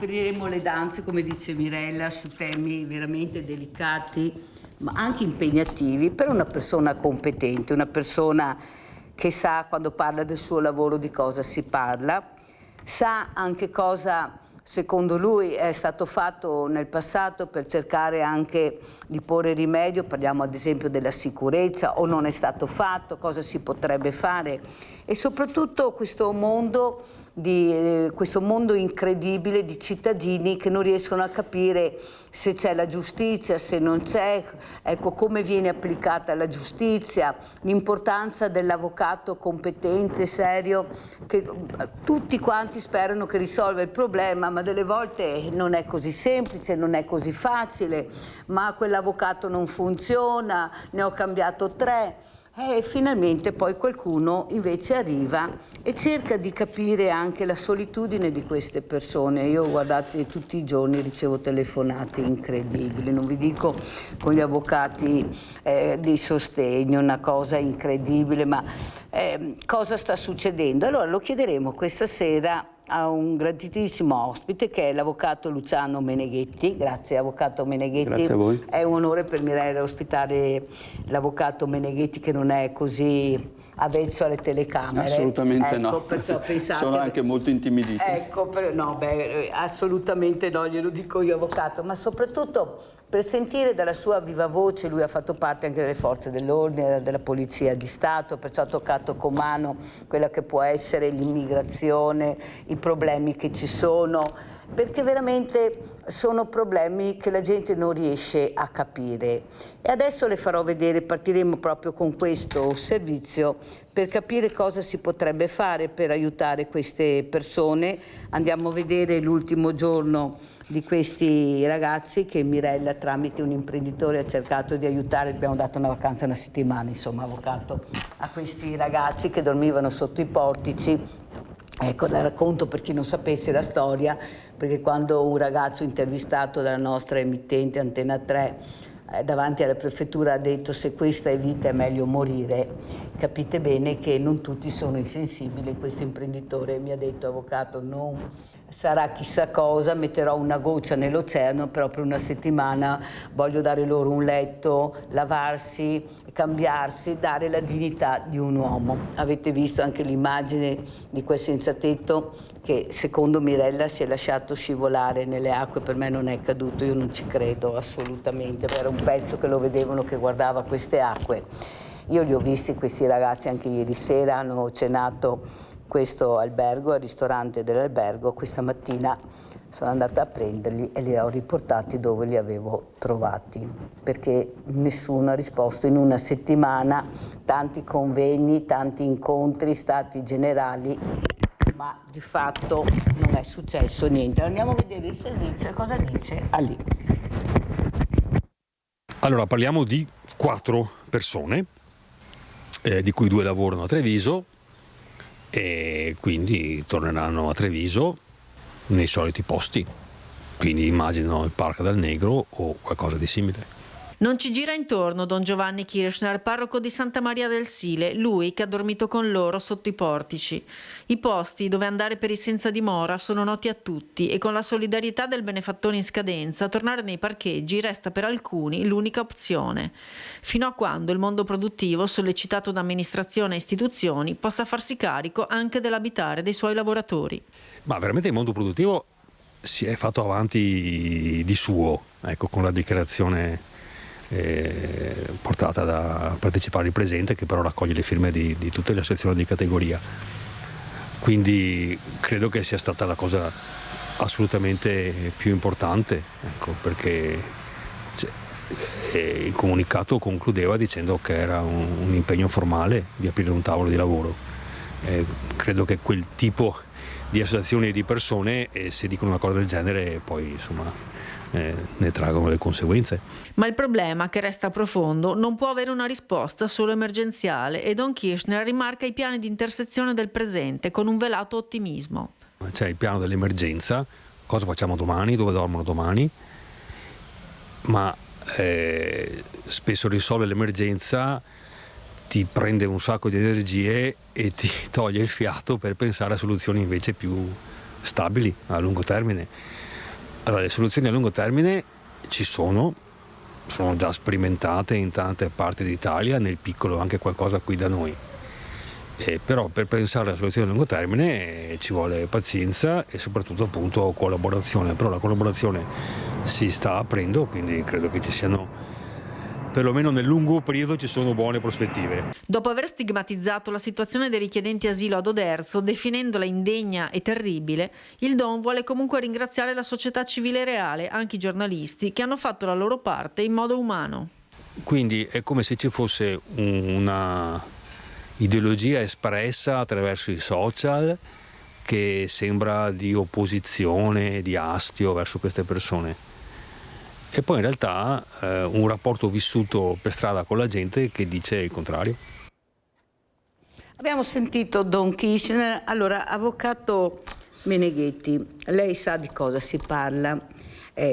apriremo le danze, come dice Mirella, su temi veramente delicati, ma anche impegnativi per una persona competente, una persona che sa quando parla del suo lavoro di cosa si parla, sa anche cosa secondo lui è stato fatto nel passato per cercare anche di porre rimedio, parliamo ad esempio della sicurezza, o non è stato fatto, cosa si potrebbe fare, e soprattutto questo mondo incredibile di cittadini che non riescono a capire se c'è la giustizia, se non c'è, ecco, come viene applicata la giustizia, l'importanza dell'avvocato competente, serio, che tutti quanti sperano che risolva il problema, ma delle volte non è così semplice, non è così facile, ma quell'avvocato non funziona, ne ho cambiato 3. E finalmente poi qualcuno invece arriva e cerca di capire anche la solitudine di queste persone. Io, guardate, tutti i giorni ricevo telefonate incredibili, non vi dico con gli avvocati di sostegno, una cosa incredibile, ma cosa sta succedendo? Allora lo chiederemo questa sera a un graditissimo ospite che è l'avvocato Luciano Meneghetti. Grazie avvocato Meneghetti. Grazie a voi. È un onore per me ospitare l'avvocato Meneghetti, che non è così avvezzo alle telecamere. Assolutamente ecco, no. Perciò pensate, sono anche molto intimidito. Ecco, no, assolutamente no, glielo dico io avvocato, ma soprattutto per sentire dalla sua viva voce. Lui ha fatto parte anche delle forze dell'ordine, della polizia di Stato, perciò ha toccato con mano quella che può essere l'immigrazione, i problemi che ci sono, perché veramente sono problemi che la gente non riesce a capire. E adesso le farò vedere, partiremo proprio con questo servizio per capire cosa si potrebbe fare per aiutare queste persone. Andiamo a vedere l'ultimo giorno di questi ragazzi che Mirella, tramite un imprenditore, ha cercato di aiutare. Abbiamo dato una vacanza, una settimana, insomma, avvocato, a questi ragazzi che dormivano sotto i portici. Ecco, la racconto per chi non sapesse la storia, perché quando un ragazzo intervistato dalla nostra emittente Antena 3 davanti alla prefettura ha detto se questa è vita è meglio morire, capite bene che non tutti sono insensibili. Questo imprenditore mi ha detto: avvocato, non sarà chissà cosa, metterò una goccia nell'oceano, però per una settimana voglio dare loro un letto, lavarsi, cambiarsi, dare la dignità di un uomo. Avete visto anche l'immagine di quel senzatetto che secondo Mirella si è lasciato scivolare nelle acque. Per me non è caduto, io non ci credo assolutamente, era un pezzo che lo vedevano che guardava queste acque. Io li ho visti questi ragazzi anche ieri sera, hanno cenato questo albergo, al ristorante dell'albergo. Questa mattina sono andata a prenderli e li ho riportati dove li avevo trovati, perché nessuno ha risposto in una settimana, tanti convegni, tanti incontri, stati generali, ma di fatto non è successo niente. Andiamo a vedere il servizio, cosa dice Ali. Allora, parliamo di 4 persone, di cui 2 lavorano a Treviso, e quindi torneranno a Treviso nei soliti posti, quindi immagino il Parco del Negro o qualcosa di simile. Non ci gira intorno Don Giovanni Kirchner, parroco di Santa Maria del Sile, lui che ha dormito con loro sotto i portici. I posti dove andare per i senza dimora sono noti a tutti e con la solidarietà del benefattore in scadenza tornare nei parcheggi resta per alcuni l'unica opzione, fino a quando il mondo produttivo, sollecitato da amministrazione e istituzioni, possa farsi carico anche dell'abitare dei suoi lavoratori. Ma veramente il mondo produttivo si è fatto avanti di suo, ecco, con la dichiarazione portata da partecipare il presente, che però raccoglie le firme di tutte le associazioni di categoria. Quindi credo che sia stata la cosa assolutamente più importante, ecco, perché il comunicato concludeva dicendo che era un impegno formale di aprire un tavolo di lavoro. Credo che quel tipo di associazioni e di persone, se dicono una cosa del genere, poi insomma ne traggono le conseguenze. Ma il problema, che resta profondo, non può avere una risposta solo emergenziale e Don Kirchner rimarca i piani di intersezione del presente con un velato ottimismo. C'è il piano dell'emergenza, cosa facciamo domani, dove dormono domani, ma spesso risolve l'emergenza, ti prende un sacco di energie e ti toglie il fiato per pensare a soluzioni invece più stabili a lungo termine. Allora, le soluzioni a lungo termine ci sono già sperimentate in tante parti d'Italia, nel piccolo anche qualcosa qui da noi. Però per pensare alla soluzione a lungo termine ci vuole pazienza e soprattutto appunto collaborazione, però la collaborazione si sta aprendo, quindi credo che ci siano, perlomeno nel lungo periodo, ci sono buone prospettive. Dopo aver stigmatizzato la situazione dei richiedenti asilo ad Oderzo, definendola indegna e terribile, il Don vuole comunque ringraziare la società civile reale, anche i giornalisti, che hanno fatto la loro parte in modo umano. Quindi è come se ci fosse una ideologia espressa attraverso i social che sembra di opposizione, di astio verso queste persone. E poi in realtà un rapporto vissuto per strada con la gente che dice il contrario. Abbiamo sentito Don Kirchner. Allora, avvocato Meneghetti, lei sa di cosa si parla,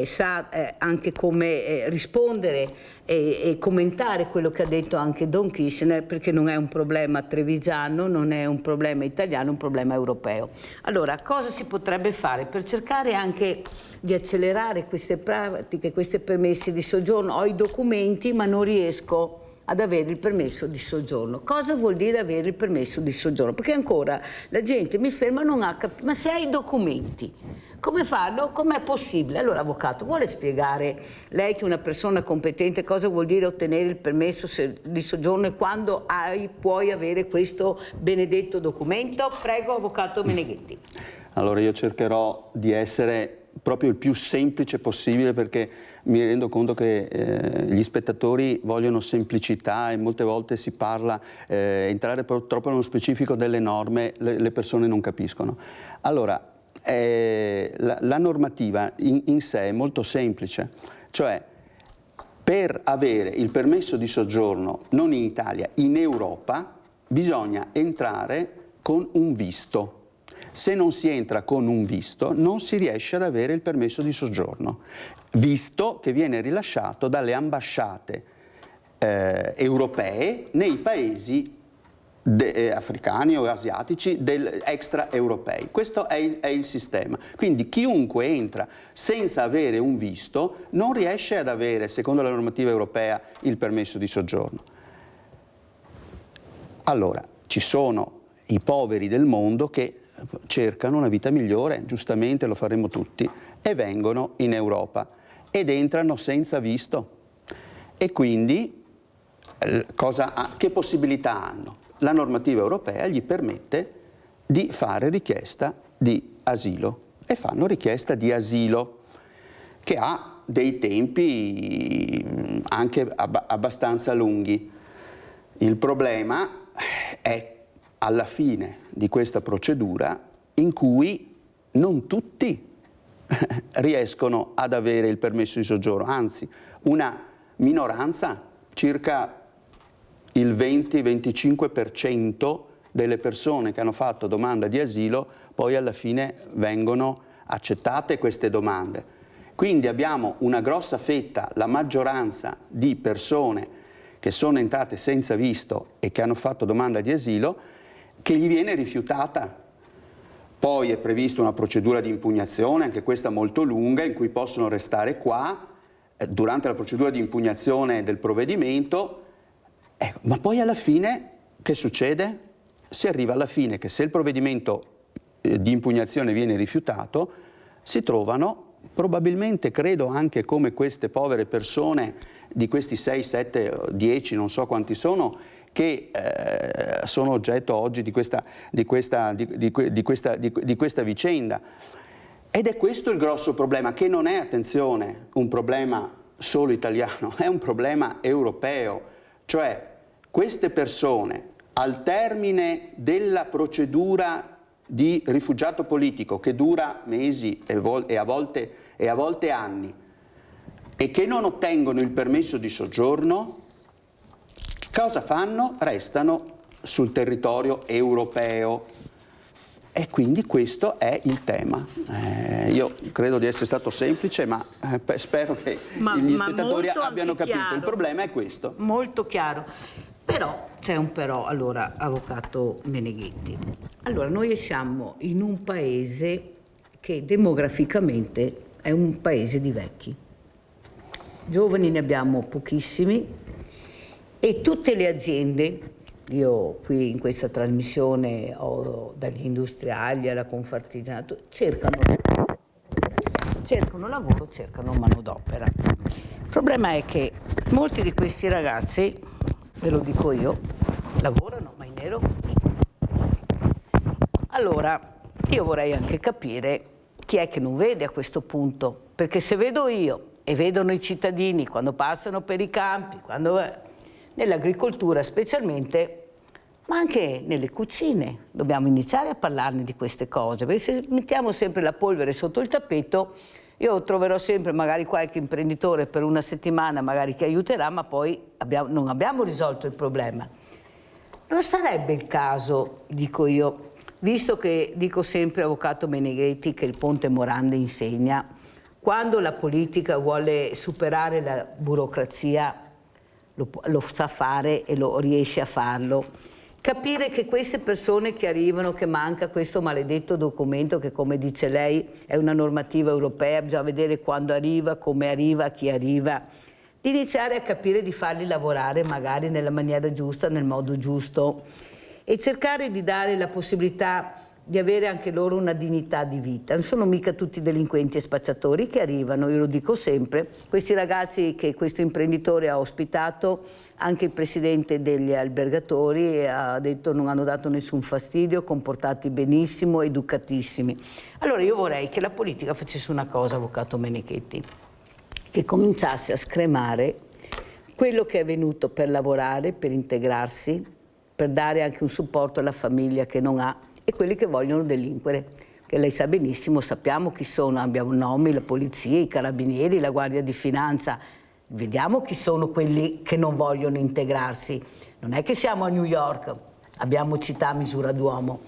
sa anche come rispondere e commentare quello che ha detto anche Don Kirchner, perché non è un problema trevigiano, non è un problema italiano, è un problema europeo. Allora, cosa si potrebbe fare per cercare anche di accelerare queste pratiche, questi permessi di soggiorno? Ho i documenti ma non riesco ad avere il permesso di soggiorno. Cosa vuol dire avere il permesso di soggiorno? Perché ancora la gente mi ferma, non ha capito, ma se hai i documenti, come farlo? Com'è possibile? Allora, avvocato, vuole spiegare, lei che è una persona competente, cosa vuol dire ottenere il permesso di soggiorno e quando puoi avere questo benedetto documento? Prego, avvocato Meneghetti. Allora, io cercherò di essere proprio il più semplice possibile, perché mi rendo conto che gli spettatori vogliono semplicità e molte volte si parla, entrare troppo nello specifico delle norme, le persone non capiscono. Allora, la normativa in sé è molto semplice, cioè per avere il permesso di soggiorno non in Italia, in Europa, bisogna entrare con un visto. Se non si entra con un visto non si riesce ad avere il permesso di soggiorno, visto che viene rilasciato dalle ambasciate europee nei paesi africani o asiatici extraeuropei. Questo è il sistema. Quindi chiunque entra senza avere un visto non riesce ad avere, secondo la normativa europea, il permesso di soggiorno. Allora, ci sono i poveri del mondo che cercano una vita migliore, giustamente lo faremo tutti, e vengono in Europa ed entrano senza visto. E quindi che possibilità hanno? La normativa europea gli permette di fare richiesta di asilo e fanno richiesta di asilo che ha dei tempi anche abbastanza lunghi. Il problema è alla fine di questa procedura in cui non tutti riescono ad avere il permesso di soggiorno, anzi una minoranza, circa il 20-25% delle persone che hanno fatto domanda di asilo poi alla fine vengono accettate queste domande. Quindi abbiamo una grossa fetta, la maggioranza di persone che sono entrate senza visto e che hanno fatto domanda di asilo, che gli viene rifiutata. Poi è prevista una procedura di impugnazione, anche questa molto lunga, in cui possono restare qua durante la procedura di impugnazione del provvedimento, ma poi alla fine che succede? Si arriva alla fine che se il provvedimento di impugnazione viene rifiutato, si trovano probabilmente, credo anche come queste povere persone di questi 6, 7, 10, non so quanti sono, che sono oggetto oggi di questa vicenda. Ed è questo il grosso problema, che non è, attenzione, un problema solo italiano, è un problema europeo. Cioè queste persone al termine della procedura di rifugiato politico, che dura mesi e a volte anni, e che non ottengono il permesso di soggiorno, cosa fanno? Restano sul territorio europeo. E quindi questo è il tema. Io credo di essere stato semplice, ma spero che gli spettatori abbiano capito. Chiaro. Il problema è questo. Molto chiaro. Però, c'è un però, allora, avvocato Meneghetti. Allora, noi siamo in un paese che demograficamente è un paese di vecchi. Giovani ne abbiamo pochissimi e tutte le aziende, io qui in questa trasmissione ho dagli industriali alla Confartigianato, cercano lavoro, cercano manodopera. Il problema è che molti di questi ragazzi, ve lo dico io, lavorano ma in nero. Allora, io vorrei anche capire chi è che non vede a questo punto, perché se vedo io e vedono i cittadini quando passano per i campi, quando nell'agricoltura specialmente, ma anche nelle cucine, dobbiamo iniziare a parlarne di queste cose, perché se mettiamo sempre la polvere sotto il tappeto, io troverò sempre magari qualche imprenditore per una settimana magari che aiuterà, ma poi non abbiamo risolto il problema. Non sarebbe il caso, dico io, visto che dico sempre, avvocato Meneghetti, che il ponte Morandi insegna, quando la politica vuole superare la burocrazia lo sa fare e lo riesce a farlo. Capire che queste persone che arrivano, che manca questo maledetto documento che, come dice lei, è una normativa europea, bisogna vedere quando arriva, come arriva, a chi arriva, di iniziare a capire di farli lavorare magari nella maniera giusta, nel modo giusto e cercare di dare la possibilità di avere anche loro una dignità di vita. Non sono mica tutti delinquenti e spacciatori che arrivano, io lo dico sempre. Questi ragazzi che questo imprenditore ha ospitato, anche il presidente degli albergatori ha detto non hanno dato nessun fastidio, comportati benissimo, educatissimi. Allora io vorrei che la politica facesse una cosa, avvocato Meneghetti, che cominciasse a scremare quello che è venuto per lavorare, per integrarsi, per dare anche un supporto alla famiglia che non ha, e quelli che vogliono delinquere, che lei sa benissimo, sappiamo chi sono, abbiamo nomi, la polizia, i carabinieri, la guardia di finanza, vediamo chi sono quelli che non vogliono integrarsi. Non è che siamo a New York, abbiamo città a misura d'uomo.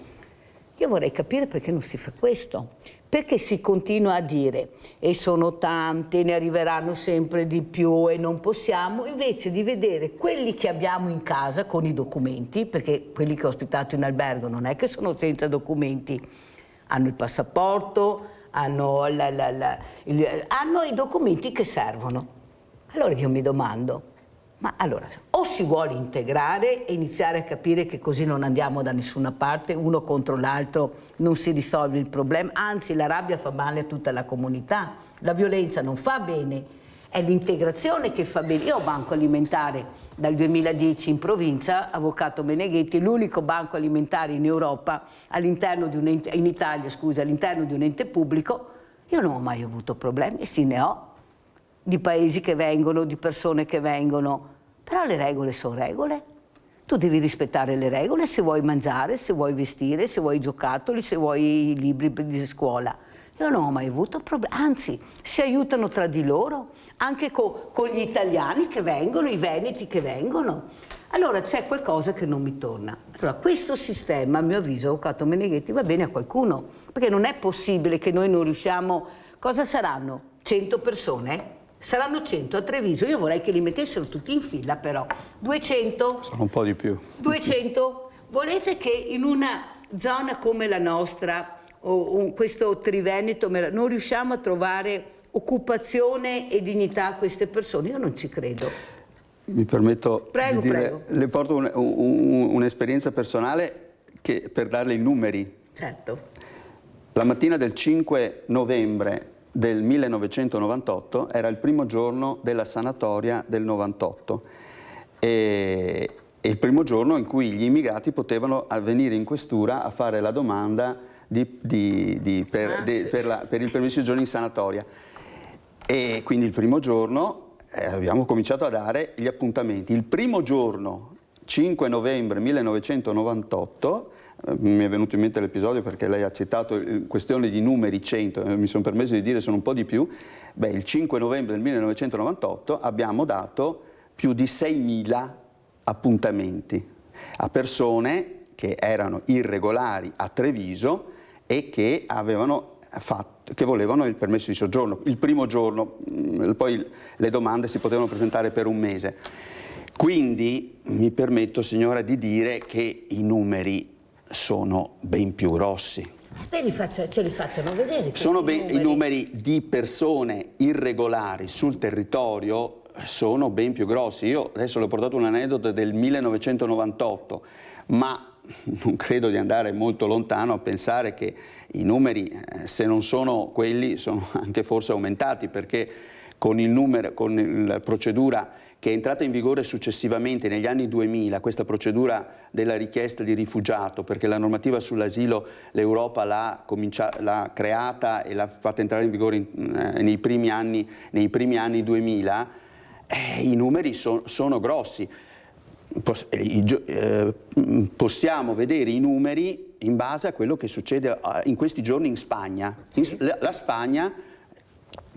Io vorrei capire perché non si fa questo, perché si continua a dire e sono tanti, ne arriveranno sempre di più e non possiamo, invece di vedere quelli che abbiamo in casa con i documenti, perché quelli che ho ospitato in albergo non è che sono senza documenti, hanno il passaporto, hanno i documenti che servono. Allora io mi domando, ma allora o si vuole integrare e iniziare a capire che così non andiamo da nessuna parte, uno contro l'altro non si risolve il problema, anzi la rabbia fa male a tutta la comunità, la violenza non fa bene, è l'integrazione che fa bene. Io ho banco alimentare dal 2010 in provincia, avvocato Meneghetti, l'unico banco alimentare in Europa, all'interno di in Italia, scusa, all'interno di un ente pubblico, io non ho mai avuto problemi, e sì ne ho, di paesi che vengono, di persone che vengono, però le regole sono regole. Tu devi rispettare le regole se vuoi mangiare, se vuoi vestire, se vuoi i giocattoli, se vuoi i libri di scuola. Io non ho mai avuto problemi, anzi si aiutano tra di loro, anche con gli italiani che vengono, i veneti che vengono. Allora c'è qualcosa che non mi torna. Allora questo sistema, a mio avviso, avvocato Meneghetti, va bene a qualcuno, perché non è possibile che noi non riusciamo. Cosa saranno? 100 persone? Saranno 100 a Treviso, io vorrei che li mettessero tutti in fila però. 200? Sono un po' di più. 200? Volete che in una zona come la nostra, o questo Triveneto, non riusciamo a trovare occupazione e dignità a queste persone? Io non ci credo. Mi permetto Prego, di dire, prego. le porto un'esperienza personale per darle i numeri. Certo. La mattina del 5 novembre del 1998 era il primo giorno della sanatoria del 98 e il primo giorno in cui gli immigrati potevano venire in questura a fare la domanda per il permesso di soggiorno in sanatoria, e quindi il primo giorno abbiamo cominciato a dare gli appuntamenti. Il primo giorno, 5 novembre 1998, mi è venuto in mente l'episodio perché lei ha citato questione di numeri 100, mi sono permesso di dire sono un po' di più. Beh, il 5 novembre del 1998 abbiamo dato più di 6.000 appuntamenti a persone che erano irregolari a Treviso e che che volevano il permesso di soggiorno. Il primo giorno, poi le domande si potevano presentare per un mese. Quindi mi permetto, signora, di dire che i numeri sono ben più grossi. Ce li facciano vedere. Sono i numeri di persone irregolari sul territorio sono ben più grossi. Io adesso le ho portato un aneddoto del 1998, ma non credo di andare molto lontano a pensare che i numeri, se non sono quelli, sono anche forse aumentati, perché con la procedura che è entrata in vigore successivamente negli anni 2000, questa procedura della richiesta di rifugiato, perché la normativa sull'asilo l'Europa l'ha creata e l'ha fatta entrare in vigore nei primi anni 2000, i numeri sono grossi. Possiamo vedere i numeri in base a quello che succede in questi giorni in Spagna. La Spagna,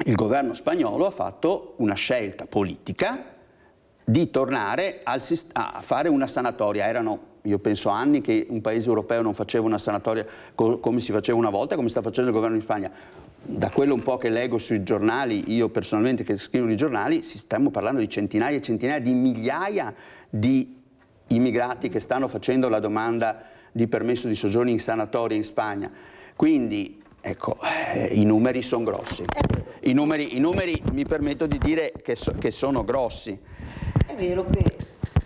il governo spagnolo ha fatto una scelta politica di tornare a fare una sanatoria. Erano, io penso, anni che un paese europeo non faceva una sanatoria come si faceva una volta, come sta facendo il governo di Spagna. Da quello un po' che leggo sui giornali, io personalmente che scrivo i giornali, stiamo parlando di centinaia e centinaia di migliaia di immigrati che stanno facendo la domanda di permesso di soggiorno in sanatoria in Spagna. Quindi, ecco, i numeri sono grossi. I numeri mi permetto di dire che sono grossi. È vero che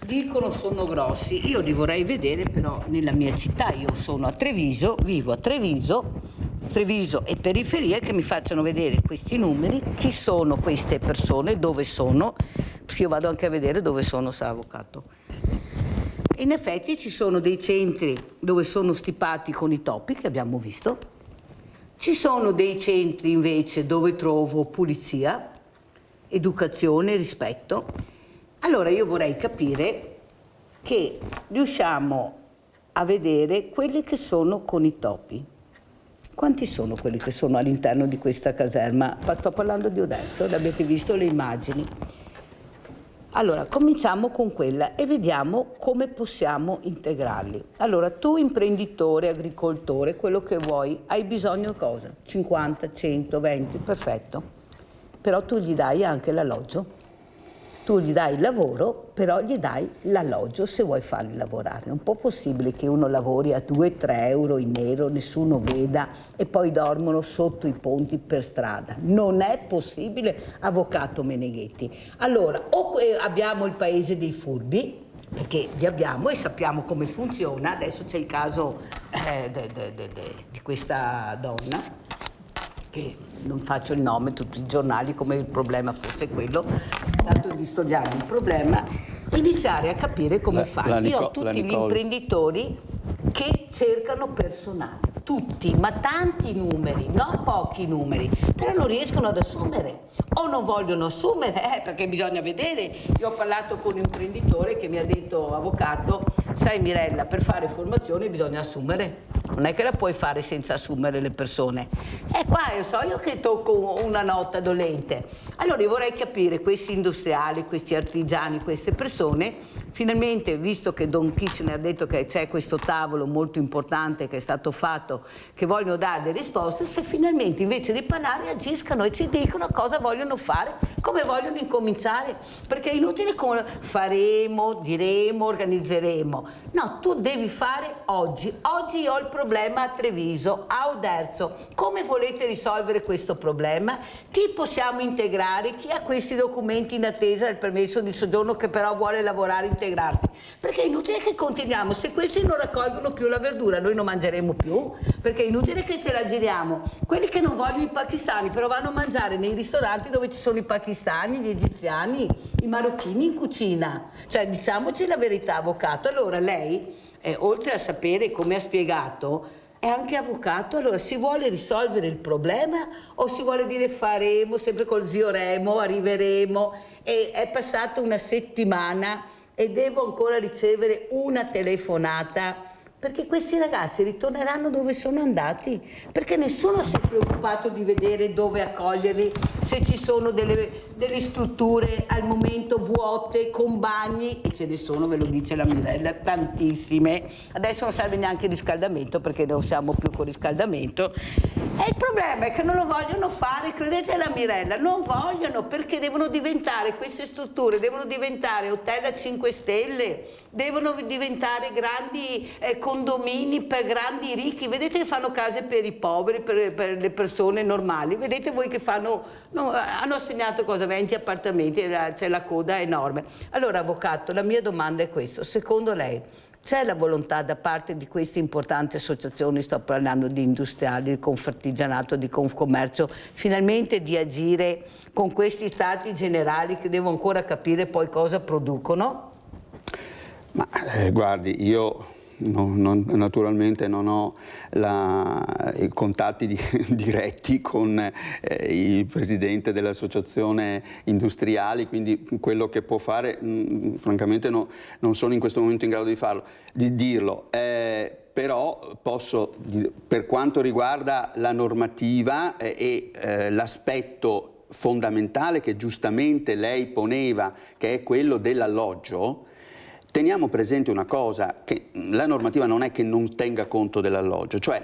dicono sono grossi, io li vorrei vedere però nella mia città. Io sono a Treviso, vivo a Treviso e periferie, che mi facciano vedere questi numeri, chi sono queste persone, dove sono, perché io vado anche a vedere dove sono, sa avvocato. In effetti ci sono dei centri dove sono stipati con i topi, che abbiamo visto, ci sono dei centri invece dove trovo pulizia, educazione, rispetto. Allora io vorrei capire che riusciamo a vedere quelli che sono con i topi. Quanti sono quelli che sono all'interno di questa caserma? Sto parlando di Oderzo, l'avete visto le immagini. Allora, cominciamo con quella e vediamo come possiamo integrarli. Allora, tu imprenditore, agricoltore, quello che vuoi, hai bisogno di cosa? 50, 100, 20, perfetto. Però tu gli dai anche l'alloggio. Tu gli dai il lavoro, però gli dai l'alloggio se vuoi farli lavorare. Non è possibile che uno lavori a 2-3 euro in nero, nessuno veda e poi dormono sotto i ponti per strada. Non è possibile, avvocato Meneghetti. Allora, o abbiamo il paese dei furbi, perché li abbiamo e sappiamo come funziona. Adesso c'è il caso di questa donna, che non faccio il nome, tutti i giornali, come il problema fosse quello, tanto di studiare il problema, iniziare a capire come fare. Io ho tutti gli imprenditori che cercano personale, tutti, ma tanti numeri, non pochi numeri, però non riescono ad assumere o non vogliono assumere, perché bisogna vedere. Io ho parlato con un imprenditore che mi ha detto: avvocato, sai Mirella, per fare formazione bisogna assumere, non è che la puoi fare senza assumere le persone. E qua so io che tocco una nota dolente. Allora io vorrei capire questi industriali, questi artigiani, queste persone, finalmente, visto che Don Kirchner ha detto che c'è questo tavolo molto importante che è stato fatto, che vogliono dare delle risposte, se finalmente invece di parlare agiscano e ci dicono cosa vogliono fare, come vogliono incominciare, perché è inutile come faremo, diremo, organizzeremo. No, tu devi fare oggi. Oggi ho il problema a Treviso, a Oderzo. Come volete risolvere questo problema? Chi possiamo integrare? Chi ha questi documenti in attesa del permesso di soggiorno che però vuole lavorare e integrarsi? Perché è inutile che continuiamo. Se questi non raccolgono più la verdura, noi non mangeremo più, perché è inutile che ce la giriamo. Quelli che non vogliono i pakistani, però vanno a mangiare nei ristoranti dove ci sono i pakistani, gli egiziani, i marocchini in cucina. Cioè, diciamoci la verità, avvocato. Allora lei, oltre a sapere come ha spiegato, è anche avvocato. Allora si vuole risolvere il problema o si vuole dire faremo, sempre col zio Remo, arriveremo? E è passata una settimana e devo ancora ricevere una telefonata, perché questi ragazzi ritorneranno dove sono andati, perché nessuno si è preoccupato di vedere dove accoglierli, se ci sono delle strutture al momento vuote, con bagni, e ce ne sono, ve lo dice la Mirella, tantissime. Adesso non serve neanche il riscaldamento, perché non siamo più con riscaldamento. il problema è che non lo vogliono fare, credete alla Mirella, non vogliono, perché devono diventare queste strutture, devono diventare hotel a 5 stelle, devono diventare grandi condomini per grandi ricchi. Vedete che fanno case per i poveri, per le persone normali, vedete voi che fanno, no, hanno assegnato cosa, 20 appartamenti, c'è la coda enorme. Allora, avvocato, la mia domanda è questa: secondo lei c'è la volontà da parte di queste importanti associazioni, sto parlando di industriali, di Confartigianato, di Confcommercio, finalmente di agire con questi stati generali che devo ancora capire poi cosa producono? Ma guardi, io naturalmente non ho i contatti diretti con il presidente dell'associazione industriali, quindi quello che può fare francamente non sono in questo momento in grado di dirlo. Però posso, per quanto riguarda la normativa e l'aspetto fondamentale che giustamente lei poneva, che è quello dell'alloggio, teniamo presente una cosa, che la normativa non è che non tenga conto dell'alloggio, cioè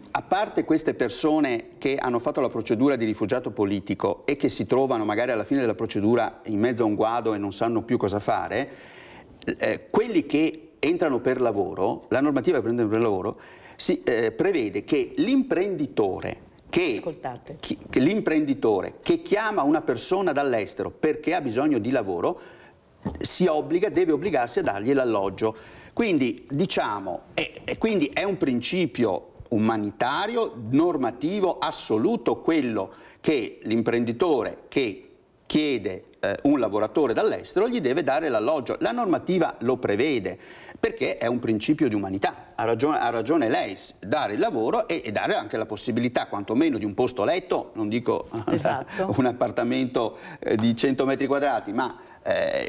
a parte queste persone che hanno fatto la procedura di rifugiato politico e che si trovano magari alla fine della procedura in mezzo a un guado e non sanno più cosa fare, quelli che entrano per lavoro, la normativa per lavoro prevede che l'imprenditore che chiama una persona dall'estero perché ha bisogno di lavoro deve obbligarsi a dargli l'alloggio. Quindi diciamo, quindi è un principio umanitario, normativo, assoluto, quello che l'imprenditore che chiede un lavoratore dall'estero gli deve dare l'alloggio. La normativa lo prevede perché è un principio di umanità. Ha ragione lei, dare il lavoro e dare anche la possibilità quantomeno di un posto letto, non dico un appartamento di 100 metri quadrati, ma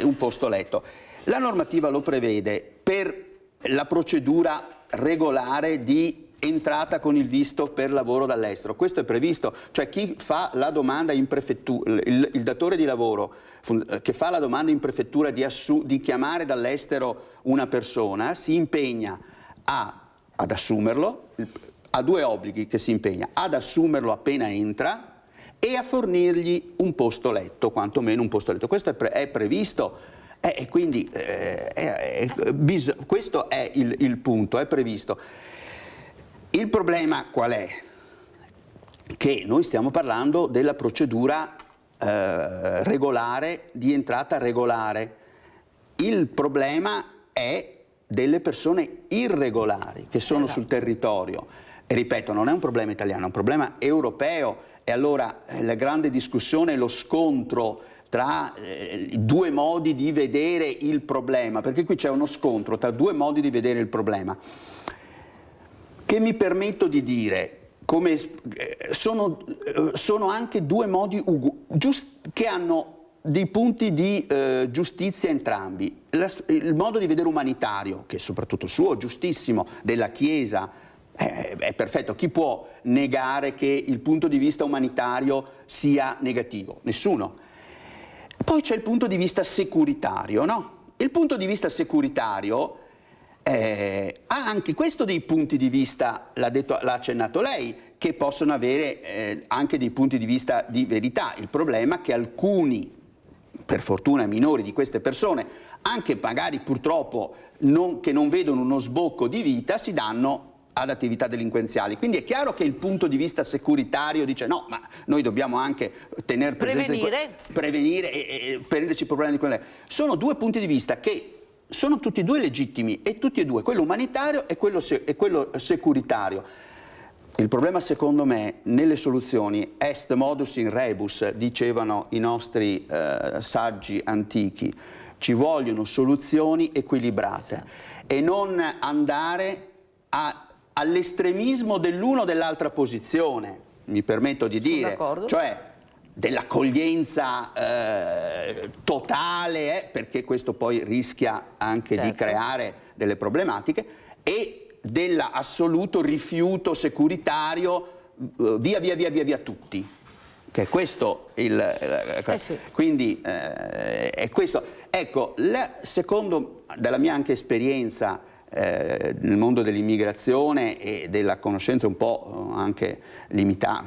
un posto letto. La normativa lo prevede per la procedura regolare di entrata con il visto per lavoro dall'estero. Questo è previsto, cioè chi fa la domanda in prefettura, il datore di lavoro che fa la domanda in prefettura di chiamare dall'estero una persona si impegna ad assumerlo, ha due obblighi che si impegna: ad assumerlo appena entra e a fornirgli un posto letto, quantomeno un posto letto. Questo è previsto, e quindi questo è il punto, è previsto. Il problema qual è? Che noi stiamo parlando della procedura regolare, di entrata regolare. Il problema è delle persone irregolari che sono sul territorio. E ripeto, non è un problema italiano, è un problema europeo. E allora la grande discussione è lo scontro tra due modi di vedere il problema, perché qui c'è uno scontro tra due modi di vedere il problema, che mi permetto di dire come sono anche due modi che hanno dei punti di giustizia entrambi. Il modo di vedere umanitario, che è soprattutto suo, giustissimo, della Chiesa, è perfetto. Chi può negare che il punto di vista umanitario sia negativo? Nessuno. Poi c'è il punto di vista securitario, no? Il punto di vista securitario ha anche questo dei punti di vista, l'ha accennato lei, che possono avere anche dei punti di vista di verità. Il problema è che alcuni, per fortuna minori, di queste persone, anche magari purtroppo che non vedono uno sbocco di vita, si danno ad attività delinquenziali. Quindi è chiaro che il punto di vista securitario dice no, ma noi dobbiamo anche tenere presente prevenire e prenderci i problemi di quelle. Sono due punti di vista che sono tutti e due legittimi, e tutti e due, quello umanitario e quello securitario. Il problema, secondo me, nelle soluzioni est modus in rebus, dicevano i nostri saggi antichi. Ci vogliono soluzioni equilibrate e non andare all'estremismo dell'uno o dell'altra posizione, mi permetto di dire, cioè dell'accoglienza totale, perché questo poi rischia anche di creare delle problematiche, e dell'assoluto rifiuto securitario via tutti, che è questo quindi è questo. Ecco, secondo dalla mia anche esperienza nel mondo dell'immigrazione e della conoscenza un po' anche limitata,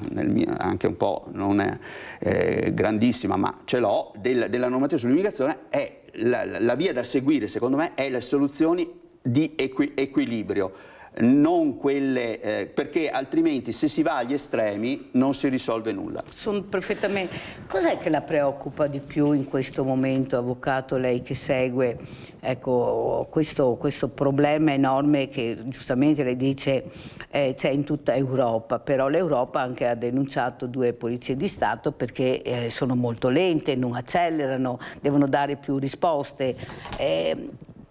anche un po' non grandissima, ma ce l'ho, della normativa sull'immigrazione, è la via da seguire, secondo me, è le soluzioni di equilibrio, non quelle, perché altrimenti se si va agli estremi non si risolve nulla. Sono perfettamente. Cos'è che la preoccupa di più in questo momento, avvocato, lei che segue, ecco, questo problema enorme che giustamente lei dice c'è in tutta Europa, però l'Europa anche ha denunciato 2 polizie di Stato perché sono molto lente, non accelerano, devono dare più risposte.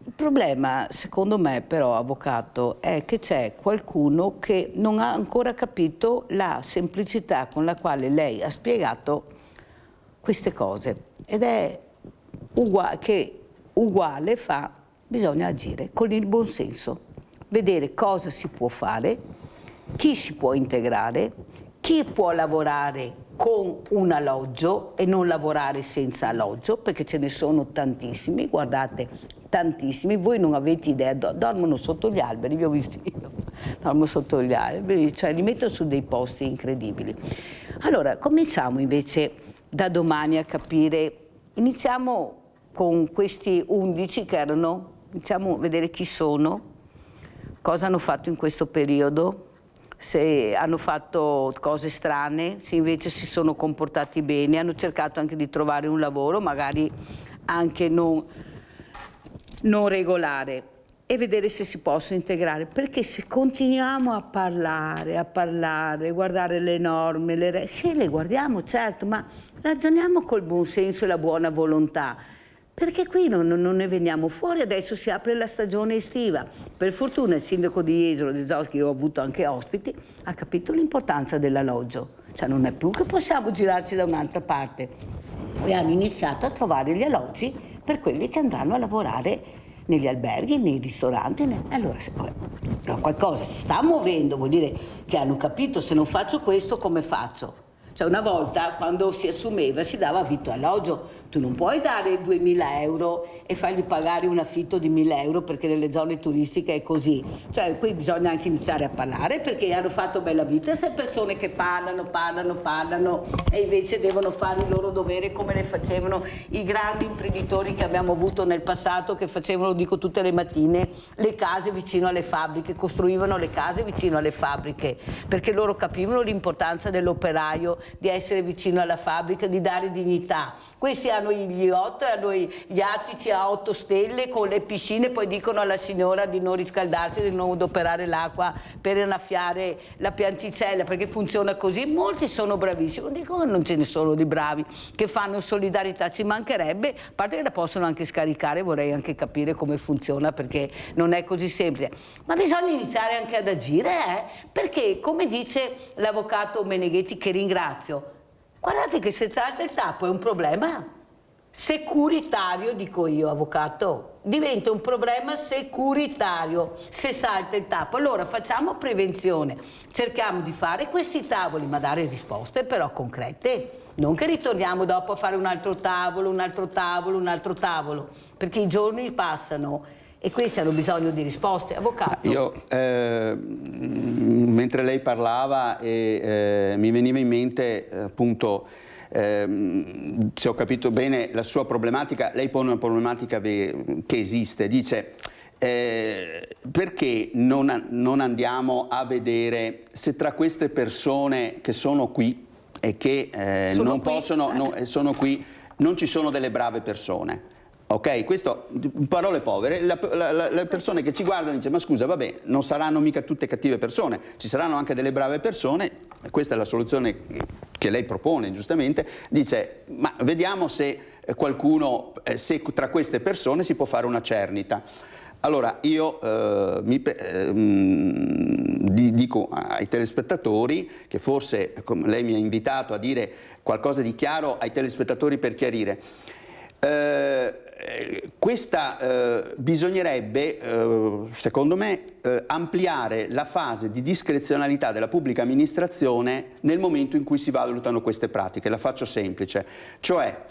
Il problema, secondo me, però, avvocato, è che c'è qualcuno che non ha ancora capito la semplicità con la quale lei ha spiegato queste cose. Ed è uguale fa, bisogna agire con il buonsenso, vedere cosa si può fare, chi si può integrare, chi può lavorare con un alloggio e non lavorare senza alloggio, perché ce ne sono tantissimi, guardate, tantissimi, voi non avete idea, dormono sotto gli alberi, vi ho visti io, dormo sotto gli alberi, cioè li metto su dei posti incredibili. Allora, cominciamo invece da domani a capire, iniziamo con questi 11 che erano, iniziamo a vedere chi sono, cosa hanno fatto in questo periodo, se hanno fatto cose strane, se invece si sono comportati bene, hanno cercato anche di trovare un lavoro, magari anche non regolare, e vedere se si possono integrare, perché se continuiamo a parlare, guardare le norme, sì, le guardiamo, certo, ma ragioniamo col buon senso e la buona volontà, perché qui non ne veniamo fuori. Adesso si apre la stagione estiva. Per fortuna il sindaco di Jesolo, di Zos, che io ho avuto anche ospiti, ha capito l'importanza dell'alloggio. Cioè non è più che possiamo girarci da un'altra parte. E hanno iniziato a trovare gli alloggi per quelli che andranno a lavorare negli alberghi, nei ristoranti. Allora, qualcosa si sta muovendo, vuol dire che hanno capito: se non faccio questo, come faccio? Cioè una volta, quando si assumeva, si dava vitto e alloggio. Tu non puoi dare 2.000 euro e fargli pagare un affitto di 1.000 euro perché nelle zone turistiche è così. Cioè qui bisogna anche iniziare a parlare, perché hanno fatto bella vita queste persone che parlano e invece devono fare il loro dovere come le facevano i grandi imprenditori che abbiamo avuto nel passato, che facevano, dico tutte le mattine, le case vicino alle fabbriche, costruivano le case vicino alle fabbriche, perché loro capivano l'importanza dell'operaio, di essere vicino alla fabbrica, di dare dignità. Questi hanno gli yacht, hanno gli attici a 8 stelle con le piscine, poi dicono alla signora di non riscaldarsi, di non adoperare l'acqua per innaffiare la pianticella, perché funziona così. Molti sono bravissimi, non dico che non ce ne sono di bravi che fanno solidarietà, ci mancherebbe, a parte che la possono anche scaricare, vorrei anche capire come funziona, perché non è così semplice. Ma bisogna iniziare anche ad agire, perché come dice l'avvocato Meneghetti, che ringrazio, guardate che se salta il tappo è un problema securitario, dico io, avvocato, diventa un problema securitario se salta il tappo. Allora facciamo prevenzione, cerchiamo di fare questi tavoli, ma dare risposte però concrete, non che ritorniamo dopo a fare un altro tavolo, perché i giorni passano e questi hanno bisogno di risposte. Avvocato. Io, mentre lei parlava, mi veniva in mente appunto, se ho capito bene la sua problematica, lei pone una problematica che esiste, dice perché non andiamo a vedere se tra queste persone che sono qui e che sono qui, non ci sono delle brave persone. Ok, questo, parole povere, le persone che ci guardano dicono: ma scusa, vabbè, non saranno mica tutte cattive persone, ci saranno anche delle brave persone. Questa è la soluzione che lei propone, giustamente. Dice: ma vediamo se qualcuno, se tra queste persone si può fare una cernita. Allora io dico ai telespettatori che forse lei mi ha invitato a dire qualcosa di chiaro ai telespettatori per chiarire. Bisognerebbe, secondo me, ampliare la fase di discrezionalità della pubblica amministrazione nel momento in cui si valutano queste pratiche. La faccio semplice, cioè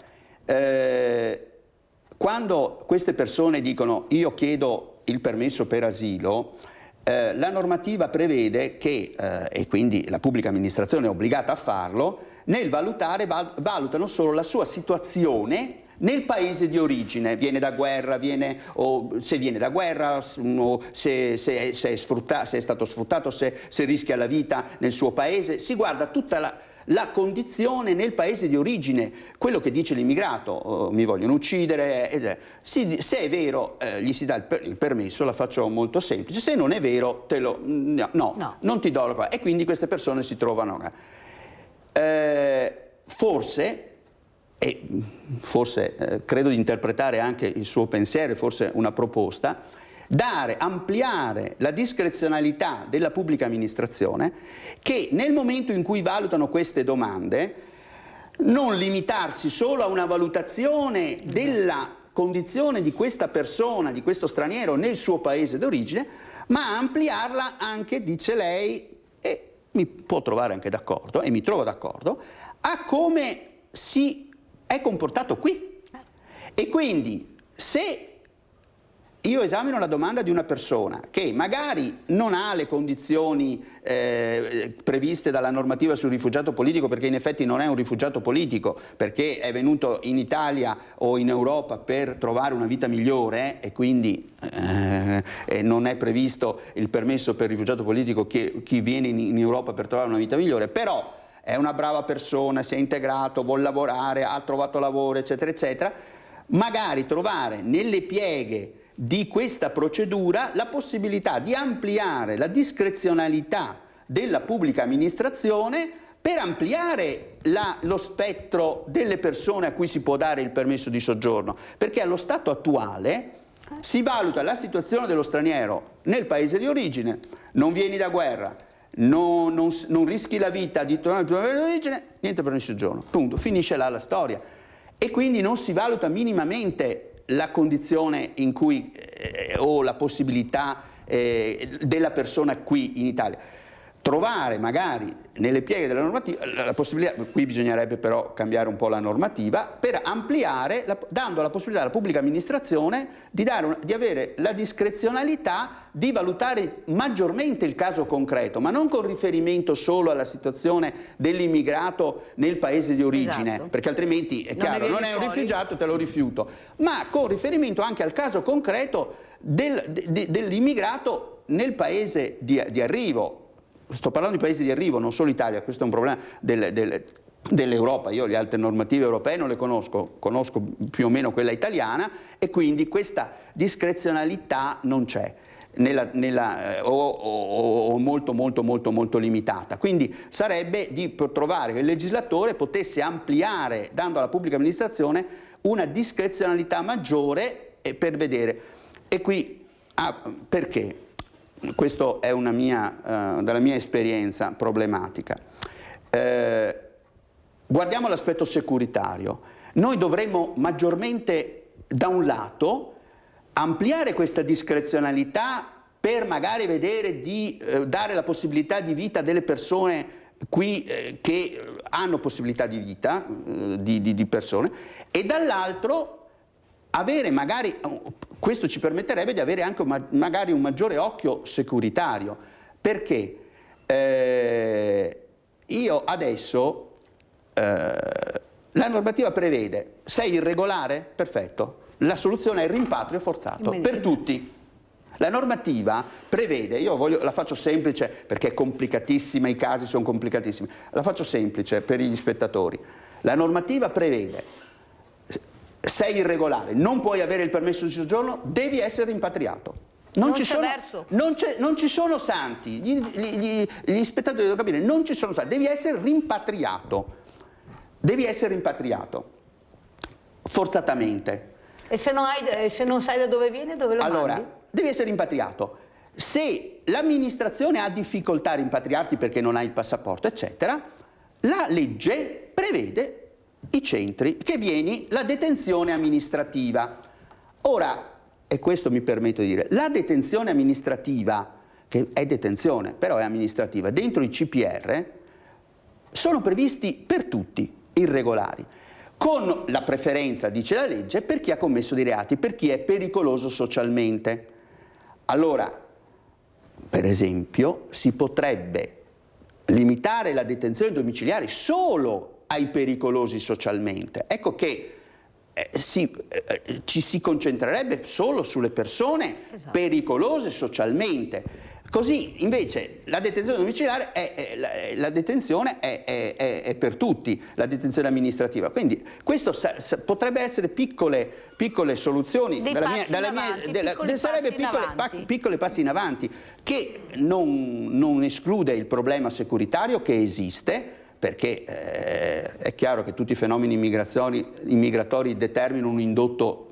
quando queste persone dicono: io chiedo il permesso per asilo, la normativa prevede che, e quindi la pubblica amministrazione è obbligata a farlo, nel valutare valutano solo la sua situazione nel paese di origine, viene da guerra, se viene da guerra, se è stato sfruttato, se rischia la vita nel suo paese, si guarda tutta la condizione nel paese di origine, quello che dice l'immigrato, mi vogliono uccidere, se è vero gli si dà il permesso, la faccio molto semplice, se non è vero non ti do la cosa, e quindi queste persone si trovano. Forse credo di interpretare anche il suo pensiero, forse una proposta, ampliare la discrezionalità della pubblica amministrazione, che nel momento in cui valutano queste domande non limitarsi solo a una valutazione della condizione di questa persona, di questo straniero nel suo paese d'origine, ma ampliarla anche, dice lei, e mi può trovare anche d'accordo, e mi trovo d'accordo, a come si è comportato qui. E quindi se io esamino la domanda di una persona che magari non ha le condizioni previste dalla normativa sul rifugiato politico, perché in effetti non è un rifugiato politico, perché è venuto in Italia o in Europa per trovare una vita migliore, e quindi non è previsto il permesso per rifugiato politico chi viene in Europa per trovare una vita migliore, però è una brava persona, si è integrato, vuol lavorare, ha trovato lavoro, eccetera, eccetera, magari trovare nelle pieghe di questa procedura la possibilità di ampliare la discrezionalità della pubblica amministrazione per ampliare lo spettro delle persone a cui si può dare il permesso di soggiorno, perché allo stato attuale si valuta la situazione dello straniero nel paese di origine, non vieni da guerra, non rischi la vita di tornare al tuo paese di origine, niente permesso di soggiorno, punto, finisce là la storia. E quindi non si valuta minimamente la condizione in cui o la possibilità della persona qui in Italia. Trovare magari nelle pieghe della normativa la possibilità, qui bisognerebbe però cambiare un po' la normativa, per ampliare, dando la possibilità alla pubblica amministrazione di avere la discrezionalità di valutare maggiormente il caso concreto, ma non con riferimento solo alla situazione dell'immigrato nel paese di origine, esatto, perché altrimenti è chiaro, non è un rifugiato, te lo rifiuto, ma con riferimento anche al caso concreto dell'immigrato nel paese di arrivo. Sto parlando di paesi di arrivo, non solo Italia, questo è un problema dell'Europa. Io le altre normative europee non le conosco più o meno quella italiana, e quindi questa discrezionalità non c'è, o molto limitata. Quindi sarebbe di trovare che il legislatore potesse ampliare, dando alla pubblica amministrazione una discrezionalità maggiore per vedere. E qui, perché? Questo è dalla mia esperienza problematica. Guardiamo l'aspetto securitario. Noi dovremmo maggiormente, da un lato, ampliare questa discrezionalità per magari vedere di dare la possibilità di vita delle persone qui che hanno possibilità di vita, di persone, e dall'altro avere magari, questo ci permetterebbe di avere anche magari un maggiore occhio securitario, perché io adesso la normativa prevede, sei irregolare? Perfetto, la soluzione è il rimpatrio forzato per tutti. La normativa prevede, la faccio semplice perché è complicatissima, i casi sono complicatissimi, la faccio semplice per gli spettatori. La normativa prevede: sei irregolare, non puoi avere il permesso di soggiorno, devi essere rimpatriato. Non ci sono santi, gli spettatori devono capire, non ci sono santi, devi essere rimpatriato, forzatamente. E se non sai da dove viene, dove lo mandi? Allora, devi essere rimpatriato. Se l'amministrazione ha difficoltà a rimpatriarti perché non hai il passaporto, eccetera, la legge prevede i centri, che viene la detenzione amministrativa. Ora, e questo mi permetto di dire, la detenzione amministrativa, che è detenzione, però è amministrativa, dentro i CPR sono previsti per tutti irregolari, con la preferenza, dice la legge, per chi ha commesso dei reati, per chi è pericoloso socialmente. Allora, per esempio, si potrebbe limitare la detenzione domiciliare solo ai pericolosi socialmente. Ecco che ci si concentrerebbe solo sulle persone pericolose socialmente. Così invece la detenzione domiciliare la detenzione è per tutti, la detenzione amministrativa. Quindi questo potrebbe essere piccole soluzioni, sarebbe piccoli passi in avanti, che non esclude il problema securitario che esiste, perché è chiaro che tutti i fenomeni immigratori determinano un indotto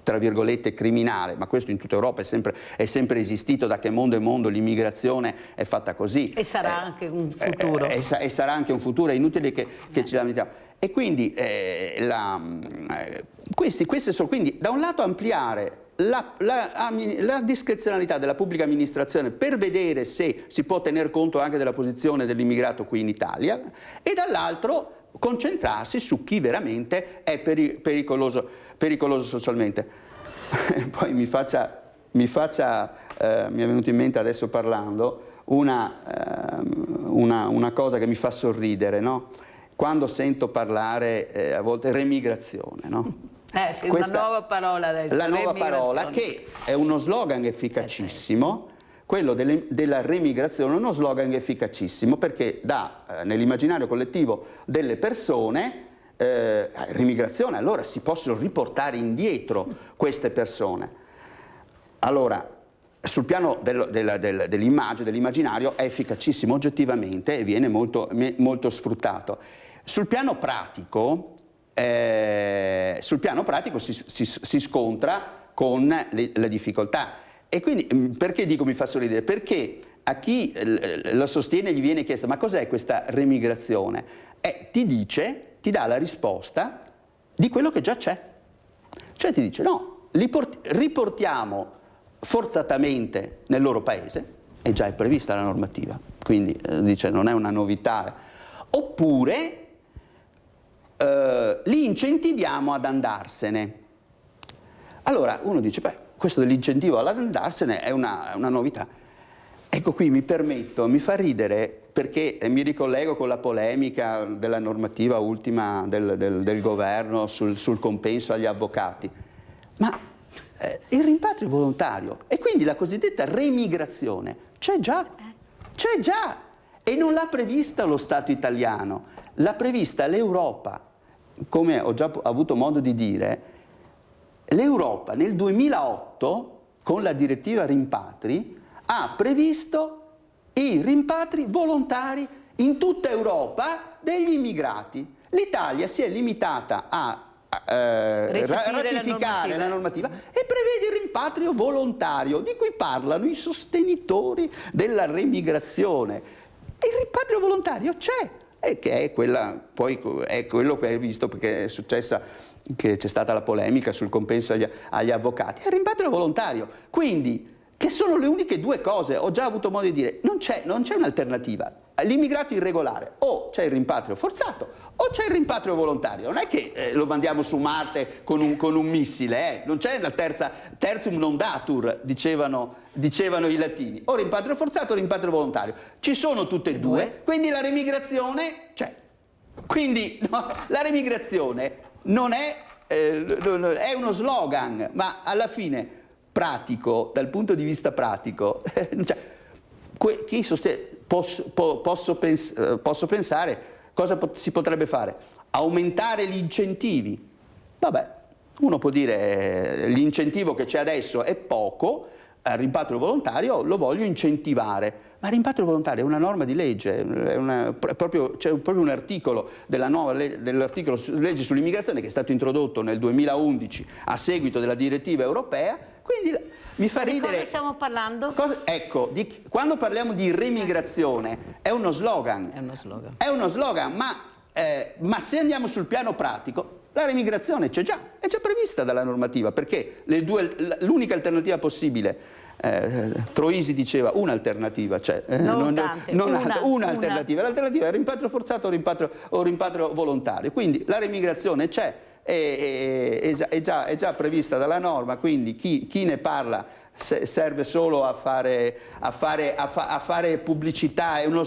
tra virgolette criminale, ma questo in tutta Europa è sempre esistito, da che mondo è mondo l'immigrazione è fatta così. E sarà anche un futuro. E sarà anche un futuro, è inutile che ci lamentiamo. E quindi, quindi da un lato ampliare la discrezionalità della pubblica amministrazione per vedere se si può tener conto anche della posizione dell'immigrato qui in Italia, e dall'altro concentrarsi su chi veramente è pericoloso socialmente. Poi mi è venuto in mente adesso parlando una cosa che mi fa sorridere, no? Quando sento parlare a volte remigrazione, no? Sì, una nuova parola adesso. La nuova parola, che è uno slogan efficacissimo, quello della remigrazione, è uno slogan efficacissimo perché dà nell'immaginario collettivo delle persone remigrazione, allora si possono riportare indietro queste persone. Allora, sul piano dell'immagine, dell'immaginario, è efficacissimo oggettivamente e viene molto sfruttato. Sul piano pratico si scontra con le difficoltà. E quindi perché dico mi fa sorridere? Perché a chi la sostiene gli viene chiesto: ma cos'è questa remigrazione? Ti dà la risposta di quello che già c'è. Cioè ti dice: no, li riportiamo forzatamente nel loro paese, e già è prevista la normativa, quindi dice non è una novità. Oppure li incentiviamo ad andarsene. Allora uno dice: beh, questo dell'incentivo ad andarsene è una novità. Ecco, qui mi fa ridere perché mi ricollego con la polemica della normativa ultima del governo sul compenso agli avvocati. Ma il rimpatrio volontario e quindi la cosiddetta remigrazione c'è già, e non l'ha prevista lo Stato italiano, l'ha prevista l'Europa. Come ho già avuto modo di dire, l'Europa nel 2008 con la direttiva rimpatri ha previsto i rimpatri volontari in tutta Europa degli immigrati. L'Italia si è limitata a ratificare la normativa e prevede il rimpatrio volontario, di cui parlano i sostenitori della remigrazione. E il rimpatrio volontario c'è, e che è quello che hai visto, perché è successa, che c'è stata la polemica sul compenso agli avvocati. È il rimpatrio volontario, quindi che sono le uniche due cose. Ho già avuto modo di dire, non c'è un'alternativa. All'immigrato irregolare o c'è il rimpatrio forzato o c'è il rimpatrio volontario. Non è che lo mandiamo su Marte con un missile, non c'è la tertium non datur, dicevano i latini. O rimpatrio forzato o rimpatrio volontario. Ci sono tutte e due, quindi la remigrazione c'è. Quindi no, la remigrazione non è uno slogan, ma alla fine pratico, dal punto di vista pratico, chi sostiene, posso pensare cosa si potrebbe fare? Aumentare gli incentivi. Vabbè, uno può dire l'incentivo che c'è adesso è poco, al rimpatrio volontario lo voglio incentivare. Ma il rimpatrio volontario è una norma di legge, c'è proprio un articolo dell'articolo legge sull'immigrazione che è stato introdotto nel 2011 a seguito della direttiva europea. Quindi mi fa ridere. Di cosa stiamo parlando? Quando parliamo di remigrazione è uno slogan. È uno slogan, ma se andiamo sul piano pratico, la remigrazione c'è già, è già prevista dalla normativa, perché l'unica alternativa possibile, Troisi diceva un'alternativa, cioè un'alternativa. L'alternativa è il rimpatrio forzato o rimpatrio volontario. Quindi la remigrazione c'è, è già prevista dalla norma, quindi chi ne parla serve solo a fare pubblicità, è uno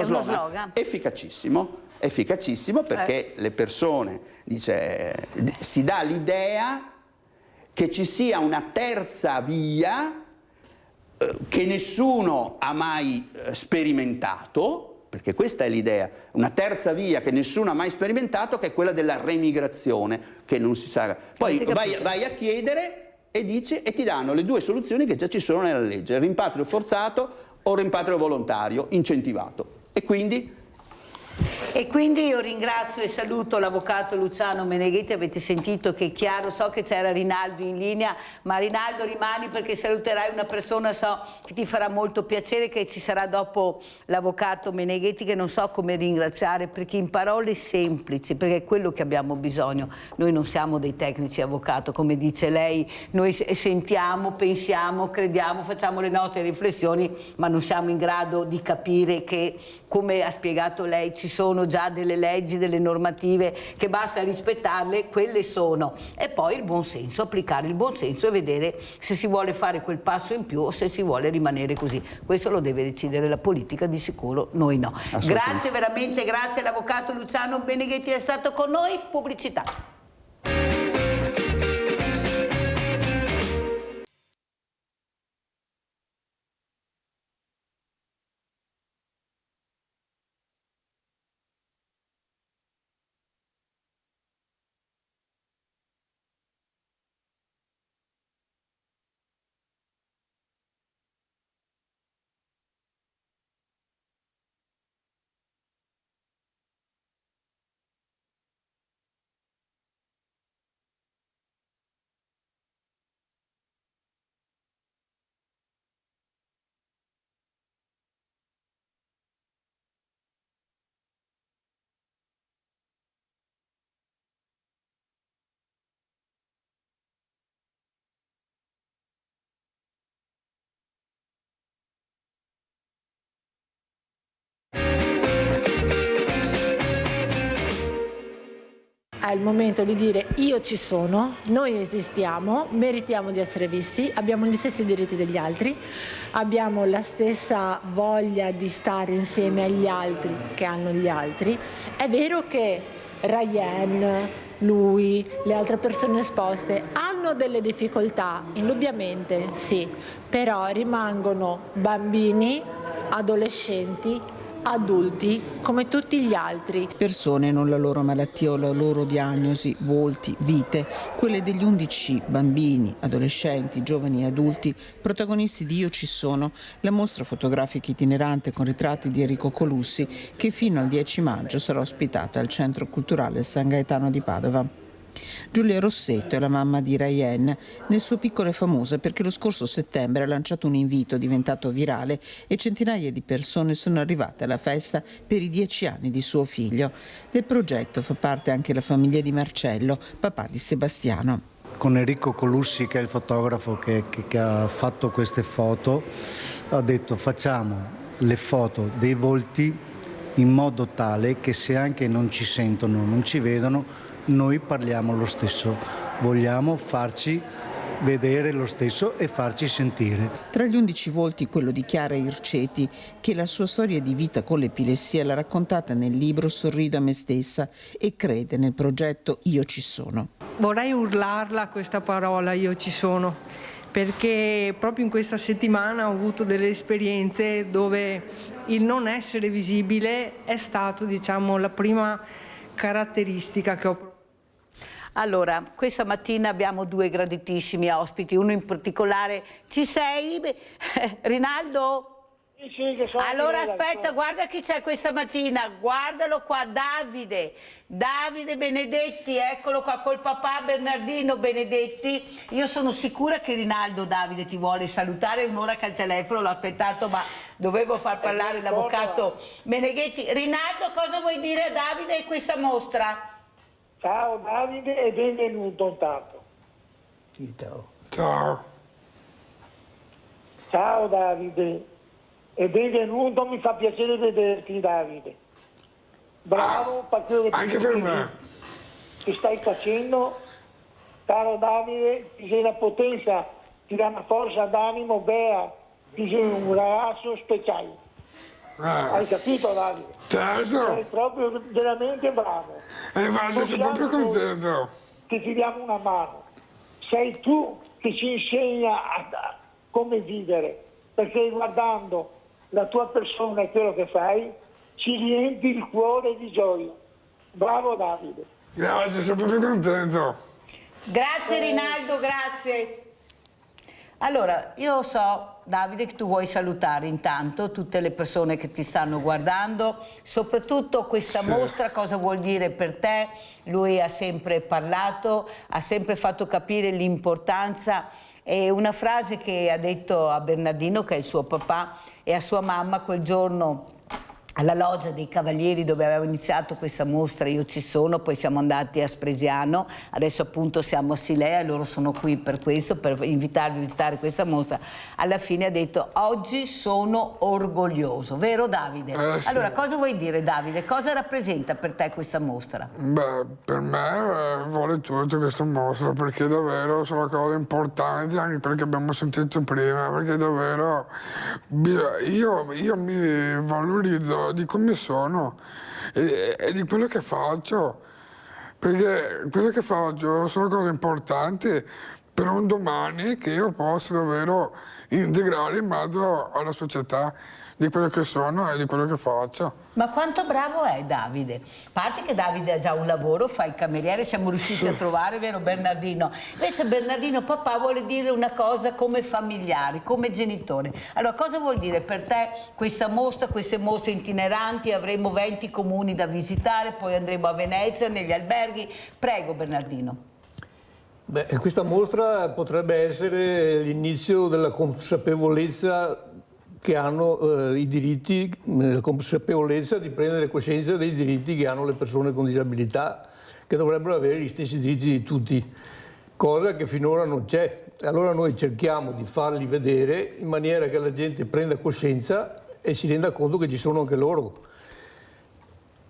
slogan efficacissimo perché le persone, si dà l'idea che ci sia una terza via che nessuno ha mai sperimentato, perché questa è l'idea, una terza via che nessuno ha mai sperimentato, che è quella della remigrazione, che non si sa. Poi vai a chiedere e ti danno le due soluzioni che già ci sono nella legge: rimpatrio forzato o rimpatrio volontario incentivato. E quindi io ringrazio e saluto l'avvocato Luciano Meneghetti. Avete sentito che è chiaro, so che c'era Rinaldo in linea, ma Rinaldo rimani perché saluterai una persona, so che ti farà molto piacere, che ci sarà dopo l'avvocato Meneghetti, che non so come ringraziare, perché in parole semplici, perché è quello che abbiamo bisogno. Noi non siamo dei tecnici avvocato, come dice lei, noi sentiamo, pensiamo, crediamo, facciamo le nostre riflessioni, ma non siamo in grado di capire che, come ha spiegato lei, ci sono già delle leggi, delle normative che basta rispettarle, quelle sono. E poi il buonsenso, applicare il buonsenso e vedere se si vuole fare quel passo in più o se si vuole rimanere così. Questo lo deve decidere la politica, di sicuro noi no. Grazie veramente, grazie all'avvocato Luciano Meneghetti, è stato con noi. Pubblicità. È il momento di dire: io ci sono, noi esistiamo, meritiamo di essere visti, abbiamo gli stessi diritti degli altri, abbiamo la stessa voglia di stare insieme agli altri che hanno gli altri. È vero che Rayen, lui, le altre persone esposte hanno delle difficoltà, indubbiamente sì, però rimangono bambini, adolescenti, adulti come tutti gli altri. Persone, non la loro malattia o la loro diagnosi, volti, vite, quelle degli 11 bambini, adolescenti, giovani e adulti, protagonisti di Io ci sono, la mostra fotografica itinerante con ritratti di Enrico Colussi che fino al 10 maggio sarà ospitata al Centro Culturale San Gaetano di Padova. Giulia Rossetto è la mamma di Rayen. Nel suo piccolo è famosa perché lo scorso settembre ha lanciato un invito diventato virale e centinaia di persone sono arrivate alla festa per i 10 anni di suo figlio. Del progetto fa parte anche la famiglia di Marcello, papà di Sebastiano. Con Enrico Colussi, che è il fotografo che ha fatto queste foto, ha detto: facciamo le foto dei volti in modo tale che se anche non ci sentono, non ci vedono, noi parliamo lo stesso, vogliamo farci vedere lo stesso e farci sentire. Tra gli 11 volti quello di Chiara Irceti, che la sua storia di vita con l'epilessia l'ha raccontata nel libro Sorrido a me stessa e crede nel progetto Io ci sono. Vorrei urlarla questa parola, io ci sono, perché proprio in questa settimana ho avuto delle esperienze dove il non essere visibile è stato, diciamo, la prima caratteristica che ho provato. Allora, questa mattina abbiamo due graditissimi ospiti, uno in particolare. Ci sei? Rinaldo? Sì, che sono. Allora aspetta, guarda chi c'è questa mattina, guardalo qua, Davide Benedetti, eccolo qua col papà Bernardino Benedetti. Io sono sicura che Rinaldo Davide ti vuole salutare, un'ora che al telefono l'ho aspettato, ma dovevo far parlare l'avvocato Meneghetti. Rinaldo, cosa vuoi dire a Davide in questa mostra? Ciao Davide e benvenuto intanto. Ciao. Ciao Davide e benvenuto, mi fa piacere vederti Davide. Bravo per quello anche per me. Che stai facendo, caro Davide, sei una potenza ti dà una forza d'animo, Bea, tu sei un ragazzo speciale. Hai capito, Davide? Certo. Sei proprio veramente bravo. E guarda, sono proprio contento. Che ti diamo una mano. Sei tu che ci insegna a come vivere, perché guardando la tua persona e quello che fai, ci riempi il cuore di gioia. Bravo Davide. Grazie, sono proprio contento. Grazie Rinaldo, grazie. Allora, io so, Davide, che tu vuoi salutare intanto tutte le persone che ti stanno guardando, soprattutto questa mostra cosa vuol dire per te. Lui ha sempre parlato, ha sempre fatto capire l'importanza, e una frase che ha detto a Bernardino, che è il suo papà, e a sua mamma quel giorno alla Loggia dei Cavalieri dove aveva iniziato questa mostra, Io ci sono, poi siamo andati a Spresiano, adesso appunto siamo a Silea e loro sono qui per questo, per invitarvi a visitare questa mostra. Alla fine ha detto: oggi sono orgoglioso, vero Davide? Sì. Allora, cosa vuoi dire Davide? Cosa rappresenta per te questa mostra? Beh, per me vuole tutto questa mostra, perché davvero sono cose importanti, anche perché abbiamo sentito prima, perché davvero io mi valorizzo di come sono e di quello che faccio, perché quello che faccio sono cose importanti per un domani che io possa davvero integrare in mezzo alla società di quello che sono e di quello che faccio. Ma quanto bravo è Davide? A parte che Davide ha già un lavoro, fa il cameriere, siamo riusciti a trovare, vero Bernardino? Invece Bernardino, papà vuole dire una cosa come familiare, come genitore. Allora, cosa vuol dire per te questa mostra, queste mostre itineranti? Avremo 20 comuni da visitare, poi andremo a Venezia, negli alberghi. Prego Bernardino. Beh, questa mostra potrebbe essere l'inizio della consapevolezza che hanno i diritti, la consapevolezza di prendere coscienza dei diritti che hanno le persone con disabilità, che dovrebbero avere gli stessi diritti di tutti, cosa che finora non c'è. Allora noi cerchiamo di farli vedere in maniera che la gente prenda coscienza e si renda conto che ci sono anche loro.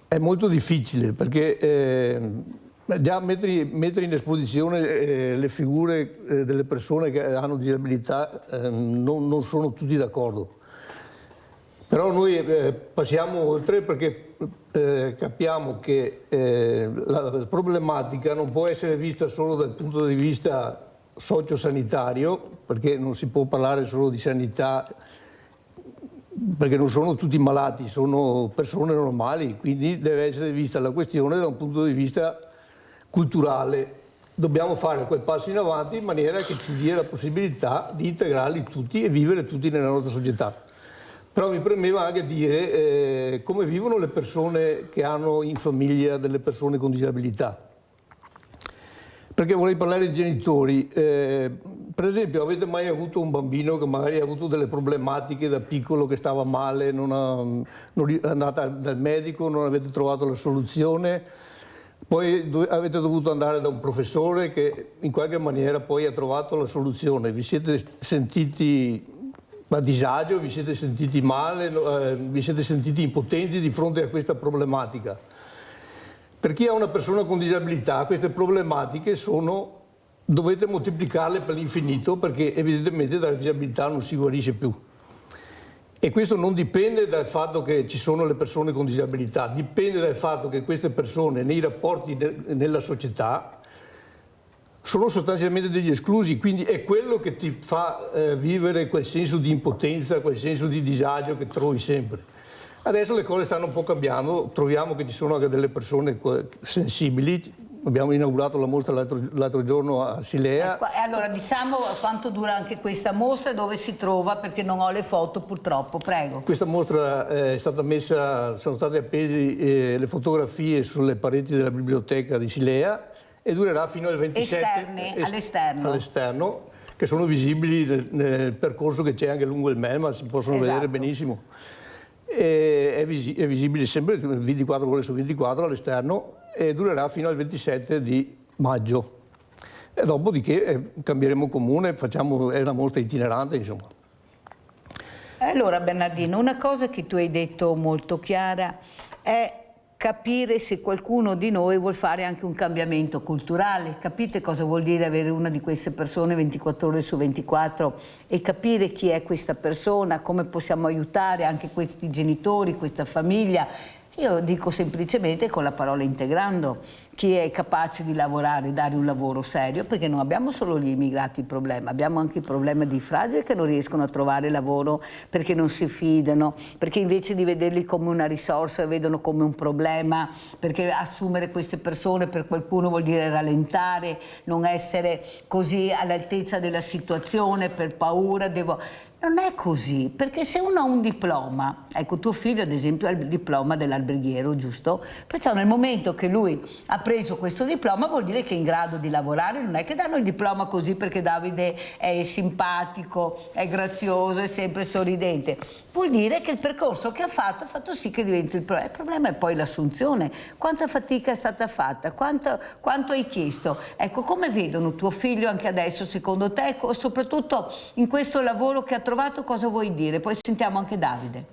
È molto difficile perché già mettere in esposizione le figure delle persone che hanno disabilità non sono tutti d'accordo. Però noi passiamo oltre perché capiamo che la problematica non può essere vista solo dal punto di vista sociosanitario, perché non si può parlare solo di sanità, perché non sono tutti malati, sono persone normali, quindi deve essere vista la questione da un punto di vista culturale. Dobbiamo fare quel passo in avanti in maniera che ci dia la possibilità di integrarli tutti e vivere tutti nella nostra società. Però mi premeva anche dire come vivono le persone che hanno in famiglia delle persone con disabilità. Perché vorrei parlare di genitori. Per esempio, avete mai avuto un bambino che magari ha avuto delle problematiche da piccolo, che stava male, non è andata dal medico, non avete trovato la soluzione? Poi avete dovuto andare da un professore che in qualche maniera poi ha trovato la soluzione. Vi siete sentiti a disagio, vi siete sentiti male, vi siete sentiti impotenti di fronte a questa problematica. Per chi ha una persona con disabilità queste problematiche dovete moltiplicarle per l'infinito, perché evidentemente dalla disabilità non si guarisce più. E questo non dipende dal fatto che ci sono le persone con disabilità, dipende dal fatto che queste persone nei rapporti nella società sono sostanzialmente degli esclusi, quindi è quello che ti fa vivere quel senso di impotenza, quel senso di disagio che trovi sempre. Adesso le cose stanno un po' cambiando, troviamo che ci sono anche delle persone sensibili. Abbiamo inaugurato la mostra l'altro giorno a Silea. Ecco, e allora diciamo quanto dura anche questa mostra e dove si trova, perché non ho le foto purtroppo, prego. Questa mostra è stata sono state appese le fotografie sulle pareti della biblioteca di Silea e durerà fino al 27 all'esterno, che sono visibili nel percorso che c'è anche lungo il Melma, si possono vedere benissimo. È visibile sempre 24 ore su 24 all'esterno e durerà fino al 27 di maggio. E dopodiché cambieremo comune, è una mostra itinerante, insomma. Allora Bernardino, una cosa che tu hai detto molto chiara è capire se qualcuno di noi vuol fare anche un cambiamento culturale. Capite cosa vuol dire avere una di queste persone 24 ore su 24 e capire chi è questa persona, come possiamo aiutare anche questi genitori, questa famiglia. Io dico semplicemente con la parola integrando, chi è capace di lavorare, dare un lavoro serio, perché non abbiamo solo gli immigrati il problema, abbiamo anche il problema di fragili che non riescono a trovare lavoro perché non si fidano, perché invece di vederli come una risorsa vedono come un problema, perché assumere queste persone per qualcuno vuol dire rallentare, non essere così all'altezza della situazione per paura, Non è così, perché se uno ha un diploma, ecco tuo figlio ad esempio ha il diploma dell'alberghiero, giusto? Perciò nel momento che lui ha preso questo diploma vuol dire che è in grado di lavorare, non è che danno il diploma così perché Davide è simpatico, è grazioso, è sempre sorridente, vuol dire che il percorso che ha fatto sì che diventi il problema. Il problema è poi l'assunzione, quanta fatica è stata fatta, quanto hai chiesto. Ecco, come vedono tuo figlio anche adesso secondo te, soprattutto in questo lavoro che ha trovato, cosa vuoi dire? Poi sentiamo anche Davide.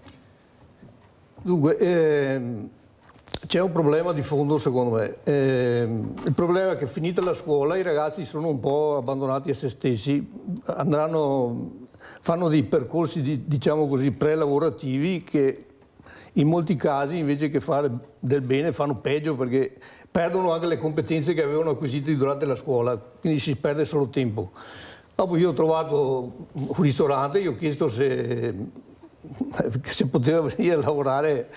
Dunque, c'è un problema di fondo secondo me. Il problema è che finita la scuola i ragazzi sono un po' abbandonati a se stessi, fanno dei percorsi diciamo così pre-lavorativi che in molti casi invece che fare del bene fanno peggio perché perdono anche le competenze che avevano acquisito durante la scuola, quindi si perde solo tempo. Dopo io ho trovato un ristorante, io ho chiesto se poteva venire a lavorare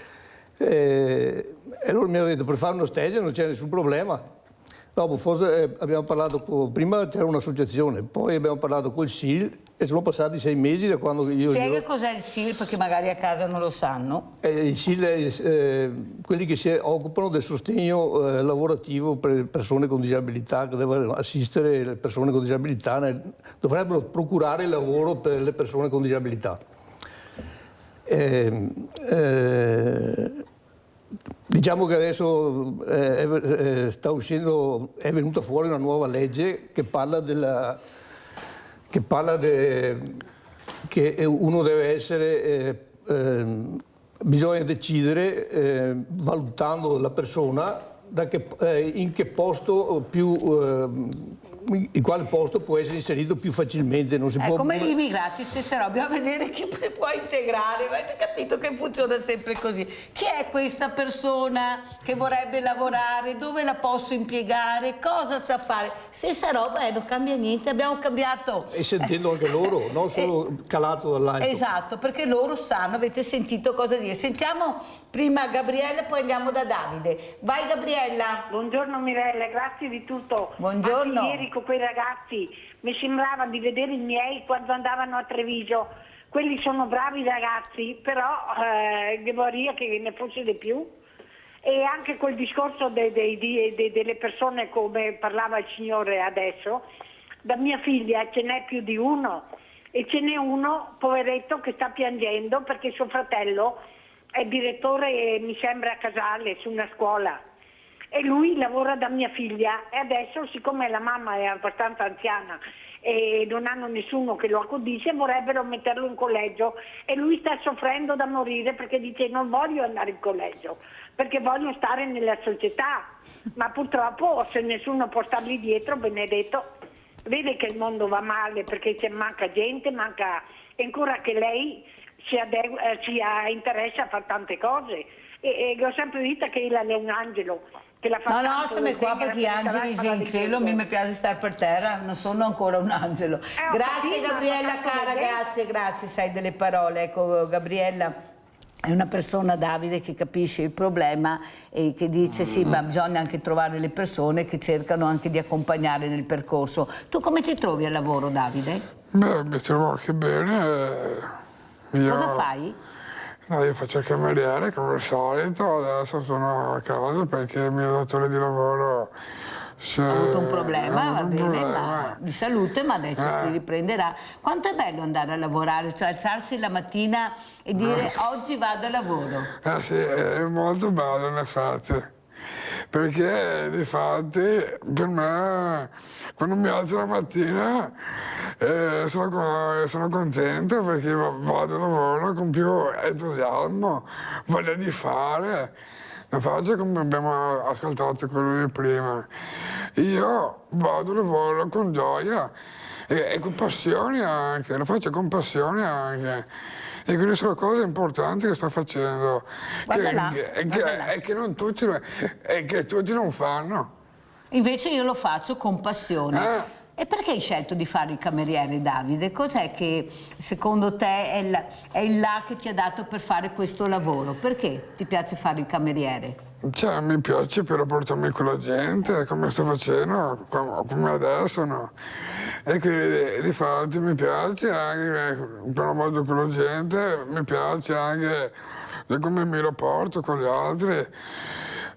e loro mi hanno detto per fare uno stage non c'è nessun problema. Dopo forse abbiamo parlato, prima c'era un'associazione, poi abbiamo parlato col SIL e sono passati 6 mesi da quando io... Spiega cos'è il SIL perché magari a casa non lo sanno. Il SIL è quelli che si occupano del sostegno lavorativo per persone con disabilità, che devono assistere le persone con disabilità, dovrebbero procurare il lavoro per le persone con disabilità. Diciamo che adesso è venuta fuori una nuova legge che parla che uno deve essere, bisogna decidere valutando la persona in che posto in quale posto può essere inserito più facilmente. Non si può... Come gli immigrati, stessa roba, a vedere chi può integrare, avete capito che funziona sempre così. Chi è questa persona che vorrebbe lavorare, dove la posso impiegare, cosa sa fare? Stessa roba, non cambia niente, abbiamo cambiato. E sentendo anche loro, non solo calato dall'alto. Esatto, perché loro sanno, avete sentito cosa dire. Sentiamo prima Gabriella, poi andiamo da Davide. Vai Gabriella. Buongiorno Mirella, grazie di tutto. Buongiorno. Anche ieri con quei ragazzi mi sembrava di vedere i miei quando andavano a Treviso. Quelli sono bravi ragazzi, però vorrei che ne fosse di più. E anche quel discorso delle persone come parlava il signore adesso, da mia figlia ce n'è più di uno e ce n'è uno, poveretto, che sta piangendo perché suo fratello è direttore, mi sembra, a Casale, su una scuola. E lui lavora da mia figlia e adesso, siccome la mamma è abbastanza anziana e non hanno nessuno che lo accudisce, vorrebbero metterlo in collegio e lui sta soffrendo da morire perché dice non voglio andare in collegio perché voglio stare nella società, ma purtroppo se nessuno può stargli dietro, benedetto, vede che il mondo va male perché manca gente, e ancora che lei si interessa a fare tante cose e ho sempre detto che lei è un angelo. No, siamo qua perché gli angeli in cielo, mi piace stare per terra, non sono ancora un angelo. Grazie Gabriella cara, grazie, sai delle parole. Ecco, Gabriella è una persona, Davide, che capisce il problema e che dice sì, ma bisogna anche trovare le persone che cercano anche di accompagnare nel percorso. Tu come ti trovi al lavoro, Davide? Beh, mi trovo anche bene. Cosa fai? No, io faccio il cameriere come al solito, adesso sono a casa perché il mio datore di lavoro ha avuto un problema, va bene, di salute, ma adesso si riprenderà. Quanto è bello andare a lavorare, cioè alzarsi la mattina e dire oggi vado a lavoro. Sì, è molto bello in effetti. Perché di fatti per me quando mi alzo la mattina sono contento perché vado a lavoro con più entusiasmo, voglia di fare, non faccio come abbiamo ascoltato quello di prima. Io vado, lavoro con gioia e con passione anche, lo faccio con passione anche. E quindi sono cose importanti che sto facendo, che non tutti, e che tutti non fanno. Invece io lo faccio con passione. E perché hai scelto di fare il cameriere, Davide? Cos'è che secondo te è il là che ti ha dato per fare questo lavoro? Perché ti piace fare il cameriere? Cioè, mi piace per rapportarmi con la gente, come sto facendo, come adesso, no? E quindi di fatti mi piace anche per rapporto con la gente, mi piace anche come mi rapporto con gli altri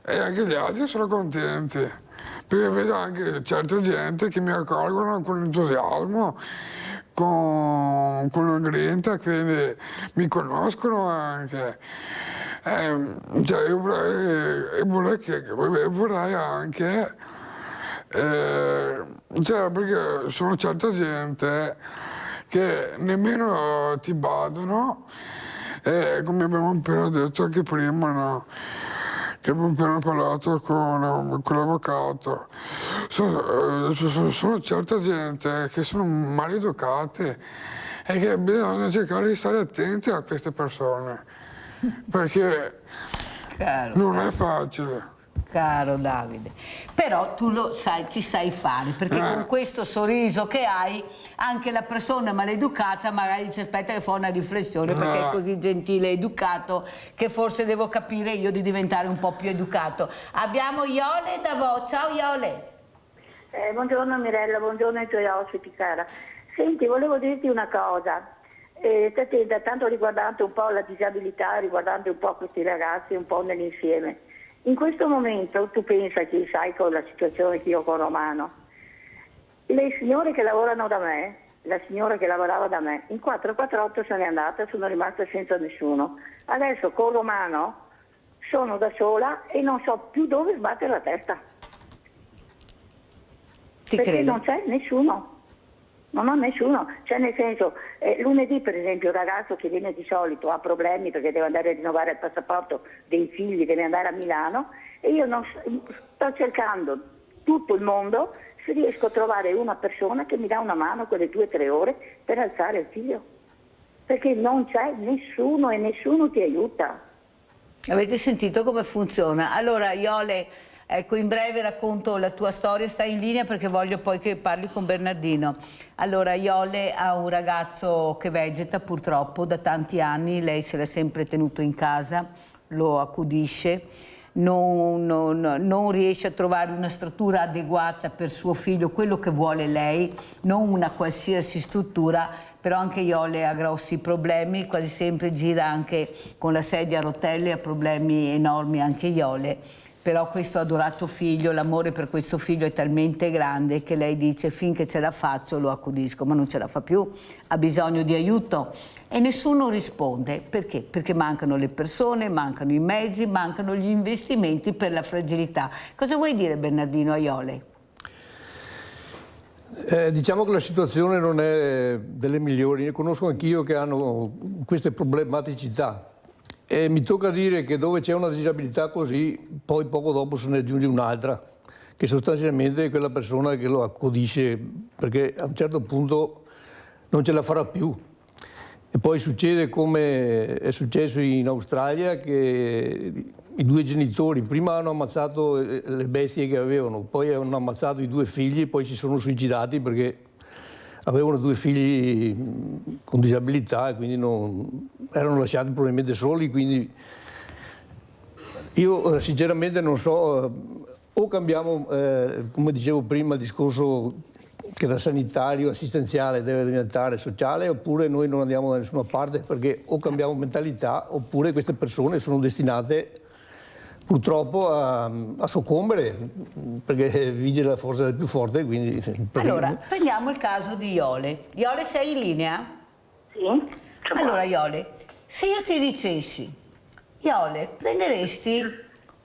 e anche gli altri sono contenti. Perché vedo anche certa gente che mi accolgono con entusiasmo, con una grinta, quindi mi conoscono anche. Cioè io vorrei anche, cioè perché sono certa gente che nemmeno ti badano, come abbiamo appena detto anche prima, no? Che abbiamo appena parlato con l'avvocato. Sono certa gente che sono maleducate e che bisogna cercare di stare attenti a queste persone, perché non è facile. Caro Davide, però tu lo sai, ci sai fare, perché con questo sorriso che hai, anche la persona maleducata magari si aspetta che fa una riflessione, perché è così gentile e educato che forse devo capire io di diventare un po' più educato. Abbiamo Iole da Vo. Ciao Iole. Buongiorno Mirella, buongiorno ai tuoi ospiti, cara. Senti, volevo dirti una cosa. Stai attenta, tanto riguardante un po' la disabilità, riguardante un po' questi ragazzi, un po' nell'insieme. In questo momento tu pensa che sai con la situazione che io ho con Romano, le signore che lavorano da me, la signora che lavorava da me, in 448 se n'è andata, sono rimasta senza nessuno. Adesso con Romano sono da sola e non so più dove sbattere la testa. Perché non c'è nessuno. Non ho nessuno, cioè nel senso, lunedì per esempio un ragazzo che viene di solito ha problemi perché deve andare a rinnovare il passaporto dei figli, deve andare a Milano e io sto cercando tutto il mondo se riesco a trovare una persona che mi dà una mano quelle 2 o 3 ore per alzare il figlio, perché non c'è nessuno e nessuno ti aiuta. Avete sentito come funziona? Allora Iole, ecco, in breve racconto la tua storia, stai in linea perché voglio poi che parli con Bernardino. Allora, Iole ha un ragazzo che vegeta purtroppo da tanti anni, lei se l'ha sempre tenuto in casa, lo accudisce, non riesce a trovare una struttura adeguata per suo figlio, quello che vuole lei, non una qualsiasi struttura, però anche Iole ha grossi problemi, quasi sempre gira anche con la sedia a rotelle, ha problemi enormi anche Iole. Però questo adorato figlio, l'amore per questo figlio è talmente grande che lei dice finché ce la faccio lo accudisco, ma non ce la fa più, ha bisogno di aiuto e nessuno risponde. Perché? Perché mancano le persone, mancano i mezzi, mancano gli investimenti per la fragilità. Cosa vuoi dire Bernardino a Iole? Diciamo che la situazione non è delle migliori, ne conosco anch'io che hanno queste problematicità. E mi tocca dire che dove c'è una disabilità così, poi poco dopo se ne aggiunge un'altra, che sostanzialmente è quella persona che lo accudisce, perché a un certo punto non ce la farà più. E poi succede come è successo in Australia, che i 2 genitori prima hanno ammazzato le bestie che avevano, poi hanno ammazzato i 2 figli, poi si sono suicidati perché avevano 2 figli con disabilità e quindi erano lasciati probabilmente soli, quindi io sinceramente non so, o cambiamo, come dicevo prima, il discorso che da sanitario assistenziale deve diventare sociale, oppure noi non andiamo da nessuna parte perché o cambiamo mentalità oppure queste persone sono destinate purtroppo a soccombere, perché vige la forza del più forte. Quindi, allora, prendiamo il caso di Iole. Iole, sei in linea? Sì. Allora Iole, se io ti dicessi, Iole, prenderesti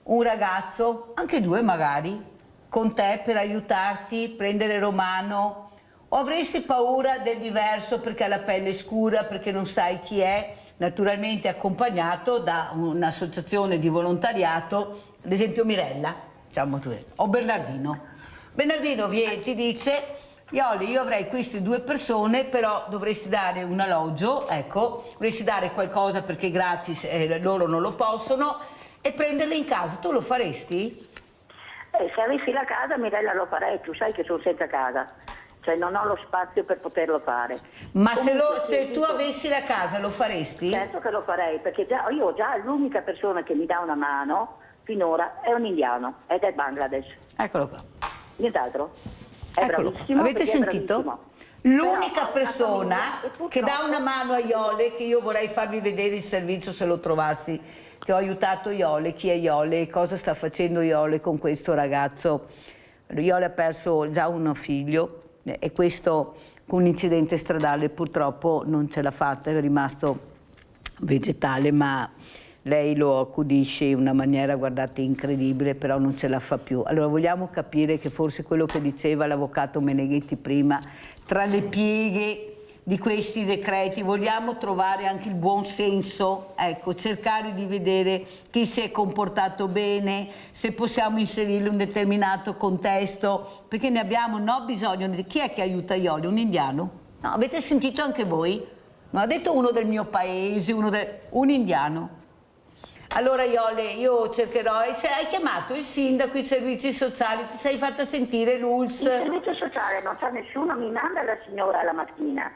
un ragazzo, anche 2 magari, con te per aiutarti, prendere Romano, o avresti paura del diverso perché ha la pelle scura, perché non sai chi è, naturalmente accompagnato da un'associazione di volontariato, ad esempio Mirella, diciamo tu, o Bernardino. Bernardino ti dice: Ioli, io avrei queste 2 persone, però dovresti dare un alloggio, ecco, dovresti dare qualcosa perché gratis loro non lo possono, e prenderle in casa. Tu lo faresti? Se avessi la casa, Mirella, lo farei. Tu sai che sono senza casa, cioè non ho lo spazio per poterlo fare. Ma se tu avessi la casa, lo faresti? Certo che lo farei, perché io l'unica persona che mi dà una mano finora è un indiano, ed è Bangladesh. Eccolo qua. Nient'altro. È Eccolo. bravissimo. Avete sentito? Bravissimo. L'unica persona che dà una mano a Iole, che io vorrei farvi vedere il servizio se lo trovassi, che ho aiutato Iole, chi è Iole e cosa sta facendo Iole con questo ragazzo. Iole ha perso già un figlio e questo con un incidente stradale purtroppo non ce l'ha fatta, è rimasto vegetale, ma lei lo accudisce in una maniera, guardate, incredibile, però non ce la fa più. Allora vogliamo capire che forse quello che diceva l'avvocato Meneghetti prima, tra le pieghe di questi decreti vogliamo trovare anche il buon senso, ecco, cercare di vedere chi si è comportato bene, se possiamo inserirlo in un determinato contesto, perché ne abbiamo bisogno. Chi è che aiuta Iole? Un indiano? No, avete sentito anche voi? Non ha detto uno del mio paese, un indiano. Allora Iole, io cercherò, hai chiamato il sindaco, i servizi sociali, ti sei fatta sentire l'ULS? Il servizio sociale non c'è nessuno, mi manda la signora alla mattina.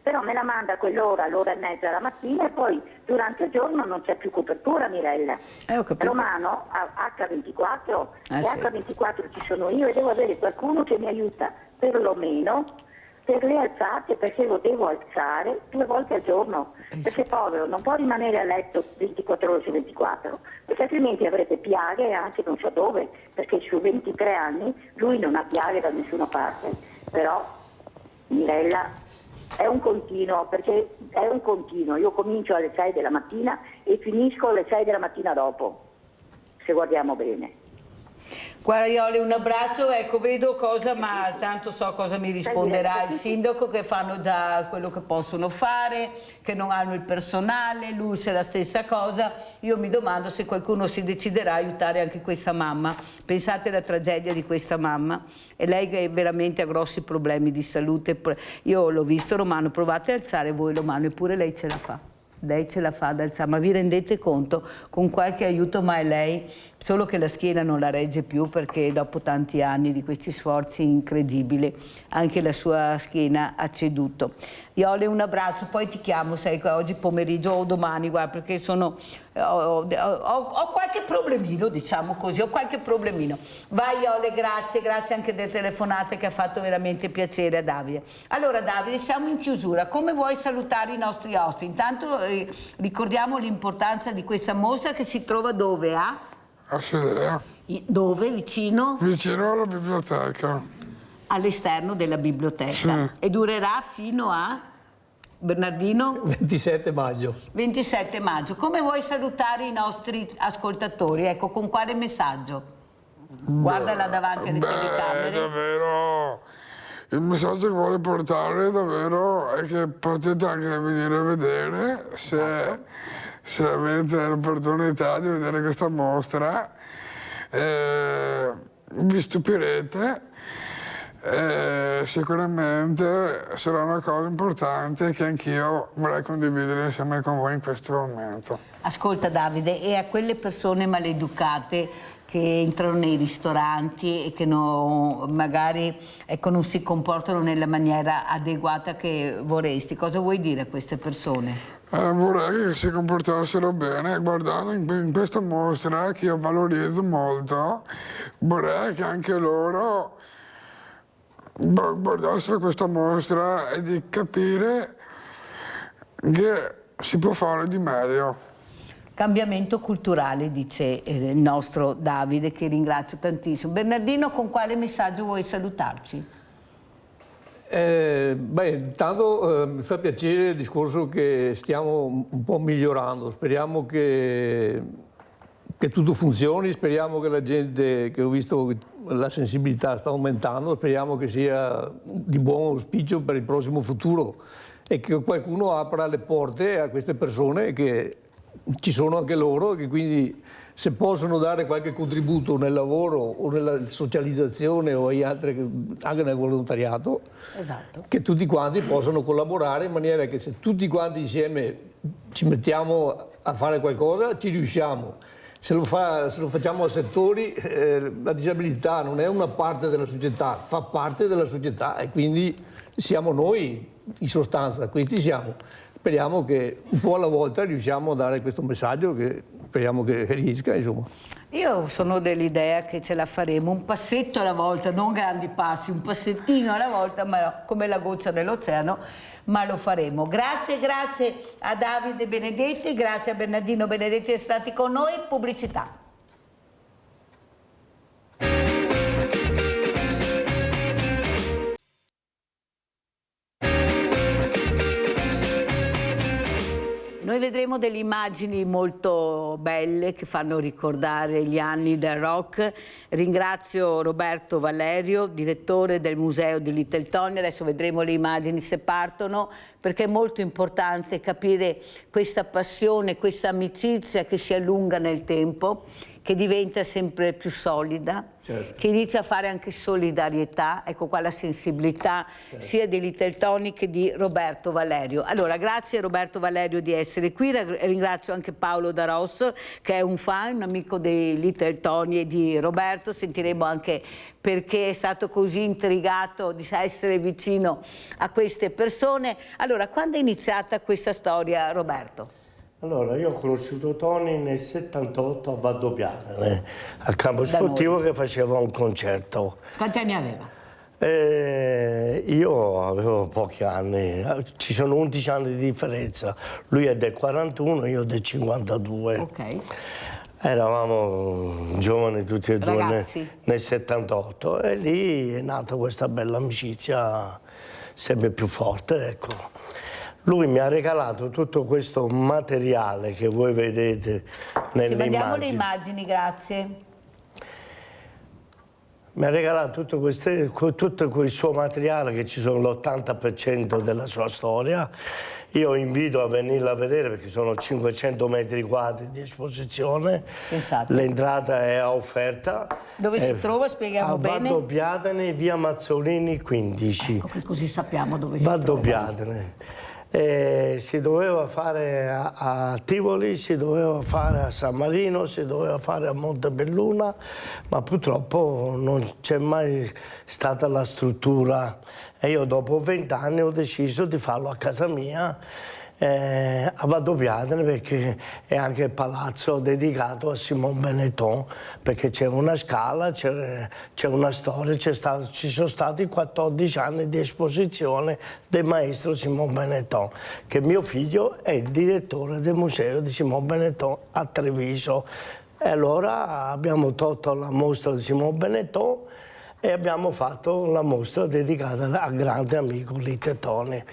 Però me la manda a quell'ora, l'ora e mezza la mattina, e poi durante il giorno non c'è più copertura, Mirella. Romano ha H24, e sì. H24 ci sono io e devo avere qualcuno che mi aiuta perlomeno per le alzate, perché lo devo alzare 2 volte al giorno, perché povero non può rimanere a letto 24 ore su 24, perché altrimenti avrebbe piaghe anche non so dove, perché su 23 anni lui non ha piaghe da nessuna parte. Però Mirella è un continuo, io comincio alle 6 della mattina e finisco alle 6 della mattina dopo, se guardiamo bene. Guarda Iole, un abbraccio, ecco, vedo cosa, ma tanto so cosa mi risponderà il sindaco, che fanno già quello che possono fare, che non hanno il personale, lui è la stessa cosa. Io mi domando se qualcuno si deciderà a aiutare anche questa mamma. Pensate alla tragedia di questa mamma, e lei che veramente ha grossi problemi di salute. Io l'ho visto, Romano, provate a alzare voi la mano, eppure lei ce la fa. Lei ce la fa ad alzare, ma vi rendete conto? Con qualche aiuto, ma è lei, solo che la schiena non la regge più, perché dopo tanti anni di questi sforzi incredibili anche la sua schiena ha ceduto. Iole, un abbraccio, poi ti chiamo, sai, oggi pomeriggio o domani, guarda, perché ho qualche problemino, diciamo così, ho qualche problemino. Vai Iole, grazie anche delle telefonate che ha fatto veramente piacere a Davide. Allora Davide, siamo in chiusura, come vuoi salutare i nostri ospiti? Intanto ricordiamo l'importanza di questa mostra, che si trova dove? A Acidea. Dove? Vicino? Vicino alla biblioteca. All'esterno della biblioteca. Sì. E durerà fino a, Bernardino? 27 maggio. 27 maggio. Come vuoi salutare i nostri ascoltatori? Ecco, con quale messaggio? Guardala davanti alle telecamere. Davvero, il messaggio che vuole portare davvero è che potete anche venire a vedere, se avete l'opportunità di vedere questa mostra, vi stupirete. Sicuramente sarà una cosa importante che anch'io vorrei condividere insieme con voi in questo momento. Ascolta Davide, e a quelle persone maleducate che entrano nei ristoranti e che magari non si comportano nella maniera adeguata che vorresti, cosa vuoi dire a queste persone? Vorrei che si comportassero bene, guardando in questa mostra che io valorizzo molto, vorrei che anche loro guardassero questa mostra e di capire che si può fare di meglio. Cambiamento culturale, dice il nostro Davide, che ringrazio tantissimo. Bernardino, con quale messaggio vuoi salutarci? Intanto mi fa piacere il discorso che stiamo un po' migliorando, speriamo che tutto funzioni, speriamo che la gente, che ho visto la sensibilità sta aumentando, speriamo che sia di buon auspicio per il prossimo futuro e che qualcuno apra le porte a queste persone, che ci sono anche loro, che quindi se possono dare qualche contributo nel lavoro o nella socializzazione o anche nel volontariato, esatto, che tutti quanti possano collaborare in maniera che se tutti quanti insieme ci mettiamo a fare qualcosa ci riusciamo. Se lo facciamo a settori, la disabilità non è una parte della società, fa parte della società e quindi siamo noi, in sostanza, questi siamo. Speriamo che un po' alla volta riusciamo a dare questo messaggio, che speriamo che riesca, insomma. Io sono dell'idea che ce la faremo, un passetto alla volta, non grandi passi, un passettino alla volta, ma come la goccia nell'oceano, ma lo faremo. Grazie a Davide Benedetti, grazie a Bernardino Benedetti di essere stati con noi. Pubblicità. Noi vedremo delle immagini molto belle che fanno ricordare gli anni del rock. Ringrazio Roberto Valerio, direttore del Museo di Little Tony. Adesso vedremo le immagini se partono, perché è molto importante capire questa passione, questa amicizia che si allunga nel tempo, che diventa sempre più solida, certo, che inizia a fare anche solidarietà. Ecco qua la sensibilità, certo, sia di Little Tony che di Roberto Valerio. Allora, grazie Roberto Valerio di essere qui, ringrazio anche Paolo Daros, che è un fan, un amico di Little Tony e di Roberto. Sentiremo anche perché è stato così intrigato di essere vicino a queste persone. Allora, quando è iniziata questa storia, Roberto? Allora, io ho conosciuto Tony nel 78 a Valdobbiadene, al campo sportivo, che faceva un concerto. Quanti anni aveva? Io avevo pochi anni, ci sono 11 anni di differenza. Lui è del 41, io del 52. Ok. Eravamo giovani tutti e due nel 78 e lì è nata questa bella amicizia sempre più forte, ecco. Lui mi ha regalato tutto questo materiale che voi vedete nelle immagini. Mandiamo le immagini, grazie. Mi ha regalato tutto quel suo materiale, che ci sono l'80% della sua storia. Io invito a venirla a vedere perché sono 500 metri quadri di esposizione. Pensate. L'entrata è a offerta. Dove si trova? Spieghiamo bene. A Valdobbiadene, via Mazzolini 15. Ecco, che così sappiamo dove si trova. Valdobbiadene. Si doveva fare a Tivoli, si doveva fare a San Marino, si doveva fare a Montebelluna, ma purtroppo non c'è mai stata la struttura e io dopo 20 anni ho deciso di farlo a casa mia, a Valdobbiadene, perché è anche il palazzo dedicato a Simon Benetton, perché c'è una scala, c'è una storia, ci sono stati 14 anni di esposizione del maestro Simon Benetton, che mio figlio è il direttore del museo di Simon Benetton a Treviso. E allora abbiamo tolto la mostra di Simon Benetton e abbiamo fatto la mostra dedicata al grande amico Little Tony,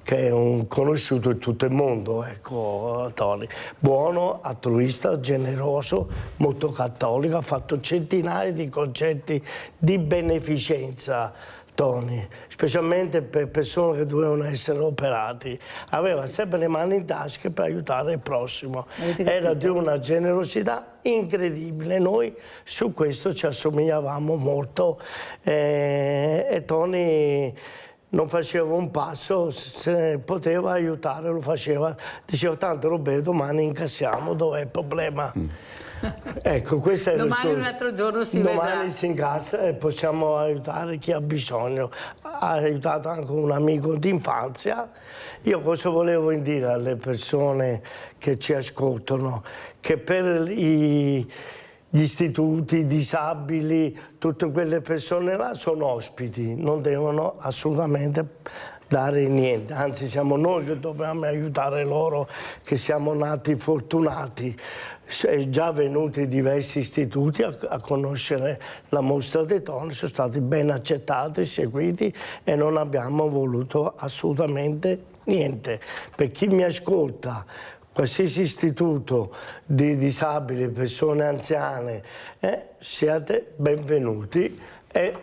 che è un conosciuto in tutto il mondo, ecco, Tony. Buono, altruista, generoso, molto cattolico, ha fatto centinaia di concerti di beneficenza, Tony, specialmente per persone che dovevano essere operati. Aveva sempre le mani in tasca per aiutare il prossimo. Era di una generosità incredibile. Noi su questo ci assomigliavamo molto e Tony non faceva un passo, se poteva aiutare lo faceva, diceva tanto Roberto domani incassiamo, dov'è il problema? Ecco, questo è domani un altro giorno si vedrà. Domani si incassa e possiamo aiutare chi ha bisogno. Ha aiutato anche un amico d'infanzia. Io cosa volevo dire alle persone che ci ascoltano? Che per gli istituti, i disabili, tutte quelle persone là sono ospiti, non devono assolutamente dare niente, anzi siamo noi che dobbiamo aiutare loro, che siamo nati fortunati. È già venuti diversi istituti a conoscere la mostra dei Tony, sono stati ben accettati, seguiti e non abbiamo voluto assolutamente niente. Per chi mi ascolta, qualsiasi istituto di disabili, persone anziane, siate benvenuti e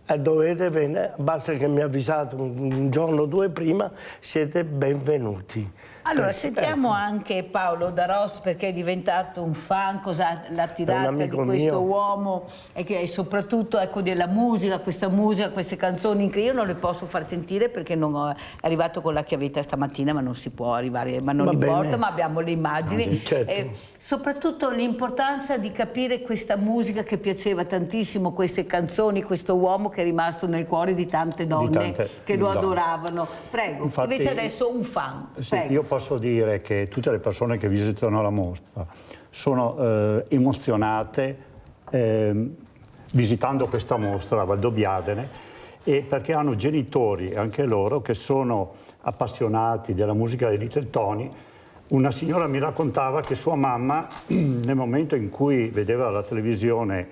E dovete venire, basta che mi avvisate un giorno o due prima, siete benvenuti. Allora, sentiamo anche Paolo D'Arros, perché è diventato un fan, cosa l'ha tirata di questo uomo, e che soprattutto, ecco, della musica, questa musica, queste canzoni che io non le posso far sentire perché non è arrivato con la chiavetta stamattina, ma non si può arrivare, ma non importa, ma abbiamo le immagini. Certo. Soprattutto l'importanza di capire questa musica che piaceva tantissimo, queste canzoni, questo uomo che è rimasto nel cuore di tante donne che lo adoravano. Prego, infatti, invece adesso un fan. Sì, io posso dire che tutte le persone che visitano la mostra sono emozionate visitando questa mostra a Valdobbiadene, e perché hanno genitori, anche loro, che sono appassionati della musica dei Little Tony. Una signora mi raccontava che sua mamma, nel momento in cui vedeva la televisione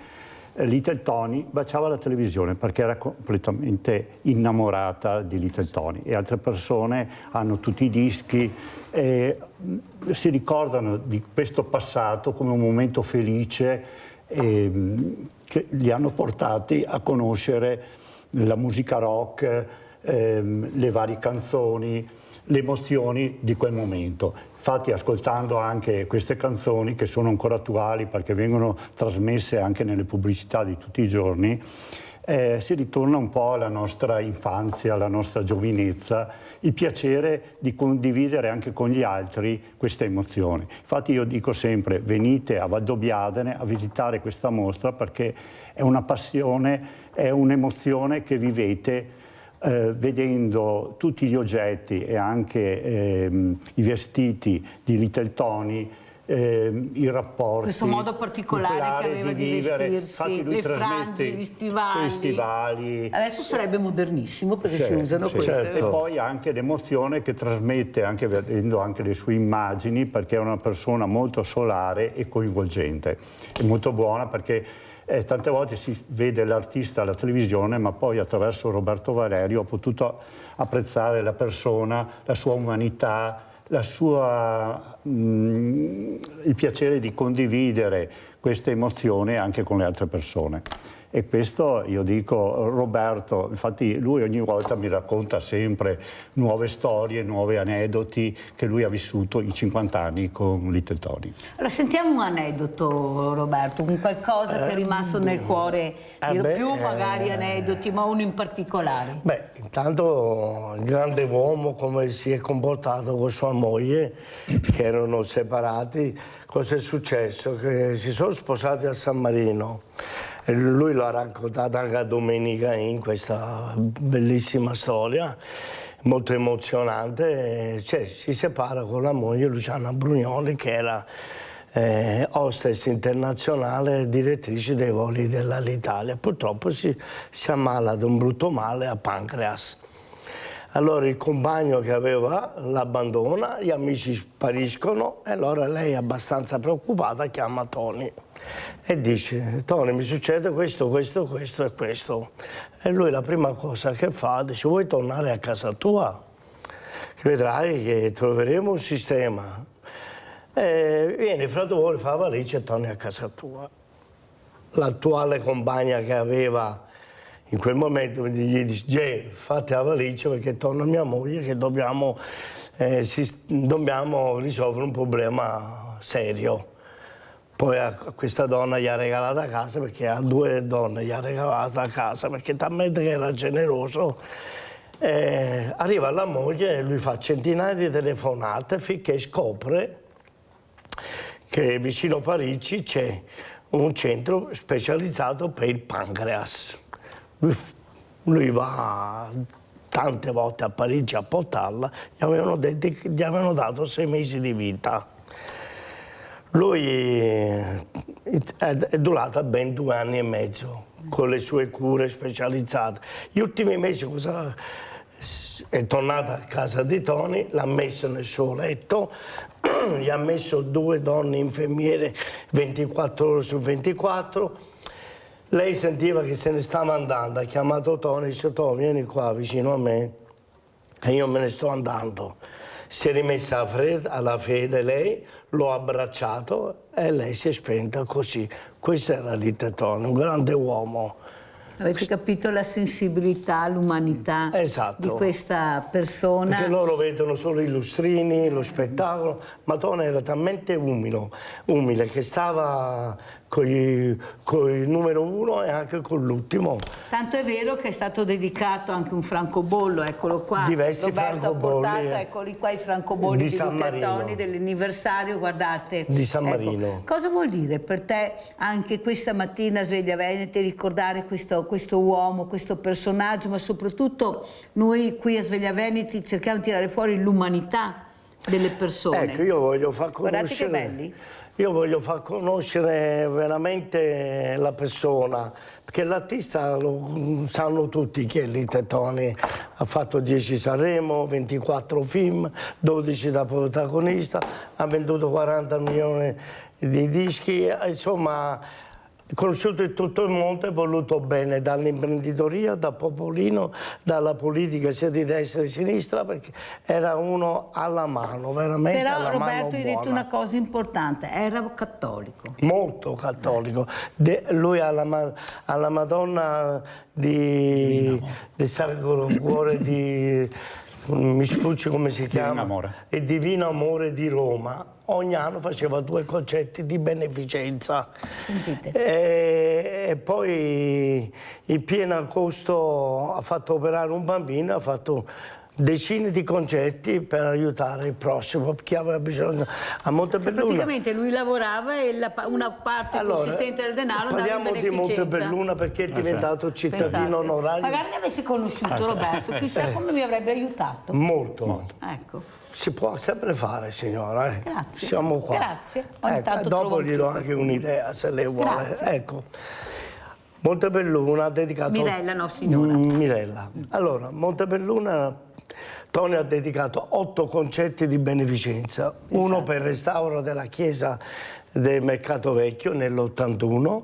Little Tony, baciava la televisione perché era completamente innamorata di Little Tony, e altre persone hanno tutti i dischi e si ricordano di questo passato come un momento felice che li hanno portati a conoscere la musica rock, le varie canzoni, le emozioni di quel momento. Infatti, ascoltando anche queste canzoni, che sono ancora attuali perché vengono trasmesse anche nelle pubblicità di tutti i giorni, si ritorna un po' alla nostra infanzia, alla nostra giovinezza, il piacere di condividere anche con gli altri queste emozioni. Infatti io dico sempre: venite a Valdobbiadene a visitare questa mostra, perché è una passione, è un'emozione che vivete vedendo tutti gli oggetti e anche i vestiti di Little Tony, i rapporti, questo modo particolare che aveva di vestirsi, le frange, gli stivali. Adesso sarebbe modernissimo perché si usano queste. E poi anche l'emozione che trasmette, anche vedendo anche le sue immagini, perché è una persona molto solare e coinvolgente. È molto buona perché tante volte si vede l'artista alla televisione, ma poi attraverso Roberto Valerio ho potuto apprezzare la persona, la sua umanità, il piacere di condividere queste emozioni anche con le altre persone. E questo io dico, Roberto, infatti lui ogni volta mi racconta sempre nuove storie, nuovi aneddoti che lui ha vissuto in 50 anni con Little Tony. Allora sentiamo un aneddoto, Roberto, un qualcosa che è rimasto nel cuore, più magari aneddoti, ma uno in particolare. Beh, intanto il grande uomo, come si è comportato con sua moglie, che erano separati. Cosa è successo? Che si sono sposati a San Marino. E lui lo ha raccontato anche a Domenica in questa bellissima storia, molto emozionante. Cioè, si separa con la moglie Luciana Brugnoli, che era hostess internazionale, direttrice dei voli dell'Alitalia. Purtroppo si ammala di un brutto male a pancreas. Allora il compagno che aveva l'abbandona, gli amici spariscono, e allora lei, abbastanza preoccupata, chiama Tony e dice: Tony, mi succede questo, questo, questo e questo. E lui la prima cosa che fa, dice: vuoi tornare a casa tua? Che vedrai che troveremo un sistema. Vieni fra 2 ore, fa valigia e torni a casa tua. L'attuale compagna che aveva in quel momento gli dice: Jay, fate la valigia perché torna mia moglie, che dobbiamo risolvere un problema serio. Poi a questa donna gli ha regalato la casa, perché a 2 donne gli ha regalato la casa, perché talmente che era generoso. Arriva la moglie e lui fa centinaia di telefonate finché scopre che vicino a Parigi c'è un centro specializzato per il pancreas. Lui va tante volte a Parigi a portarla, gli avevano detto che gli avevano dato 6 mesi di vita. Lui è durata ben 2 anni e mezzo con le sue cure specializzate. Gli ultimi mesi è tornata a casa di Tony, l'ha messo nel suo letto, gli ha messo 2 donne infermiere 24 ore su 24. Lei sentiva che se ne stava andando, ha chiamato Tony e dice: Tony, vieni qua vicino a me, e io me ne sto andando. Si è rimessa alla fede lei, l'ho abbracciato e lei si è spenta così. Questo era Little Tony, un grande uomo. Avete capito la sensibilità, l'umanità di questa persona? Perché loro vedono solo i lustrini, lo spettacolo, ma Tony era talmente umile che stava con il numero 1 e anche con l'ultimo. Tanto è vero che è stato dedicato anche un francobollo, eccolo qua. Diversi Roberto ha francobolli, portato, eccoli qua i francobolli di San Luca Marino. Toni dell'anniversario, guardate. Di San Ecco, Marino. cosa vuol dire per te anche questa mattina a Sveglia Veneti ricordare questo uomo, questo personaggio, ma soprattutto noi qui a Sveglia Veneti cerchiamo di tirare fuori l'umanità delle persone. Ecco, io voglio far conoscere... Guardate che belli. Io voglio far conoscere veramente la persona, perché l'artista lo sanno tutti chi è Lite Toni. Ha fatto 10 Sanremo, 24 film, 12 da protagonista, ha venduto 40 milioni di dischi, insomma conosciuto in tutto il mondo e voluto bene dall'imprenditoria, da Popolino, dalla politica sia di destra che di sinistra, perché era uno alla mano, veramente Però alla Roberto mano hai detto buona. una cosa importante, era cattolico. Molto cattolico. Lui alla Madonna del Sacro Cuore di... mi sfugge come si chiama? Divino Amore. Il Divino Amore di Roma. Ogni anno faceva 2 concerti di beneficenza. E poi in pieno agosto ha fatto operare un bambino, ha fatto decine di concerti per aiutare il prossimo, chi aveva bisogno a Montebelluna. Praticamente lui lavorava e una parte consistente del denaro andava in parliamo di beneficenza. Montebelluna perché è diventato cittadino onorario. Magari ne avessi conosciuto Roberto, chissà come mi avrebbe aiutato. Molto. Ecco. Si può sempre fare, signora. Grazie. Siamo qua. Grazie. Ogni tanto dopo trovo gli do anche un'idea se lei vuole. Grazie. Ecco. Montebelluna ha dedicato... Mirella, no signora. Mirella. Allora, Montebelluna, Toni ha dedicato 8 concerti di beneficenza. Uno per il restauro della chiesa del Mercato Vecchio nell'81.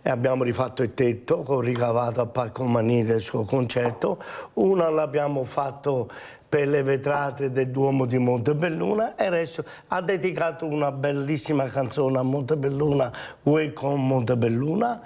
E abbiamo rifatto il tetto con ricavato a Parco Mani del suo concerto. Uno l'abbiamo fatto per le vetrate del Duomo di Montebelluna e adesso ha dedicato una bellissima canzone a Montebelluna, Welcome Montebelluna.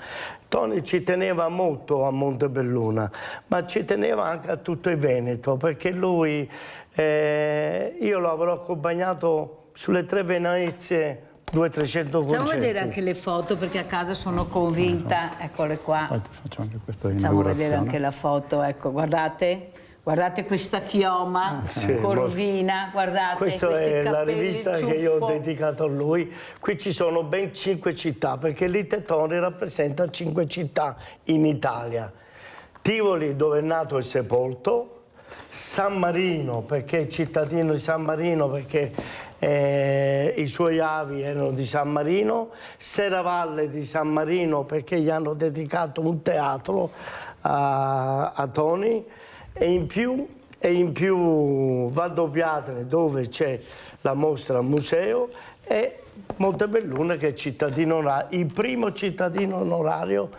Toni ci teneva molto a Montebelluna, ma ci teneva anche a tutto il Veneto, perché lui, io lo avrò accompagnato sulle 3 Venezie 200-300 concerti. Facciamo vedere anche le foto perché a casa sono convinta, eccole qua. Faccio anche questa Facciamo vedere anche la foto, ecco, guardate. Guardate questa chioma corvina, guardate. Questa è la rivista ciuffo. che io ho dedicato a lui. Qui ci sono ben 5 città, perché Lite Toni rappresenta 5 città in Italia. Tivoli, dove è nato e sepolto, San Marino, perché è cittadino di San Marino, perché i suoi avi erano di San Marino, Serravalle di San Marino, perché gli hanno dedicato un teatro a Toni, e in più Valdobbiadene, dove c'è la mostra museo, e Montebelluna, che è cittadino onorario. Il primo cittadino onorario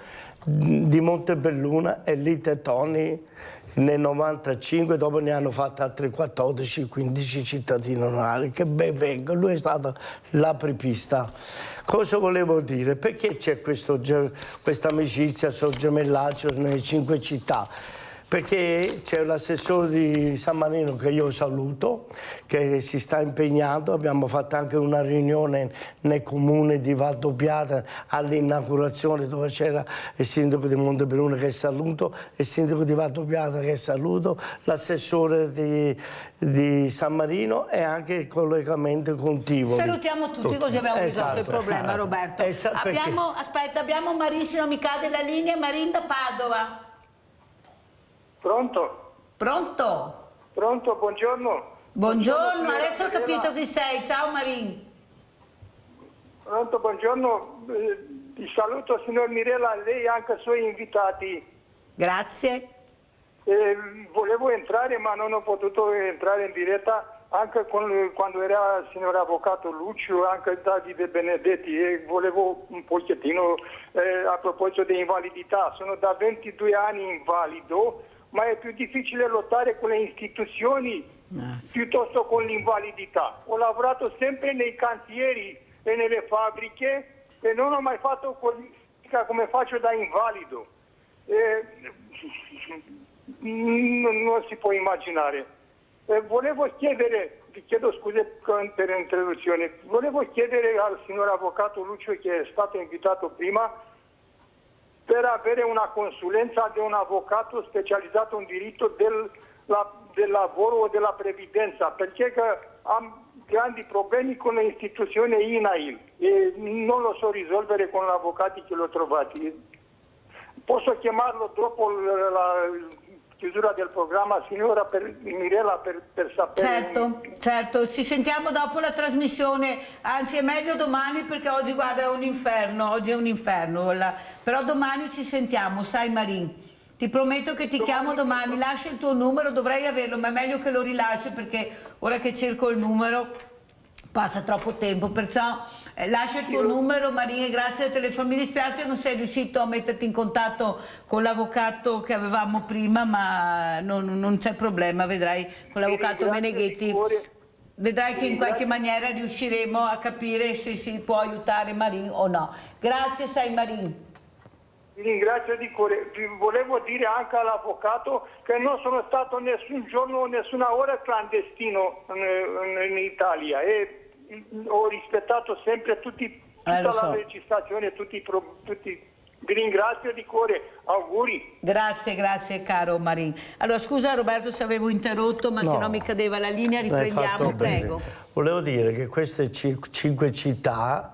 di Montebelluna è Lite Toni nel 95, dopo ne hanno fatto altri 14-15 cittadini onorari, che ben vengono. Lui è stato l'apripista. Cosa volevo dire? Perché c'è questa amicizia, questo gemellaggio nelle 5 città? Perché c'è l'assessore di San Marino che io saluto, che si sta impegnando. Abbiamo fatto anche una riunione nel comune di Valdobbiadene all'inaugurazione, dove c'era il sindaco di Montebelluna che saluto, il sindaco di Valdobbiadene che saluto, l'assessore di San Marino e anche il collegamento con Tivoli. Salutiamo tutti così abbiamo risolto il problema, Roberto. Abbiamo Marin, se non mi cade la linea, Marin da Padova. Pronto? Pronto? Pronto, buongiorno. Buongiorno, adesso ho capito chi sei. Ciao Marin. Pronto, buongiorno. Ti saluto signor Mirella, lei e anche i suoi invitati. Grazie. Volevo entrare ma non ho potuto entrare in diretta anche quando era il signor avvocato Lucio, anche Davide Benedetti, e volevo un pochettino a proposito di invalidità. Sono da 22 anni invalido, ma è più difficile lottare con le istituzioni piuttosto con l'invalidità. Ho lavorato sempre nei cantieri e nelle fabbriche e non ho mai fatto politica come faccio da invalido. non si può immaginare. Volevo chiedere, vi chiedo scuse per l'introduzione, volevo chiedere al signor avvocato Lucio, che è stato invitato prima, per avere una consulenza di un avvocato specializzato in diritto del lavoro o della previdenza, perché ho grandi problemi con l'istituzione INAIL e non lo so risolvere con gli avvocati che l'ho trovati. Posso chiamarlo dopo la chiusura del programma, signora Mirella, per sapere? Certo, ci sentiamo dopo la trasmissione, anzi è meglio domani perché oggi, guarda, è un inferno, però domani ci sentiamo, sai Marin? Ti prometto che ti chiamo domani, lascia il tuo numero, dovrei averlo, ma è meglio che lo rilasci perché ora che cerco il numero passa troppo tempo, perciò lascia il tuo numero, Maria, grazie al telefono. Mi dispiace non sei riuscito a metterti in contatto con l'avvocato che avevamo prima, ma non c'è problema, vedrai, con l'avvocato Meneghetti. Vedrai che in qualche maniera riusciremo a capire se si può aiutare Marin o no. Grazie, sai Marin. Vi ringrazio di cuore. Vi volevo dire anche all'avvocato che non sono stato nessun giorno, nessuna ora clandestino in Italia e ho rispettato sempre tutta la legislazione, tutti. Vi ringrazio di cuore, auguri. Grazie caro Marin. Allora scusa Roberto se avevo interrotto, ma se no mi cadeva la linea, riprendiamo, prego. Volevo dire che queste 5 città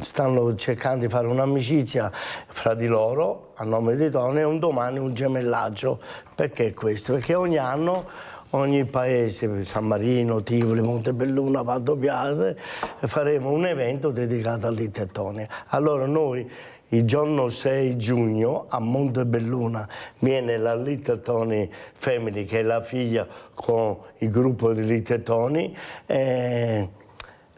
stanno cercando di fare un'amicizia fra di loro a nome di Tony e un domani un gemellaggio. Perché questo? Perché ogni anno ogni paese, San Marino, Tivoli, Montebelluna, Valdobbiadene, faremo un evento dedicato all'Intertonia. Allora noi il giorno 6 giugno a Montebelluna viene la Little Tony Family, che è la figlia con il gruppo di Little Tony.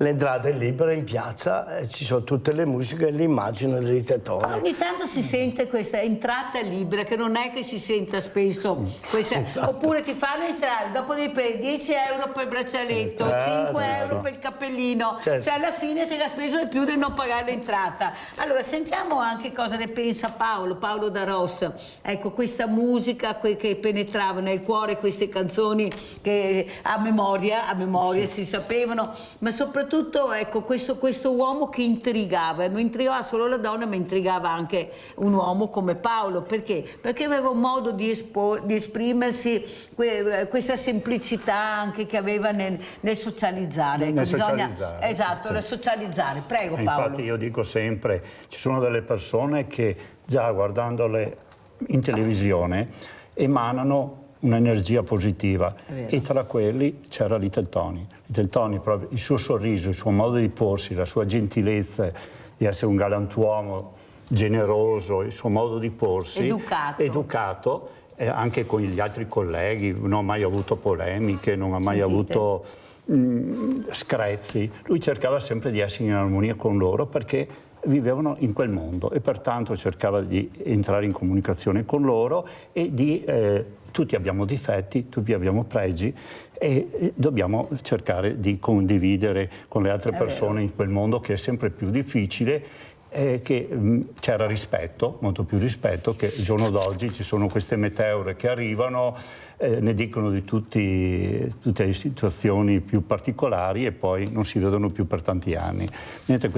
L'entrata è libera in piazza, ci sono tutte le musiche e l'immagine di Little Tony. Ogni tanto si sente questa entrata libera, che non è che si senta spesso. Esatto. Oppure ti fanno entrare, dopo devi prendere 10 euro per il braccialetto, 5 euro per il cappellino, cioè alla fine ti ha speso di più del non pagare l'entrata. Allora sentiamo anche cosa ne pensa Paolo da Ross. Ecco, questa musica che penetrava nel cuore, queste canzoni che a memoria si sapevano, ma soprattutto ecco, questo uomo che intrigava, non intrigava solo la donna ma intrigava anche un uomo come Paolo, perché aveva un modo di esprimersi, questa semplicità anche che aveva nel socializzare. Nel socializzare. Esatto, nel socializzare. Prego Paolo. Infatti io dico sempre, ci sono delle persone che già guardandole in televisione emanano un'energia positiva e tra quelli c'era Little Tony. Little Tony, proprio il suo sorriso, il suo modo di porsi, la sua gentilezza di essere un galantuomo generoso, il suo modo di porsi educato anche con gli altri colleghi, non ha mai avuto polemiche, non ha mai avuto screzi. Lui cercava sempre di essere in armonia con loro perché vivevano in quel mondo e pertanto cercava di entrare in comunicazione con loro e di tutti abbiamo difetti, tutti abbiamo pregi e dobbiamo cercare di condividere con le altre persone in quel mondo che è sempre più difficile, che c'era rispetto, molto più rispetto, che il giorno d'oggi ci sono queste meteore che arrivano, ne dicono di tutte le situazioni più particolari e poi non si vedono più per tanti anni. Mentre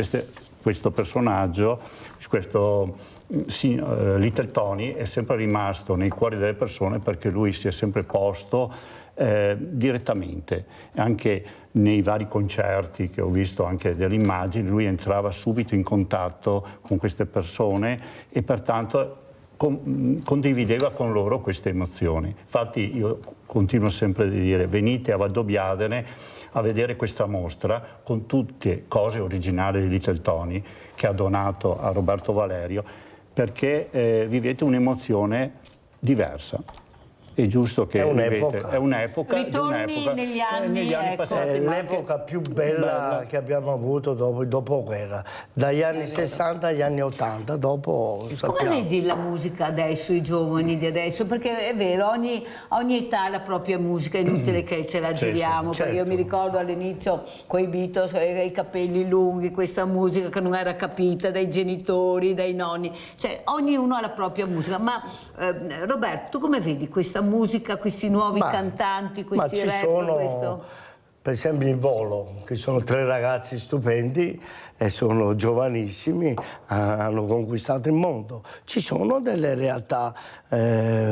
questo personaggio, questo Little Tony è sempre rimasto nei cuori delle persone perché lui si è sempre posto direttamente, anche nei vari concerti che ho visto, anche delle immagini, lui entrava subito in contatto con queste persone e pertanto condivideva con loro queste emozioni. Infatti io continuo sempre a dire venite a Valdobbiadene a vedere questa mostra con tutte cose originali di Little Tony che ha donato a Roberto Valerio, perché vivete un'emozione diversa. è giusto che è un'epoca. È un'epoca. Ritorni negli anni ecco. passati. È l'epoca più bella che abbiamo avuto dopo il dopoguerra, dagli anni 60 agli anni 80, dopo sappiamo. Come vedi la musica adesso, i giovani di adesso? Perché è vero, ogni età ha la propria musica, è inutile che ce la giriamo, perché io mi ricordo all'inizio quei Beatles, i capelli lunghi, questa musica che non era capita dai genitori, dai nonni, cioè ognuno ha la propria musica, ma Roberto, tu come vedi questa musica, questi nuovi cantanti, questi rapper, questo? Per esempio il Volo, che sono 3 ragazzi stupendi e sono giovanissimi, hanno conquistato il mondo. Ci sono delle realtà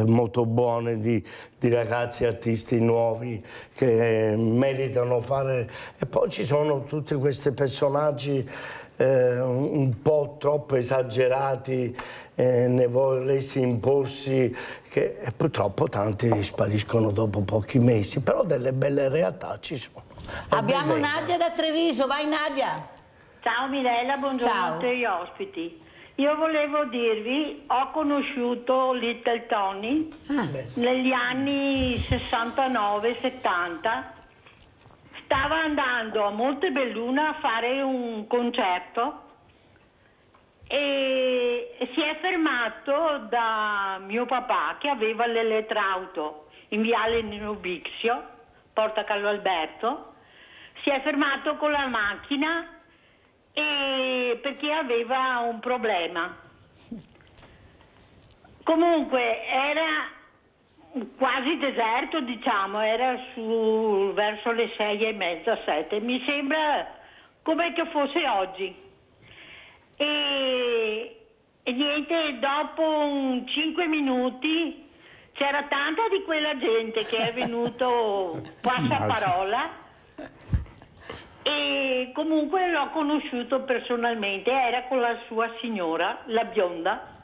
molto buone di ragazzi artisti nuovi che meritano fare... E poi ci sono tutti questi personaggi un po' troppo esagerati, ne vorresti imporsi, che purtroppo tanti spariscono dopo pochi mesi, però delle belle realtà ci sono. Abbiamo Nadia da Treviso, vai Nadia! Ciao Mirella, buongiorno Ciao. a te gli ospiti. Io volevo dirvi, ho conosciuto Little Tony negli anni 69-70, stava andando a Montebelluna a fare un concerto e si è fermato da mio papà che aveva l'elettrauto in viale Nino Bixio, Porta Carlo Alberto, si è fermato con la macchina perché aveva un problema. Comunque era quasi deserto, diciamo, era verso le 6:30, 7, mi sembra come che fosse oggi. E niente, dopo 5 minuti c'era tanta di quella gente che è venuto passaparola e comunque l'ho conosciuto personalmente, era con la sua signora, la bionda.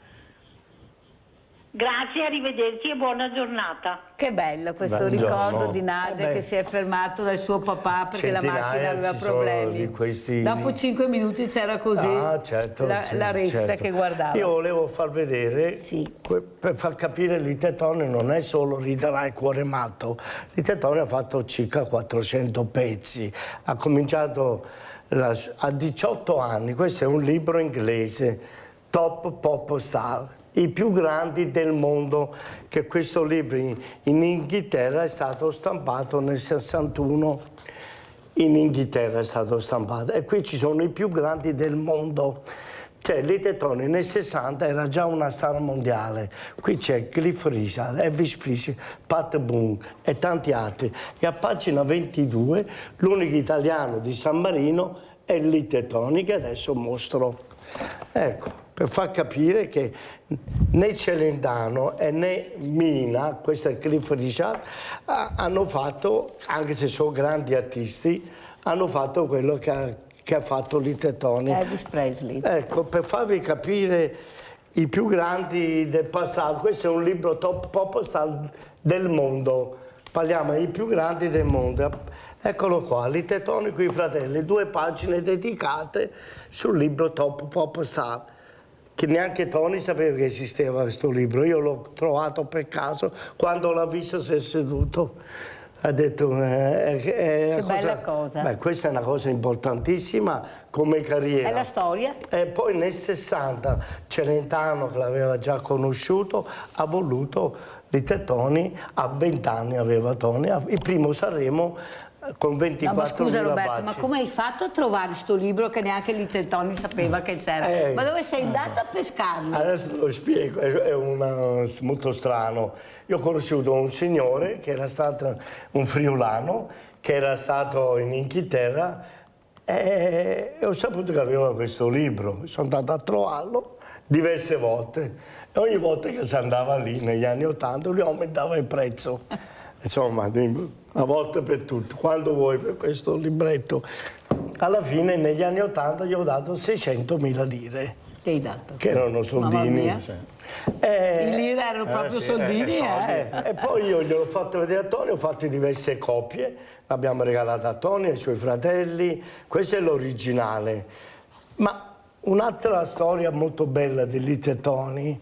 Grazie, arrivederci e buona giornata. Che bello questo Buongiorno. ricordo di Nadia che si è fermato dal suo papà perché la macchina aveva ci sono problemi. di questi... Dopo 5 minuti c'era così la ressa che guardava. Io volevo far vedere, per far capire Little Tony non è solo Riderai Cuore Matto. Little Tony ha fatto circa 400 pezzi, ha cominciato a 18 anni, questo è un libro inglese, Top Pop Star. I più grandi del mondo, che questo libro in Inghilterra è stato stampato nel 61, in Inghilterra è stato stampato, e qui ci sono i più grandi del mondo. Cioè Little Tony nel 60 era già una star mondiale, qui c'è Cliff Richard, Elvis Presley, Pat Boone e tanti altri. E a pagina 22 l'unico italiano di San Marino è Little Tony, che adesso mostro. Ecco, per far capire che né Celentano né Mina, questo è Cliff Richard, hanno fatto, anche se sono grandi artisti, hanno fatto quello che ha fatto Little Tony. Elvis Presley. Ecco, per farvi capire i più grandi del passato, questo è un libro Top Pop Star del mondo, parliamo dei più grandi del mondo. Eccolo qua, Little Tony con i fratelli, 2 pagine dedicate sul libro Top Pop Star, che neanche Tony sapeva che esisteva questo libro. Io l'ho trovato per caso, quando l'ha visto si è seduto, ha detto che bella cosa. Beh, questa è una cosa importantissima come carriera. È la storia. E poi nel 60 Celentano, che l'aveva già conosciuto, ha voluto Little Tony, a 20 anni aveva Tony, il primo Sanremo con 24.000 ma scusa Roberto, baci. ma come hai fatto a trovare sto libro che neanche Little Tony sapeva che c'era? Ma dove sei andato a pescarlo? Adesso lo spiego, è molto strano. Io ho conosciuto un signore che era stato un friulano, che era stato in Inghilterra, e ho saputo che aveva questo libro. Sono andato a trovarlo diverse volte e ogni volta che si andava lì negli anni 80 lui aumentava il prezzo. Insomma, una volta per tutte, quando vuoi per questo libretto. Alla fine, negli anni 80, gli ho dato 600.000 lire. Che hai dato? Che erano soldini. I lire erano proprio soldini, E poi io gliel'ho fatto vedere a Tony, ho fatto diverse copie, l'abbiamo regalata a Tony e ai suoi fratelli. Questo è l'originale. Ma un'altra storia molto bella di Little Tony,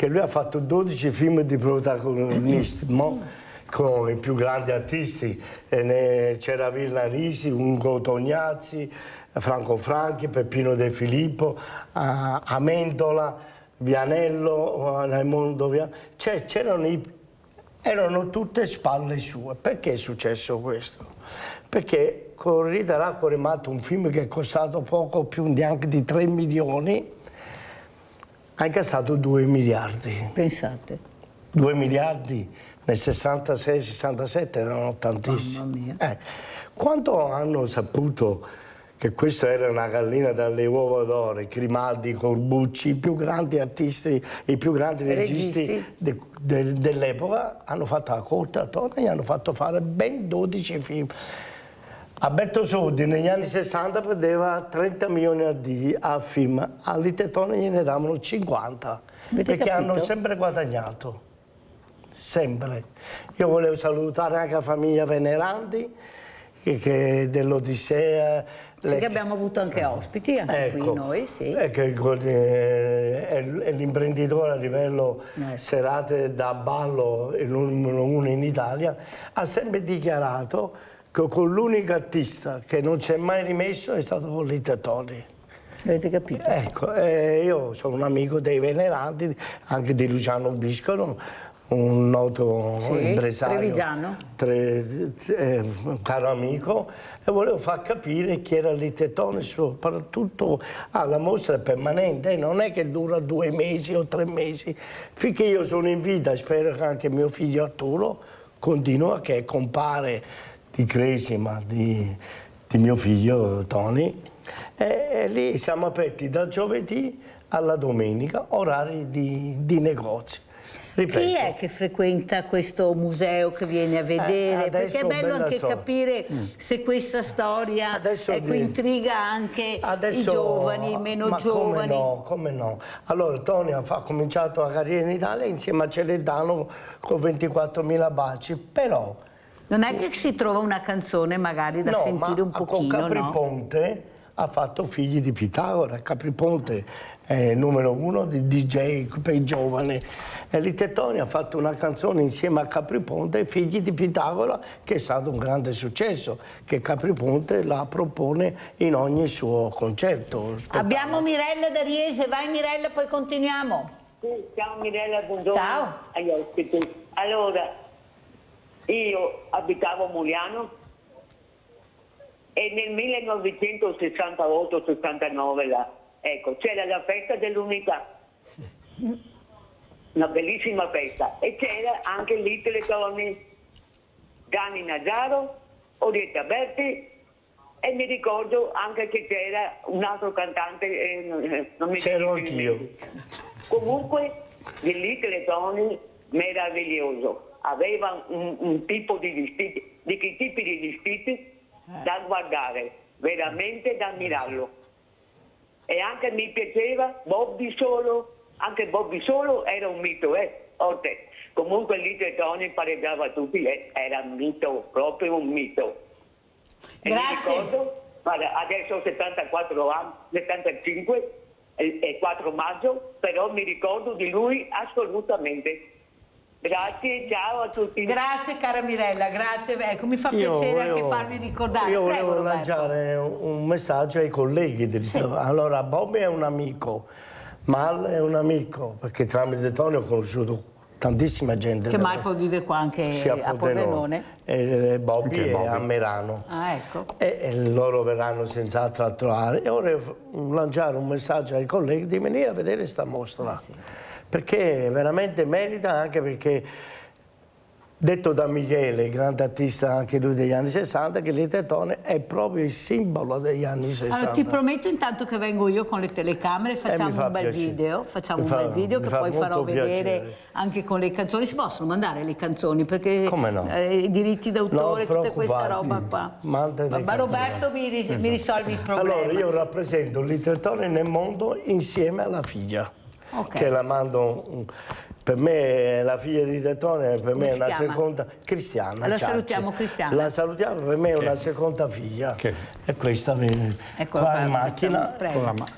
che lui ha fatto 12 film di protagonismo con i più grandi artisti. C'era Villanisi, Ugo Tognazzi, Franco Franchi, Peppino De Filippo, Amendola, Vianello, Raimondo Vianello. Erano tutte spalle sue. Perché è successo questo? Perché con Rita Racco Remato, un film che è costato poco più neanche di 3 milioni, ha incassato 2 miliardi. Pensate. 2 miliardi nel 66-67 erano tantissimi. Quando hanno saputo che questa era una gallina dalle uova d'oro, Grimaldi, Corbucci, i più grandi artisti, i più grandi registi dell'epoca, hanno fatto la corte a Toni e gli hanno fatto fare ben 12 film. Alberto Sordi negli anni 60 perdeva 30 milioni a film, a Litetone gliene davano 50, perché hanno sempre guadagnato, sempre. Io volevo salutare anche la famiglia Venerandi, dell'Odissea. Sì, che abbiamo avuto anche ospiti, anche qui noi, sì. È l'imprenditore a livello serate da ballo, il numero 1 in Italia, ha sempre dichiarato che con l'unico artista che non si è mai rimesso è stato Litetoni. Avete capito? Ecco, io sono un amico dei Venerandi, anche di Luciano Biscolo, un noto impresario, caro amico, e volevo far capire chi era Litetone, soprattutto la mostra è permanente, non è che dura 2 mesi o 3 mesi, finché io sono in vita, spero che anche mio figlio Arturo continua, che è compare di Cresima, di mio figlio Tony, e lì siamo aperti dal giovedì alla domenica, orari di negozi. Ripeto. Chi è che frequenta questo museo, che viene a vedere? Perché è bello anche capire se questa storia intriga anche i giovani, i meno giovani. Come no? Allora Tony ha cominciato la carriera in Italia insieme a Celedano con 24.000 baci, però... Non è che si trova una canzone magari da sentire un pochino, con Capriponte ha fatto Figli di Pitagora. Capriponte è il numero 1 di DJ per i giovani. E Litetoni ha fatto una canzone insieme a Capriponte, Figli di Pitagora, che è stato un grande successo, che Capriponte la propone in ogni suo concerto. Abbiamo Mirella da Riese, vai Mirella, poi continuiamo. Sì, ciao Mirella, buongiorno. Ciao. Agli ospiti. Allora, io abitavo a Muriano e nel 1968-69 ecco, c'era la festa dell'unità, una bellissima festa, e c'era anche lì Teletoni, Gianni Nazaro, Orietta Berti, e mi ricordo anche che c'era un altro cantante, non mi c'ero anch'io. Comunque di lì Teletoni meraviglioso. Aveva un tipo di vestiti, di che tipi di vestiti da guardare, veramente da ammirarlo. E anche mi piaceva Bobby Solo, anche Bobby Solo era un mito, Comunque lì Tony pareggiava tutti, era un mito, proprio un mito. E mi ricordo, adesso ho 74 anni, 75, è 4 maggio, però mi ricordo di lui assolutamente. Grazie, ciao a tutti. Grazie cara Mirella, grazie. Ecco, mi fa piacere anche farvi ricordare. Io volevo lanciare un messaggio ai colleghi. Allora, Bobby è un amico, Mal è un amico, perché tramite Tony ho conosciuto tantissima gente. Che Mal poi vive qua anche a Pordenone. E Bobby è a Merano. Ah, ecco. E loro verranno senz'altro a trovare. E vorrei lanciare un messaggio ai colleghi di venire a vedere questa mostra. Sì. Perché veramente merita, anche perché, detto da Michele, grande artista anche lui degli anni 60, che Litetone è proprio il simbolo degli anni 60. Allora ti prometto intanto che vengo io con le telecamere, facciamo un bel video, che poi farò vedere anche con le canzoni. Si possono mandare le canzoni, perché i diritti d'autore, tutta questa roba qua. Ma Roberto mi risolvi il problema. Allora io rappresento Litetone nel mondo insieme alla figlia. Che la mando Per me la figlia di Tettone, per me è una seconda... Cristiana. La salutiamo, Cristiana. La salutiamo, per me è una seconda figlia. E questa viene qua in macchina.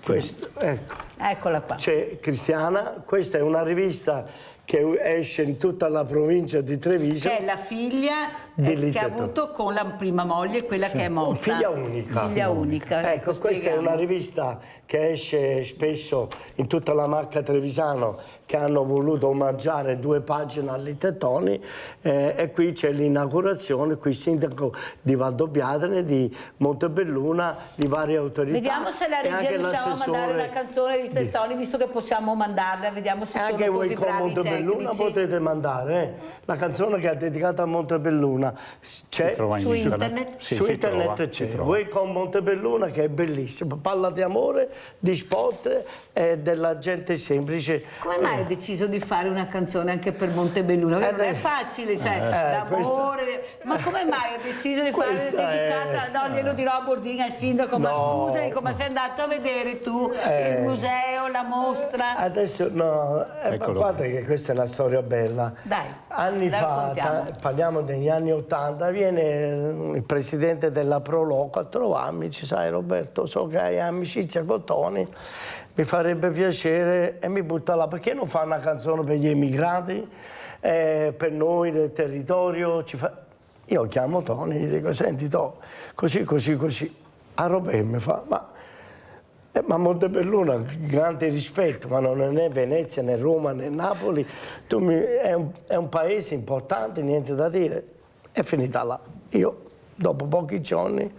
Questa, ecco. Eccola qua. C'è Cristiana, questa è una rivista che esce in tutta la provincia di Treviso. Che è la figlia che ha avuto con la prima moglie, quella che è morta. Figlia unica. Figlia unica. Ecco, questa è una rivista che esce spesso in tutta la Marca Trevisano, che hanno voluto omaggiare 2 pagine alle Tettoni, e qui c'è l'inaugurazione, qui sindaco di Valdobbiadene, di Montebelluna, di varie autorità. Vediamo se la regia riusciamo a mandare la canzone di Tettoni, visto che possiamo mandarla, vediamo se anche sono voi così con bravi Montebelluna tecnici. potete mandare la canzone che ha dedicato a Montebelluna. C'è su internet? Sì, su internet c'è. Voi con Montebelluna, che è bellissimo, parla di amore, di sport e della gente semplice. Come mai hai deciso di fare una canzone anche per Montebelluna? Non è facile, cioè, d'amore. Ma come mai hai deciso di fare dedicata? No, glielo dirò a Bordini, al sindaco, ma scusami, come sei andato a vedere tu il museo, la mostra? Adesso no, guarda che questa è una storia bella. Dai, anni fa, parliamo degli anni '80, viene il presidente della Proloco a trovarmi, ci sai Roberto, so che hai amicizia con Toni, mi farebbe piacere, e mi butta là, perché non fa una canzone per gli emigrati, per noi del territorio? Io chiamo Toni, gli dico, senti Toni, così, a Roberto mi fa, ma Montebelluna, grande rispetto, ma non è né Venezia, né Roma, né Napoli, è un paese importante, niente da dire. È finita là. Io, dopo pochi giorni,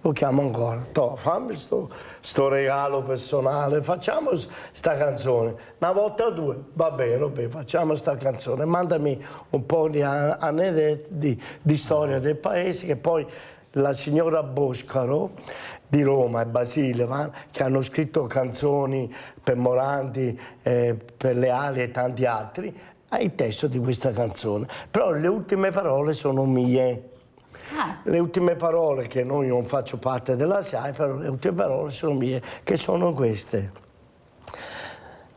lo chiamo ancora. Fammi sto regalo personale, facciamo sta canzone. Una volta o 2, va bene, facciamo sta canzone. Mandami un po' di aneddoti, di storia del paese, che poi la signora Boscaro di Roma e Basile, che hanno scritto canzoni per Morandi, per Leali e tanti altri, ha il testo di questa canzone. Però le ultime parole sono mie. Le ultime parole, che noi non faccio parte della SIAE, però le ultime parole sono mie, che sono queste.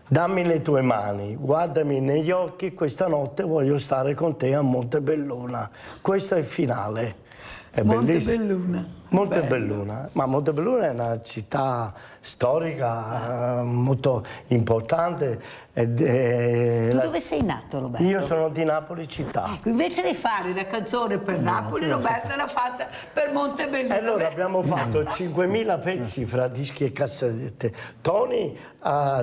Dammi le tue mani, guardami negli occhi, questa notte voglio stare con te a Montebelluna. Questo è il finale. È bellissimo. Montebelluna, ma Montebelluna è una città storica molto importante. Tu dove sei nato, Roberto? Io sono di Napoli città. Ecco, invece di fare la canzone per Napoli, Roberto l'ha fatta per Montebelluna. Allora abbiamo fatto 5.000 pezzi fra dischi e cassette. Toni ha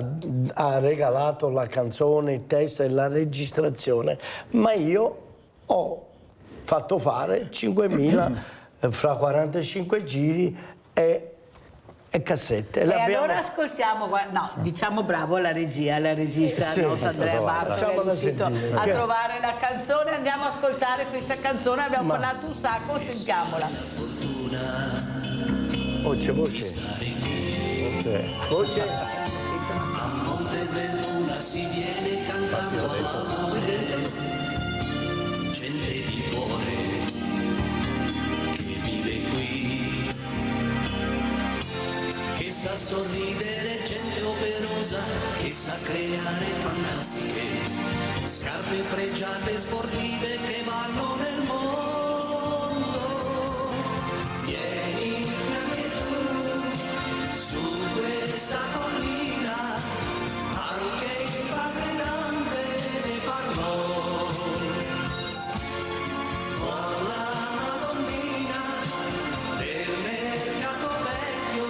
regalato la canzone, il testo e la registrazione, ma io ho fatto fare 5.000 fra 45 giri e cassette. E allora ascoltiamo, no, diciamo bravo alla regia, alla regista, sì, nostra Andrea Barro, che è riuscito a trovare la canzone. Andiamo a ascoltare questa canzone, abbiamo parlato un sacco, sentiamola. Voce. A Montebelluna si viene cantando all'amore, gente di cuore che vive qui, che sa sorridere, gente operosa, che sa creare fantastiche, scarpe pregiate sportive che vanno nel mondo. Vieni anche tu su questa collina, anche il Padre Grande ne parlò. Con la Madonnina del mercato vecchio,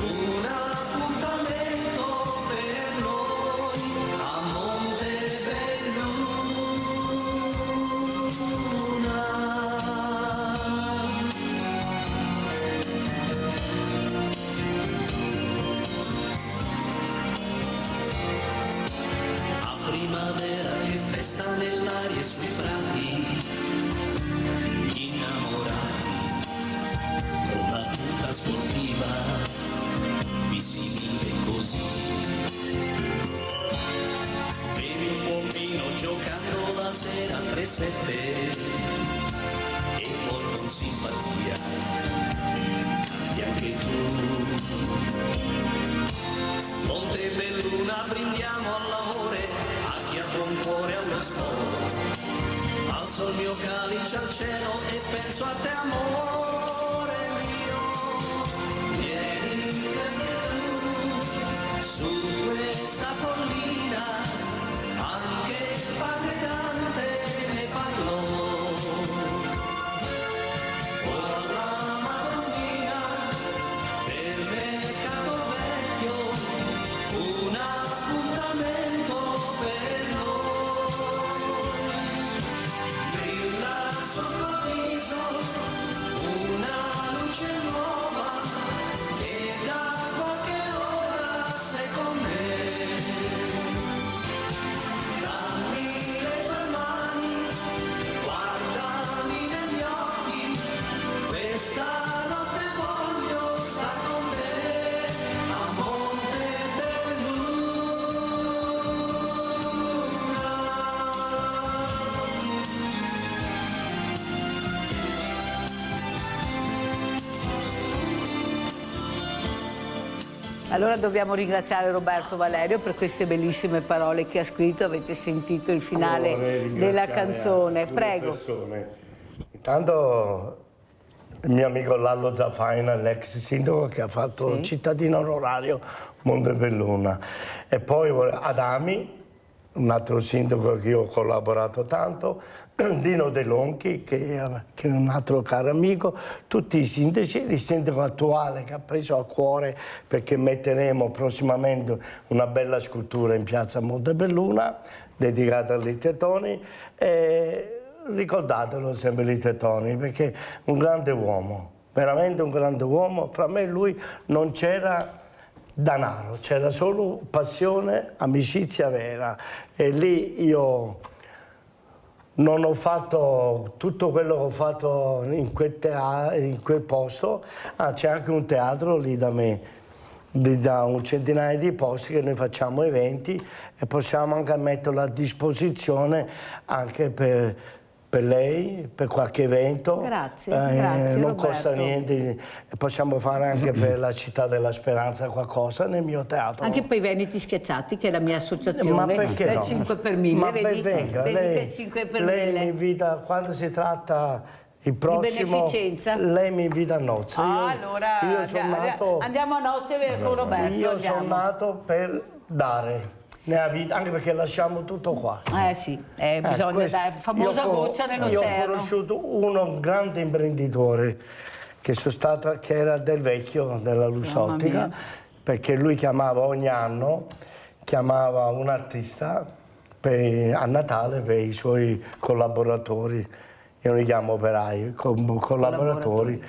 un appuntamento per noi a Montebelluna. A primavera che festa nell'aria e sui prati, gli innamorati con la tuta sportiva, qui si vive così. Bevi un buon vino giocando la sera 3-7 e poi con simpatia canti anche tu. Montebelluna, brindiamo all'amore, a chi abbonda mio calice al cielo e penso a te amore mio. Vieni perché tu su questa collina anche Padre Dante ne parlò. Ora la Madonnina del mercato vecchio un appuntamento per noi. Brilla sotto viso una luce nuova e da qualche ora sei con me. Dammi le tue mani, guardami negli occhi, questa notte voglio star con te a Montebelluna. Allora dobbiamo ringraziare Roberto Valerio per queste bellissime parole che ha scritto. Avete sentito il finale della canzone. Prego. Intanto il mio amico Lallo Zaffaina, l'ex sindaco che ha fatto cittadino onorario Montebelluna. E poi Adami, un altro sindaco che io ho collaborato tanto, Dino De Lonchi, che è un altro caro amico, tutti i sindaci, il sindaco attuale che ha preso a cuore perché metteremo prossimamente una bella scultura in piazza Montebelluna dedicata a Litetoni. Ricordatelo sempre Litetoni perché è un grande uomo, veramente un grande uomo. Fra me e lui non c'era denaro, c'era solo passione, amicizia vera. E lì io non ho fatto tutto quello che ho fatto in quel posto. C'è anche un teatro lì da me, da un centinaio di posti che noi facciamo eventi e possiamo anche metterlo a disposizione anche per lei, per qualche evento. Grazie, grazie non Roberto. costa niente, possiamo fare anche per la Città della Speranza qualcosa nel mio teatro. Anche per i Veneti Schiacciati, che è la mia associazione. Ma perché del no? 5 per 1000. Ma vedi, venga, vedi lei, che il 5 per lei 1000. mi invita, quando si tratta il prossimo, beneficenza? lei mi invita a nozze. Allora io sono nato, andiamo a nozze con Roberto. io andiamo. sono nato per dare nella vita, anche perché lasciamo tutto qua. Sì, bisogna dare famosa goccia Io ho nell'oceano. conosciuto un grande imprenditore che era Del Vecchio della Lussottica, perché lui chiamava ogni anno un artista a Natale per i suoi collaboratori. Io li chiamo operai, collaboratori.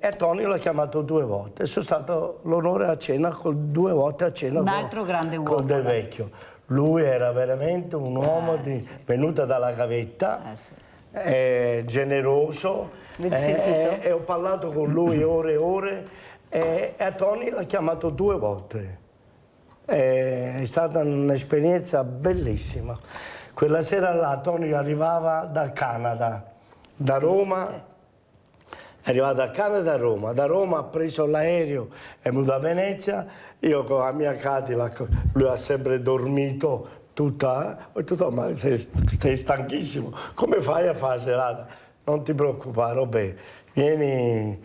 E Tony l'ha chiamato 2 volte. Sono stato l'onore a cena 2 volte a cena con Del Vecchio. Lui era veramente un uomo venuto dalla gavetta, generoso, e ho parlato con lui ore e ore e a Tony l'ha chiamato 2 volte. È stata un'esperienza bellissima. Quella sera là Tony arrivava dal Canada, da Roma. È arrivato dal Canada a Roma, da Roma ha preso l'aereo, è venuto a Venezia, io con la mia Cadillac, lui ha sempre dormito tutta, ho detto ma sei stanchissimo, come fai a fare la serata? Non ti preoccupare, vabbè, vieni,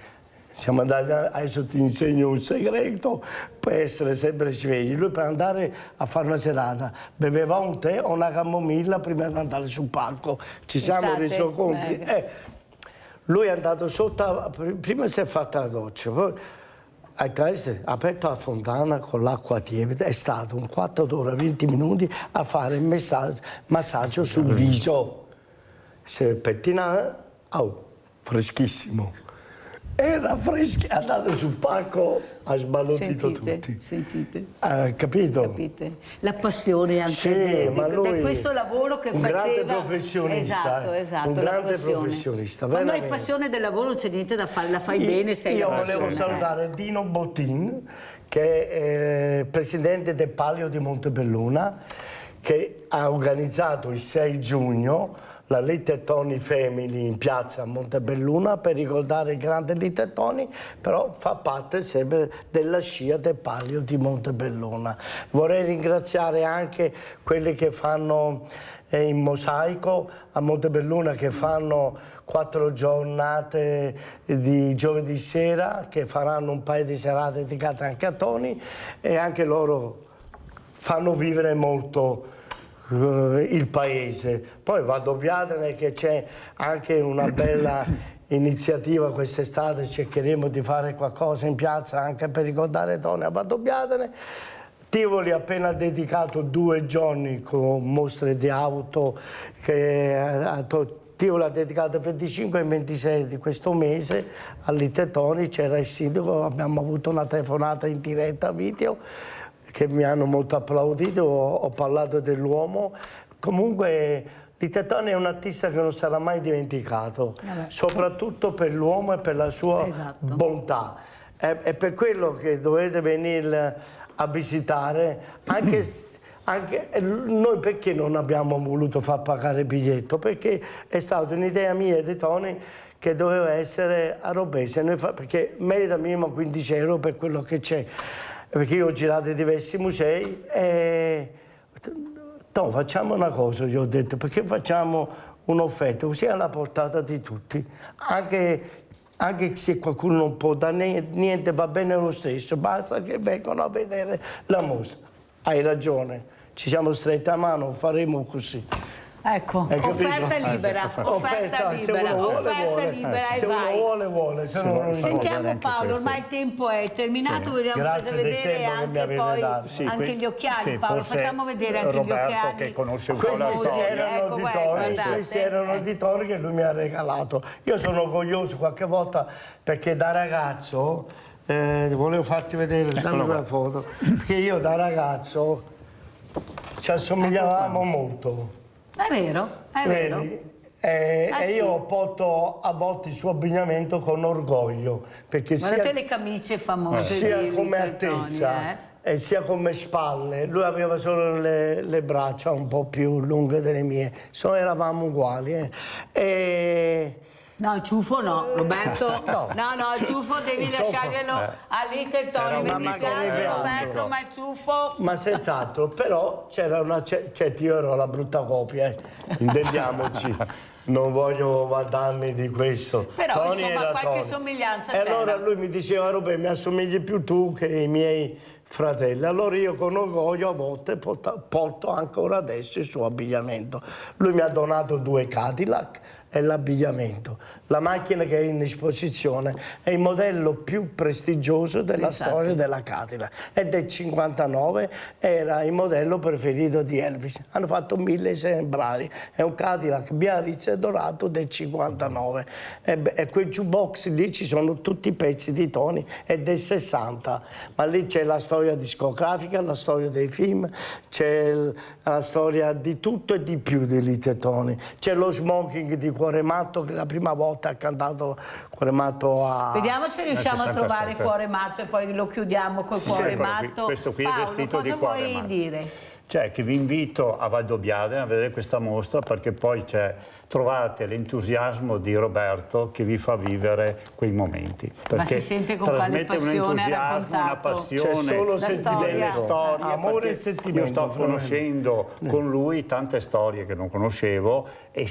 siamo andati, adesso ti insegno un segreto, puoi essere sempre svegli. Lui per andare a fare una serata beveva un tè o una camomilla prima di andare sul palco, ci siamo resi conti. Lui è andato sotto, prima si è fatta la doccia, poi ha aperto la fontana con l'acqua tiepida, è stato un 4 ore, 20 minuti a fare il massaggio sul viso. Si è pettinato, freschissimo. Era fresco, è andato sul palco, ha sbalordito tutti. Sentite. Capito? Capite? La passione anche sì, ma lui, questo lavoro che un faceva. Grande professionista, esatto, un grande professionista. Quando hai passione del lavoro non c'è niente da fare, la fai bene, sei io la volevo salutare Dino Bottin, che è presidente del Palio di Montebelluna, che ha organizzato il 6 giugno la Litetoni Family in piazza Montebelluna per ricordare il grande Litetoni, però fa parte sempre della scia del Palio di Montebelluna. Vorrei ringraziare anche quelli che fanno in Mosaico a Montebelluna, che fanno 4 giornate di giovedì sera, che faranno un paio di serate dedicate anche a Tony, e anche loro fanno vivere molto il paese. Poi Vado Biadene, che c'è anche una bella iniziativa quest'estate, cercheremo di fare qualcosa in piazza anche per ricordare Tony a Vado Biadene. Tivoli ha appena dedicato 2 giorni con mostre di auto, Tivoli ha dedicato il 25 e il 26 di questo mese all'Ite Tony, c'era il sindaco, abbiamo avuto una telefonata in diretta video che mi hanno molto applaudito, ho parlato dell'uomo. Comunque l'Ite Tony è un artista che non sarà mai dimenticato, soprattutto per l'uomo e per la sua bontà. È per quello che dovete venire a visitare, anche noi. Perché non abbiamo voluto far pagare il biglietto? Perché è stata un'idea mia e di Tony che doveva essere a Robese, perché merita minimo 15 euro per quello che c'è, perché io ho girato diversi musei e no, facciamo una cosa, gli ho detto, perché facciamo un'offerta così alla portata di tutti, anche se qualcuno non può dare niente, va bene lo stesso, basta che vengano a vedere la mostra. Hai ragione, ci siamo stretti a mano, faremo così. Ecco, offerta libera, offerta libera, offerta libera e vai. Vuole, se non vuole. Sentiamo Paolo, ormai il tempo è terminato, vogliamo fare vedere anche poi anche gli occhiali, Paolo, facciamo vedere anche gli occhiali. Che conosce un po' la storia. Questi erano di Tony che lui mi ha regalato. Io sono orgoglioso qualche volta perché da ragazzo, volevo farti vedere una foto, perché io da ragazzo ci assomigliavamo molto. È vero, è vero. E io porto a volte il suo abbigliamento con orgoglio, perché guardate le camicie famose sia come altezza e sia come spalle. Lui aveva solo le braccia un po' più lunghe delle mie, eravamo uguali. No, il ciuffo no, Roberto. No, il ciuffo devi lasciarglielo a Little Tony. Mi dispiace Roberto, ma il ciuffo... Ma senz'altro, però c'era io ero la brutta copia, intendiamoci. Non voglio vantarmi di questo. Però Tony insomma qualche Tony. somiglianza c'era. E allora lui mi diceva, Roberto, mi assomigli più tu che i miei fratelli. Allora io con orgoglio a volte porto ancora adesso il suo abbigliamento. Lui mi ha donato 2 Cadillac e l'abbigliamento. La macchina che è in esposizione è il modello più prestigioso della storia della Cadillac. È del 59, era il modello preferito di Elvis. Hanno fatto 1000 esemplari. È un Cadillac Biarritz e dorato del 59. E quel jukebox lì ci sono tutti i pezzi di Tony, è del 60. Ma lì c'è la storia discografica, la storia dei film, c'è la storia di tutto e di più di Little Tony. C'è lo smoking di Cuore Matto, che la prima volta ha cantato Cuore Matto a... Vediamo se riusciamo a trovare Cuore Matto e poi lo chiudiamo col Cuore Matto. Questo qui Paolo, è vestito di Cuore Matto. cosa vuoi dire? Cioè che vi invito a Valdobbiadene a vedere questa mostra, perché poi trovate l'entusiasmo di Roberto che vi fa vivere quei momenti. Ma si sente con quale passione ha raccontato. Una passione, c'è solo delle storie, amore e sentimento. Io sto conoscendo con lui tante storie che non conoscevo e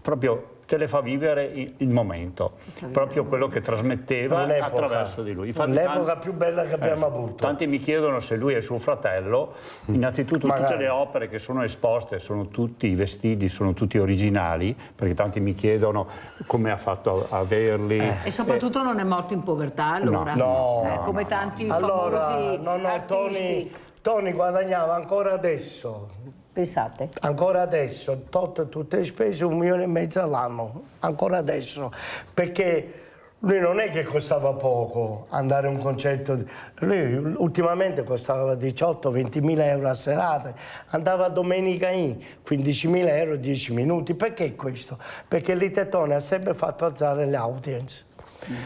proprio te le fa vivere il momento, proprio quello che trasmetteva attraverso di lui. L'epoca più bella che abbiamo avuto. Tanti mi chiedono se lui è suo fratello. Innanzitutto tutte le opere che sono esposte sono tutti i vestiti, sono tutti originali, perché tanti mi chiedono come ha fatto a averli. E soprattutto non è morto in povertà allora? No, come tanti famosi artisti. Tony guadagnava ancora adesso. Pensate? Ancora adesso, tutte le spese, 1,5 milioni all'anno, ancora adesso, perché lui non è che costava poco andare a un concerto, lui ultimamente costava 18-20 mila euro a serata, andava a Domenica In, 15 mila euro 10 minuti, perché questo? Perché Little Tony ha sempre fatto alzare le audience.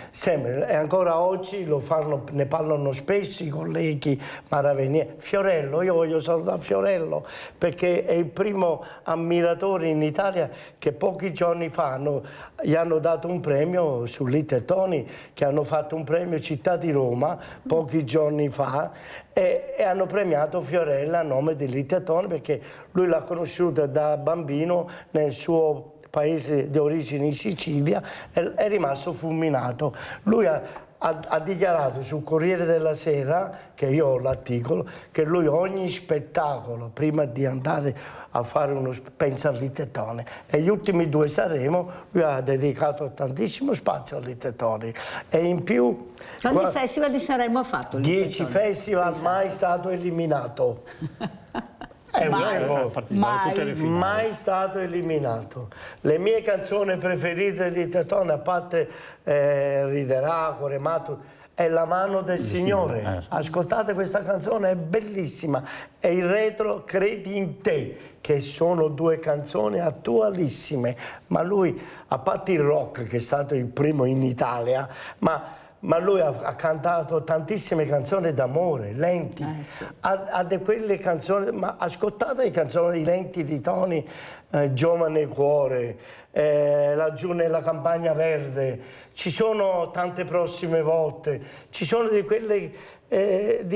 Sempre, e ancora oggi lo fanno, ne parlano spesso i colleghi maravenieri. Fiorello, io voglio salutare Fiorello perché è il primo ammiratore in Italia che pochi giorni fa gli hanno dato un premio su Little Tony, che hanno fatto un premio Città di Roma pochi giorni fa e hanno premiato Fiorello a nome di Little Tony perché lui l'ha conosciuta da bambino nel suo paese di origine in Sicilia, è rimasto fulminato. Lui ha dichiarato sul Corriere della Sera, che io ho l'articolo, che lui ogni spettacolo, prima di andare a fare pensa al Little Tony. E gli ultimi 2 Sanremo lui ha dedicato tantissimo spazio al Little Tony. E in più... Quanti festival di Sanremo ha fatto? 10 festival, mai stato eliminato. È mai stato eliminato. Le mie canzoni preferite di Tetone, a parte Riderà, Coremato, è La mano del Signore. Ascoltate questa canzone, è bellissima. E il retro, Credi in te, che sono 2 canzoni attualissime. Ma lui, a parte il rock, che è stato il primo in Italia, ma lui ha cantato tantissime canzoni d'amore, lenti, sì. ha di quelle canzoni, ma ascoltate le canzoni lenti di Tony, Giovane Cuore, Laggiù nella campagna verde, ci sono tante prossime volte, ci sono di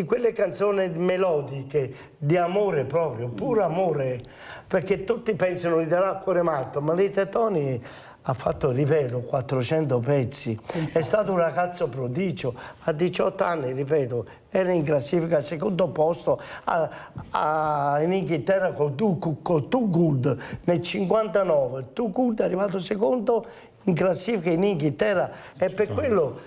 quelle canzoni melodiche, di amore proprio, puro amore, perché tutti pensano di dare a cuore matto, ma Little Tony ha fatto, ripeto, 400 pezzi, è stato un ragazzo prodigio, a 18 anni, ripeto, era in classifica al 2° posto in Inghilterra con Too Good nel 59, Too Good è arrivato secondo in classifica in Inghilterra e per quello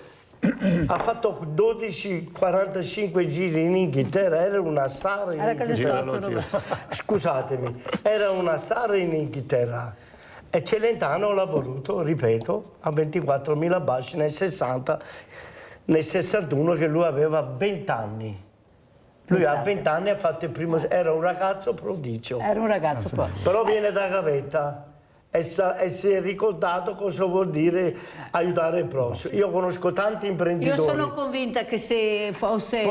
ha fatto 12-45 giri in Inghilterra, era una star in Inghilterra. Scusatemi, era una star in Inghilterra. E Celentano l'ha voluto, ripeto, a 24.000 baci nel 60, nel 61 che lui aveva 20 anni. Lui a 20 anni ha fatto il primo, era un ragazzo prodigio. Era un ragazzo prodigio. Però viene da gavetta e si è ricordato cosa vuol dire aiutare il prossimo. Io conosco tanti imprenditori. Io sono convinta che se fosse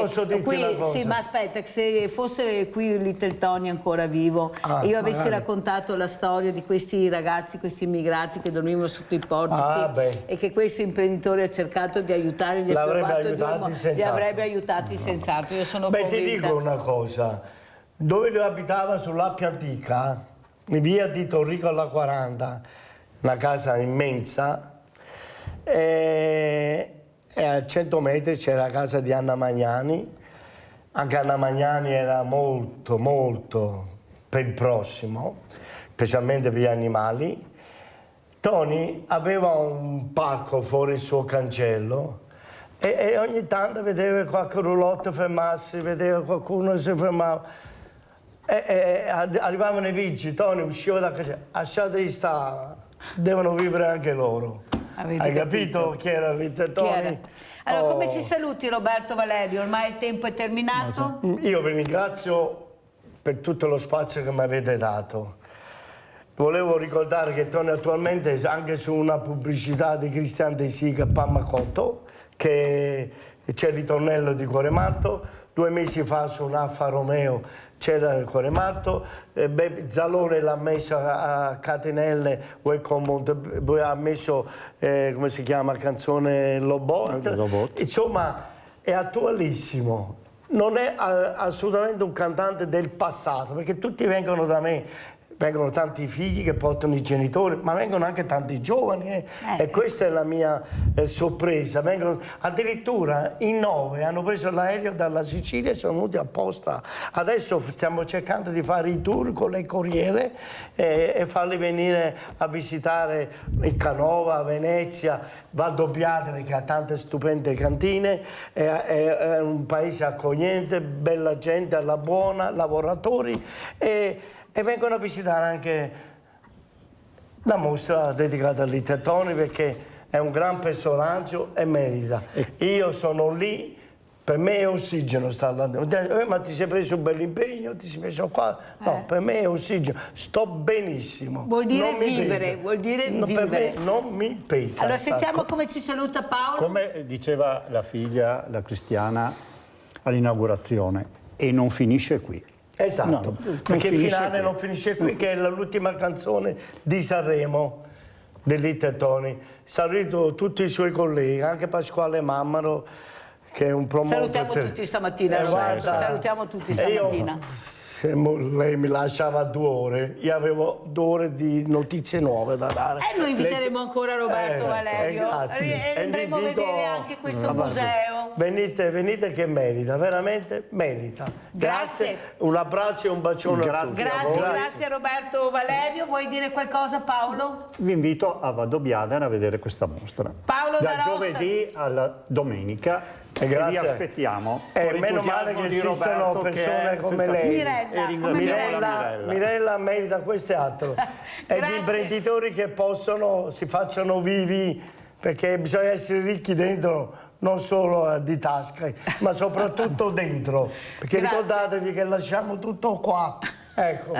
qui, sì, ma aspetta, che se fosse qui Little Tony ancora vivo e io avessi raccontato la storia di questi ragazzi, questi immigrati che dormivano sotto i portici e che questo imprenditore ha cercato di aiutare, li avrebbe aiutati senz'altro. Io sono convinta. Ti dico una cosa, dove lui abitava sull'Appia Antica, in via di Torrico alla 40, una casa immensa, e a 100 metri c'era la casa di Anna Magnani. Anche Anna Magnani era molto, molto per il prossimo, specialmente per gli animali. Tony aveva un parco fuori il suo cancello e ogni tanto vedeva qualche roulotte fermarsi, vedeva qualcuno che si fermava. Arrivavano i vigili, Tony usciva da casa, lasciateli stare, devono vivere anche loro. Hai capito chi era Little Tony? Allora, come ci saluti Roberto Valerio? Ormai il tempo è terminato? Io vi ringrazio per tutto lo spazio che mi avete dato. Volevo ricordare che Tony attualmente è anche su una pubblicità di Christian De Sica a Pamacotto, che c'è il ritornello di Cuore Matto. 2 mesi fa su un Alfa Romeo c'era il Cuore Matto, Zalone l'ha messo a catenelle, poi ha messo, come si chiama, canzone Lobot. Insomma, è attualissimo. Non è assolutamente un cantante del passato, perché tutti vengono da me. Vengono tanti figli che portano i genitori, ma vengono anche tanti giovani e questa è la mia sorpresa. Vengono, addirittura in 9 hanno preso l'aereo dalla Sicilia e sono venuti apposta. Adesso stiamo cercando di fare i tour con le corriere e farli venire a visitare il Canova, Venezia, Valdobbiadene che ha tante stupende cantine, è un paese accogliente, bella gente, alla buona, lavoratori e vengono a visitare anche la mostra dedicata a Little Tony perché è un gran personaggio e merita. Io sono lì Per me è ossigeno stare là. Ma ti sei preso un bel impegno, ti sei messo qua. No, per me è ossigeno. Sto benissimo. Vuol dire non mi vivere, pesa. vuol dire No, vivere. per me non mi pesa. Allora sentiamo come ci saluta Paolo. Come diceva la figlia, la Cristiana, all'inaugurazione, e non finisce qui. Esatto, No, perché il finale qui. non finisce qui, che è l'ultima canzone di Sanremo dei Little Tony. Saluto tutti i suoi colleghi, anche Pasquale Mammaro, che è un promoter. Salutiamo tutti stamattina, guarda, salutiamo tutti stamattina. Se lei mi lasciava 2 ore, io avevo 2 ore di notizie nuove da dare. E noi inviteremo ancora Roberto Valerio grazie. e andremo a vedere anche questo museo. Venite che merita, veramente merita. Grazie. Un abbraccio e un bacione a tutti. Grazie a Roberto Valerio. Vuoi dire qualcosa, Paolo? Vi invito a Vadobbiadene a vedere questa mostra. Paolo da da Rossa. giovedì alla domenica. E vi aspettiamo. Meno male che esistono persone come lei. Mirella merita questo e altro. E gli imprenditori che si facciano vivi, perché bisogna essere ricchi dentro, non solo di tasca, ma soprattutto dentro. Perché ricordatevi che lasciamo tutto qua. Ecco.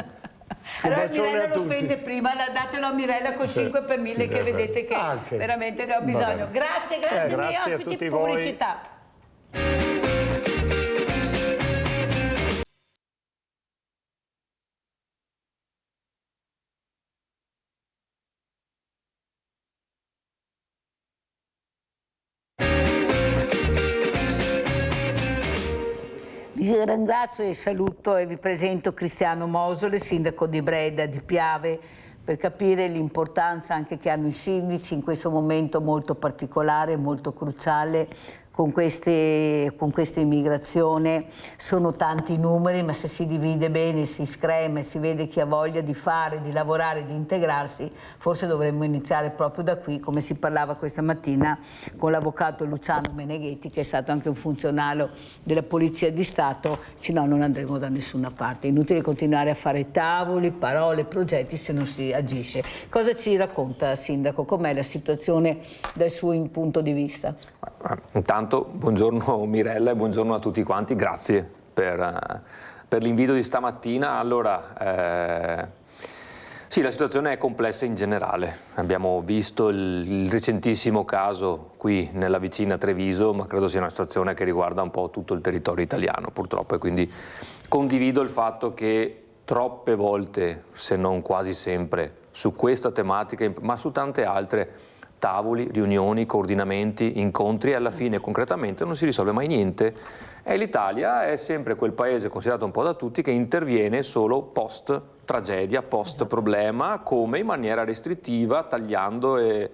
Allora Mirella lo spende prima, datelo a Mirella con 5 per 1000 che vedete che veramente ne ho bisogno. Grazie ai miei ospiti, pubblicità. Vi ringrazio e saluto e vi presento Cristiano Mosole, sindaco di Breda, di Piave, per capire l'importanza anche che hanno i sindaci in questo momento molto particolare, molto cruciale. Con questa immigrazione sono tanti numeri, ma se si divide bene, si screma, si vede chi ha voglia di fare, di lavorare, di integrarsi, forse dovremmo iniziare proprio da qui, come si parlava questa mattina con l'avvocato Luciano Meneghetti, che è stato anche un funzionario della Polizia di Stato, se no non andremo da nessuna parte. È inutile continuare a fare tavoli, parole, progetti se non si agisce. Cosa ci racconta, Sindaco? Com'è la situazione dal suo punto di vista? Intanto buongiorno Mirella e buongiorno a tutti quanti, grazie per l'invito di stamattina. Allora, sì, la situazione è complessa in generale, abbiamo visto il recentissimo caso qui nella vicina Treviso, ma credo sia una situazione che riguarda un po' tutto il territorio italiano purtroppo, e quindi condivido il fatto che troppe volte, se non quasi sempre, su questa tematica, ma su tante altre, tavoli, riunioni, coordinamenti, incontri, e alla fine concretamente non si risolve mai niente, e l'Italia è sempre quel paese considerato un po' da tutti che interviene solo post tragedia, post problema, come in maniera restrittiva, tagliando, e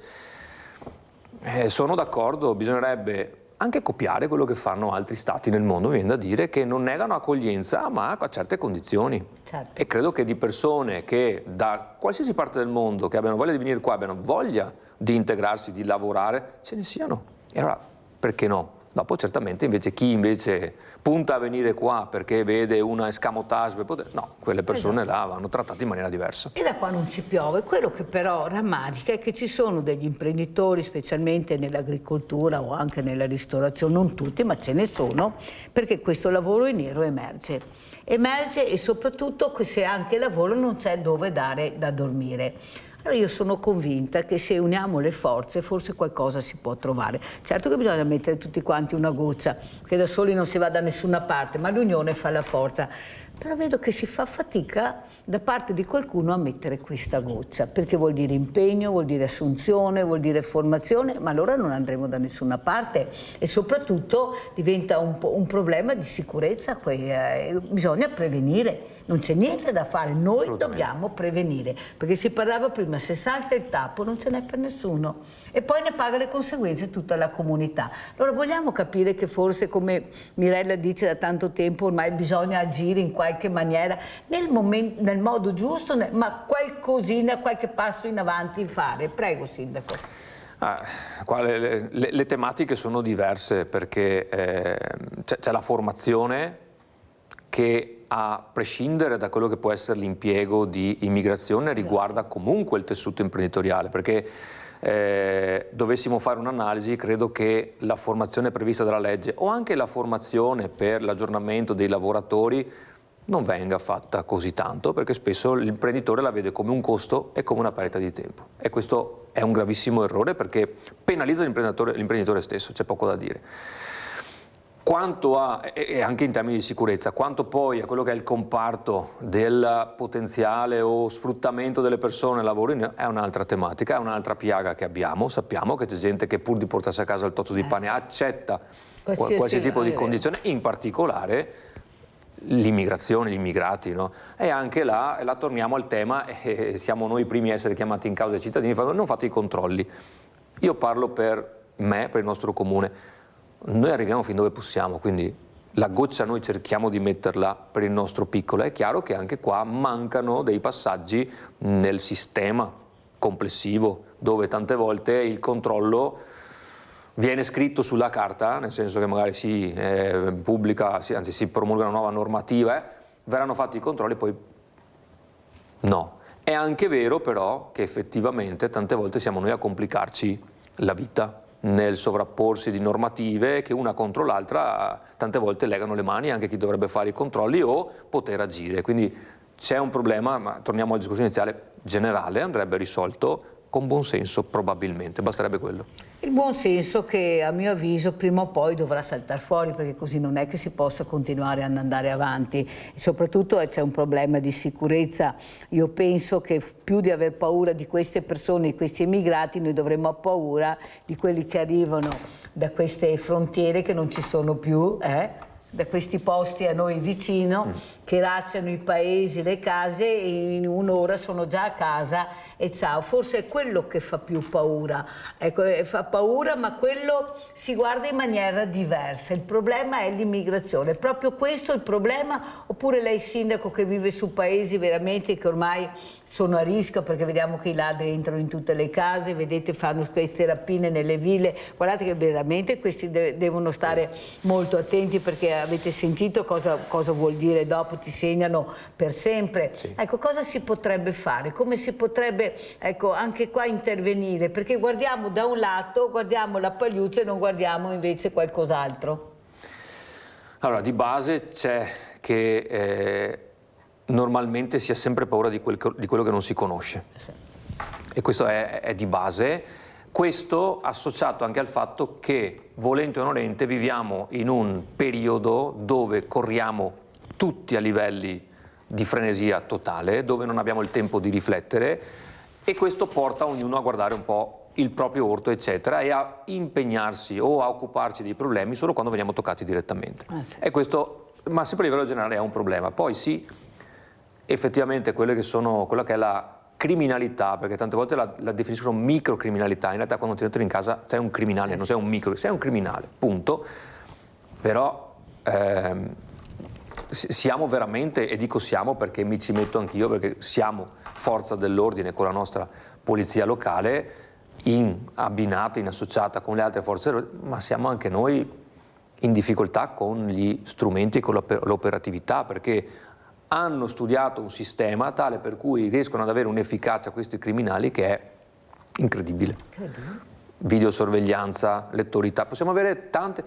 sono d'accordo, bisognerebbe anche copiare quello che fanno altri stati nel mondo, mi viene da dire, che non negano accoglienza ma a certe condizioni. Certo. E credo che di persone che da qualsiasi parte del mondo che abbiano voglia di venire qua, abbiano voglia di integrarsi, di lavorare, ce ne siano. E allora perché no? Dopo certamente invece chi invece punta a venire qua perché vede una escamotage per poter... No, quelle persone là vanno trattate in maniera diversa. E da qua non ci piove. Quello che però rammarica è che ci sono degli imprenditori, specialmente nell'agricoltura o anche nella ristorazione, non tutti, ma ce ne sono, perché questo lavoro in nero emerge. Emerge, e soprattutto che se anche lavoro non c'è dove dare da dormire. Allora io sono convinta che se uniamo le forze forse qualcosa si può trovare. Certo che bisogna mettere tutti quanti una goccia, che da soli non si va da nessuna parte, ma l'unione fa la forza. Però vedo che si fa fatica da parte di qualcuno a mettere questa goccia, perché vuol dire impegno, vuol dire assunzione, vuol dire formazione, ma allora non andremo da nessuna parte, e soprattutto diventa un problema di sicurezza, bisogna prevenire. Non c'è niente da fare, noi dobbiamo prevenire, perché si parlava prima, se salta il tappo non ce n'è per nessuno e poi ne paga le conseguenze tutta la comunità. Allora vogliamo capire che forse, come Mirella dice da tanto tempo, ormai bisogna agire in qualche maniera, nel modo giusto, ma qualcosina, qualche passo in avanti fare. Prego, Sindaco. Le tematiche sono diverse, perché c'è la formazione che, a prescindere da quello che può essere l'impiego di immigrazione, riguarda comunque il tessuto imprenditoriale, perché dovessimo fare un'analisi, credo che la formazione prevista dalla legge o anche la formazione per l'aggiornamento dei lavoratori non venga fatta così tanto, perché spesso l'imprenditore la vede come un costo e come una perdita di tempo, e questo è un gravissimo errore perché penalizza l'imprenditore stesso, c'è poco da dire. Quanto a, e anche in termini di sicurezza, quanto poi a quello che è il comparto del potenziale o sfruttamento delle persone nel lavoro è un'altra tematica, è un'altra piaga che abbiamo. Sappiamo che c'è gente che pur di portarsi a casa il tozzo di pane accetta qualsiasi tipo di condizione, in particolare l'immigrazione, gli immigrati, no? E anche là torniamo al tema, siamo noi i primi a essere chiamati in causa ai cittadini, non fate i controlli. Io parlo per me, per il nostro comune. Noi arriviamo fin dove possiamo, quindi la goccia noi cerchiamo di metterla per il nostro piccolo. È chiaro che anche qua mancano dei passaggi nel sistema complessivo, dove tante volte il controllo viene scritto sulla carta, nel senso che magari si pubblica, anzi si promulga una nuova normativa, verranno fatti i controlli, poi no. È anche vero però che effettivamente tante volte siamo noi a complicarci la vita nel sovrapporsi di normative che una contro l'altra tante volte legano le mani anche chi dovrebbe fare i controlli o poter agire. Quindi c'è un problema, ma torniamo alla discussione iniziale, generale, andrebbe risolto con buon senso probabilmente, basterebbe quello. Il buon senso che a mio avviso prima o poi dovrà saltare fuori, perché così non è che si possa continuare ad andare avanti. E soprattutto c'è un problema di sicurezza. Io penso che più di aver paura di queste persone, di questi immigrati, noi dovremmo aver paura di quelli che arrivano da queste frontiere che non ci sono più, da questi posti a noi vicino, che razziano i paesi, le case, e in un'ora sono già a casa e ciao. Forse è quello che fa più paura. Ecco, fa paura, ma quello si guarda in maniera diversa. Il problema è l'immigrazione. È proprio questo il problema? Oppure lei, sindaco, che vive su paesi veramente che ormai sono a rischio, perché vediamo che i ladri entrano in tutte le case, vedete, fanno queste rapine nelle ville. Guardate che veramente questi devono stare molto attenti, perché avete sentito cosa vuol dire dopo ti segnano per sempre. Sì. Ecco, cosa si potrebbe fare? Come si potrebbe, ecco, anche qua intervenire? Perché guardiamo da un lato, guardiamo la pagliuzza e non guardiamo invece qualcos'altro. Allora, di base c'è che normalmente si ha sempre paura di quello che non si conosce. Sì. E questo è di base. Questo associato anche al fatto che, volente o nolente, viviamo in un periodo dove corriamo tutti a livelli di frenesia totale, dove non abbiamo il tempo di riflettere, e questo porta ognuno a guardare un po' il proprio orto, eccetera, e a impegnarsi o a occuparci dei problemi solo quando veniamo toccati direttamente. Sì. E questo, ma sempre a livello generale, è un problema. Poi sì, effettivamente quella che è la criminalità, perché tante volte la definiscono microcriminalità, in realtà quando ti entri in casa sei un criminale, non sei un micro, sei un criminale, punto. Però siamo veramente, e dico siamo perché mi ci metto anch'io, perché siamo forza dell'ordine con la nostra polizia locale, abbinata, associata con le altre forze, ma siamo anche noi in difficoltà con gli strumenti e con l'operatività, perché hanno studiato un sistema tale per cui riescono ad avere un'efficacia a questi criminali che è incredibile. Videosorveglianza, lettorità, possiamo avere tante,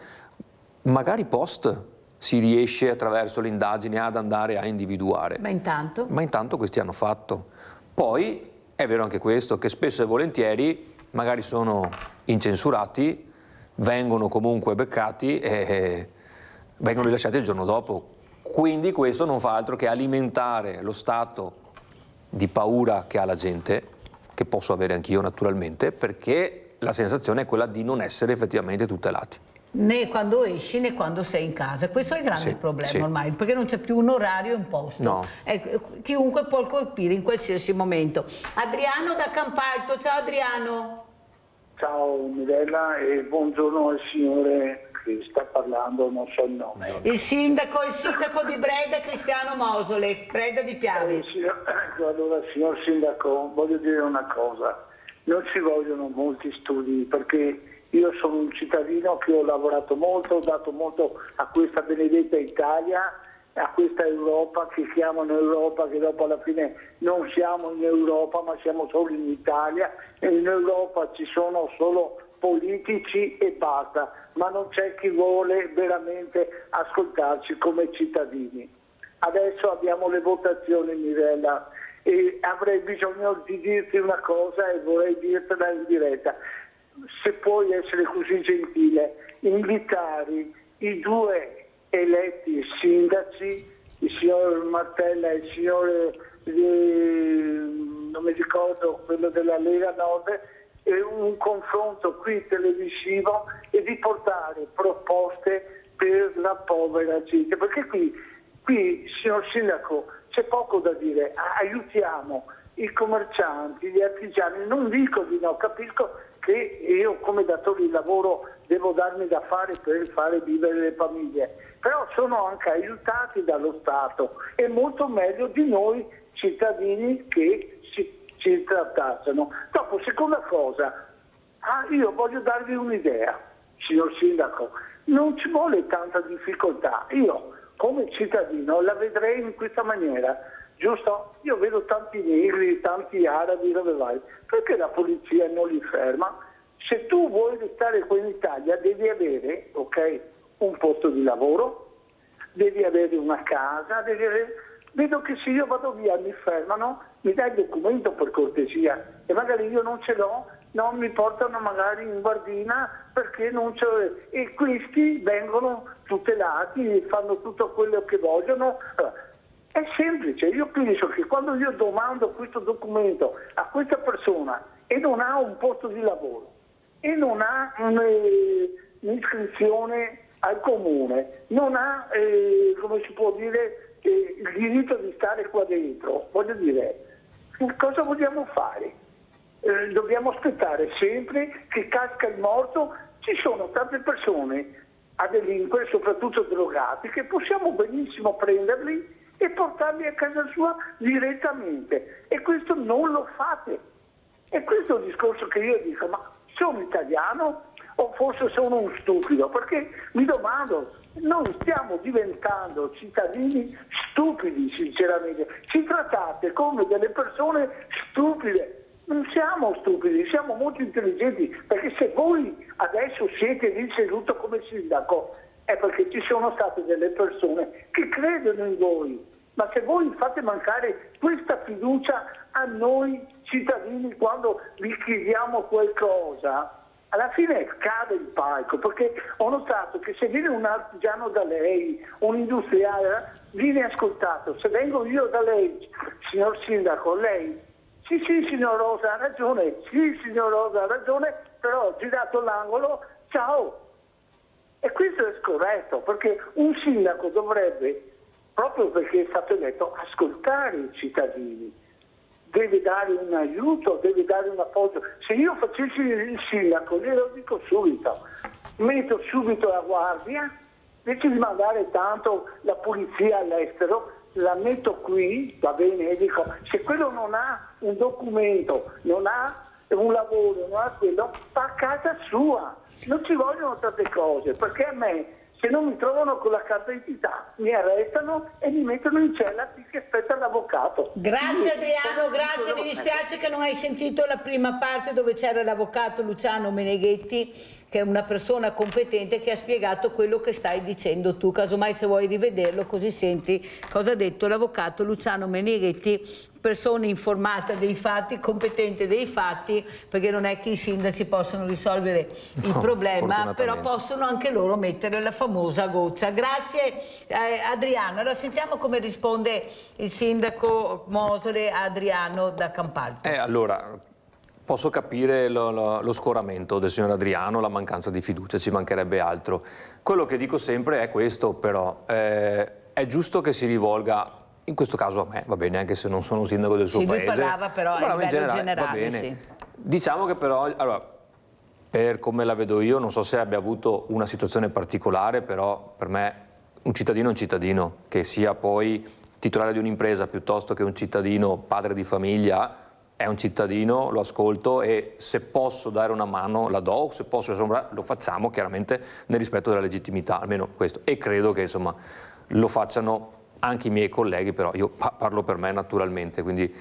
magari post si riesce attraverso le indagini ad andare a individuare. Ma intanto questi hanno fatto. Poi è vero anche questo, che spesso e volentieri magari sono incensurati, vengono comunque beccati e vengono rilasciati il giorno dopo. Quindi questo non fa altro che alimentare lo stato di paura che ha la gente, che posso avere anch'io naturalmente, perché la sensazione è quella di non essere effettivamente tutelati. Né quando esci né quando sei in casa. Questo è il grande problema ormai, perché non c'è più un orario imposto. No. Chiunque può colpire in qualsiasi momento. Adriano da Campalto, ciao Adriano. Ciao Mirella e buongiorno al signore che sta parlando, non so il nome. Il sindaco di Breda, Cristiano Mosole, Breda di Piave. Allora, signor sindaco, voglio dire una cosa. Non ci vogliono molti studi, perché io sono un cittadino che ho lavorato molto, ho dato molto a questa benedetta Italia a questa Europa che chiamano Europa, che dopo alla fine non siamo in Europa ma siamo solo in Italia, e in Europa ci sono solo politici e basta, ma non c'è chi vuole veramente ascoltarci come cittadini. Adesso abbiamo le votazioni, Mirella, e avrei bisogno di dirti una cosa e vorrei dirtela in diretta. Se puoi essere così gentile, invitare i due eletti sindaci, il signor Martella e il signore, non mi ricordo, quello della Lega Nord, e un confronto qui televisivo e di portare proposte per la povera gente, perché qui, signor Sindaco, c'è poco da dire. Aiutiamo i commercianti, gli artigiani, non dico di no, capisco che io come datore di lavoro devo darmi da fare per fare vivere le famiglie, però sono anche aiutati dallo Stato e molto meglio di noi cittadini che ci trattassero. Dopo, seconda cosa, io voglio darvi un'idea, signor Sindaco, non ci vuole tanta difficoltà. Io come cittadino la vedrei in questa maniera, giusto? Io vedo tanti negri, tanti arabi, dove vai? Perché la polizia non li ferma? Se tu vuoi restare qui in Italia devi avere, ok, un posto di lavoro, devi avere una casa, vedo che se io vado via mi fermano, mi dai il documento per cortesia, e magari io non ce l'ho, non mi portano magari in guardina perché non c'è, e questi vengono tutelati, fanno tutto quello che vogliono. È semplice, io penso che quando io domando questo documento a questa persona e non ha un posto di lavoro e non ha un'iscrizione al comune, non ha, come si può dire, il diritto di stare qua dentro, voglio dire, cosa vogliamo fare? Dobbiamo aspettare sempre che casca il morto? Ci sono tante persone a delinquere, soprattutto drogati, che possiamo benissimo prenderli e portarli a casa sua direttamente, e questo non lo fate. E questo è il discorso che io dico, ma sono italiano o forse sono un stupido? Perché mi domando, noi stiamo diventando cittadini stupidi, sinceramente, ci trattate come delle persone stupide. Non siamo stupidi, siamo molto intelligenti, perché se voi adesso siete lì seduto come sindaco è perché ci sono state delle persone che credono in voi, ma se voi fate mancare questa fiducia a noi cittadini quando vi chiediamo qualcosa, alla fine cade il palco, perché ho notato che se viene un artigiano da lei, un industriale, viene ascoltato. Se vengo io da lei, signor Sindaco, lei, sì signor Rosa ha ragione, sì signor Rosa ha ragione, però ho girato l'angolo, ciao. E questo è scorretto, perché un sindaco dovrebbe, proprio perché è stato eletto, ascoltare i cittadini, deve dare un aiuto, deve dare un appoggio. Se io facessi il sindaco, glielo dico subito, metto subito la guardia, invece di mandare tanto la polizia all'estero, la metto qui, va bene, e dico, se quello non ha un documento, non ha un lavoro, non ha quello, va a casa sua. Non ci vogliono tante cose, perché a me, se non mi trovano con la carta d'identità, mi arrestano e mi mettono in cella che aspetta l'avvocato. Grazie Adriano, grazie, mi dispiace che non hai sentito la prima parte dove c'era l'avvocato Luciano Meneghetti, che è una persona competente che ha spiegato quello che stai dicendo tu, casomai se vuoi rivederlo così senti cosa ha detto l'avvocato Luciano Meneghetti, persona informata dei fatti, competente dei fatti, perché non è che i sindaci possono risolvere il problema, però possono anche loro mettere la famosa goccia. Grazie Adriano. Allora sentiamo come risponde il sindaco Mosole a Adriano da Campalto. Allora, posso capire lo scoramento del signor Adriano, la mancanza di fiducia, ci mancherebbe altro. Quello che dico sempre è questo, però, è giusto che si rivolga, in questo caso a me, va bene, anche se non sono un sindaco del suo paese. Lui parlava però a livello generale, va bene. sì. Diciamo che però, allora, per come la vedo io, non so se abbia avuto una situazione particolare, però per me un cittadino è un cittadino, che sia poi titolare di un'impresa piuttosto che un cittadino padre di famiglia, è un cittadino, lo ascolto e se posso dare una mano la do, se posso lo facciamo chiaramente nel rispetto della legittimità, almeno questo, e credo che insomma lo facciano anche i miei colleghi, però io parlo per me naturalmente, quindi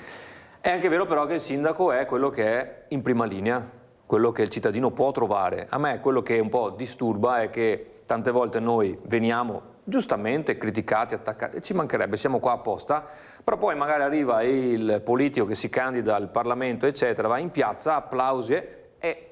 è anche vero però che il sindaco è quello che è in prima linea, quello che il cittadino può trovare. A me quello che un po' disturba è che tante volte noi veniamo giustamente criticati, attaccati, ci mancherebbe, siamo qua apposta, però poi magari arriva il politico che si candida al Parlamento eccetera, va in piazza, applausi e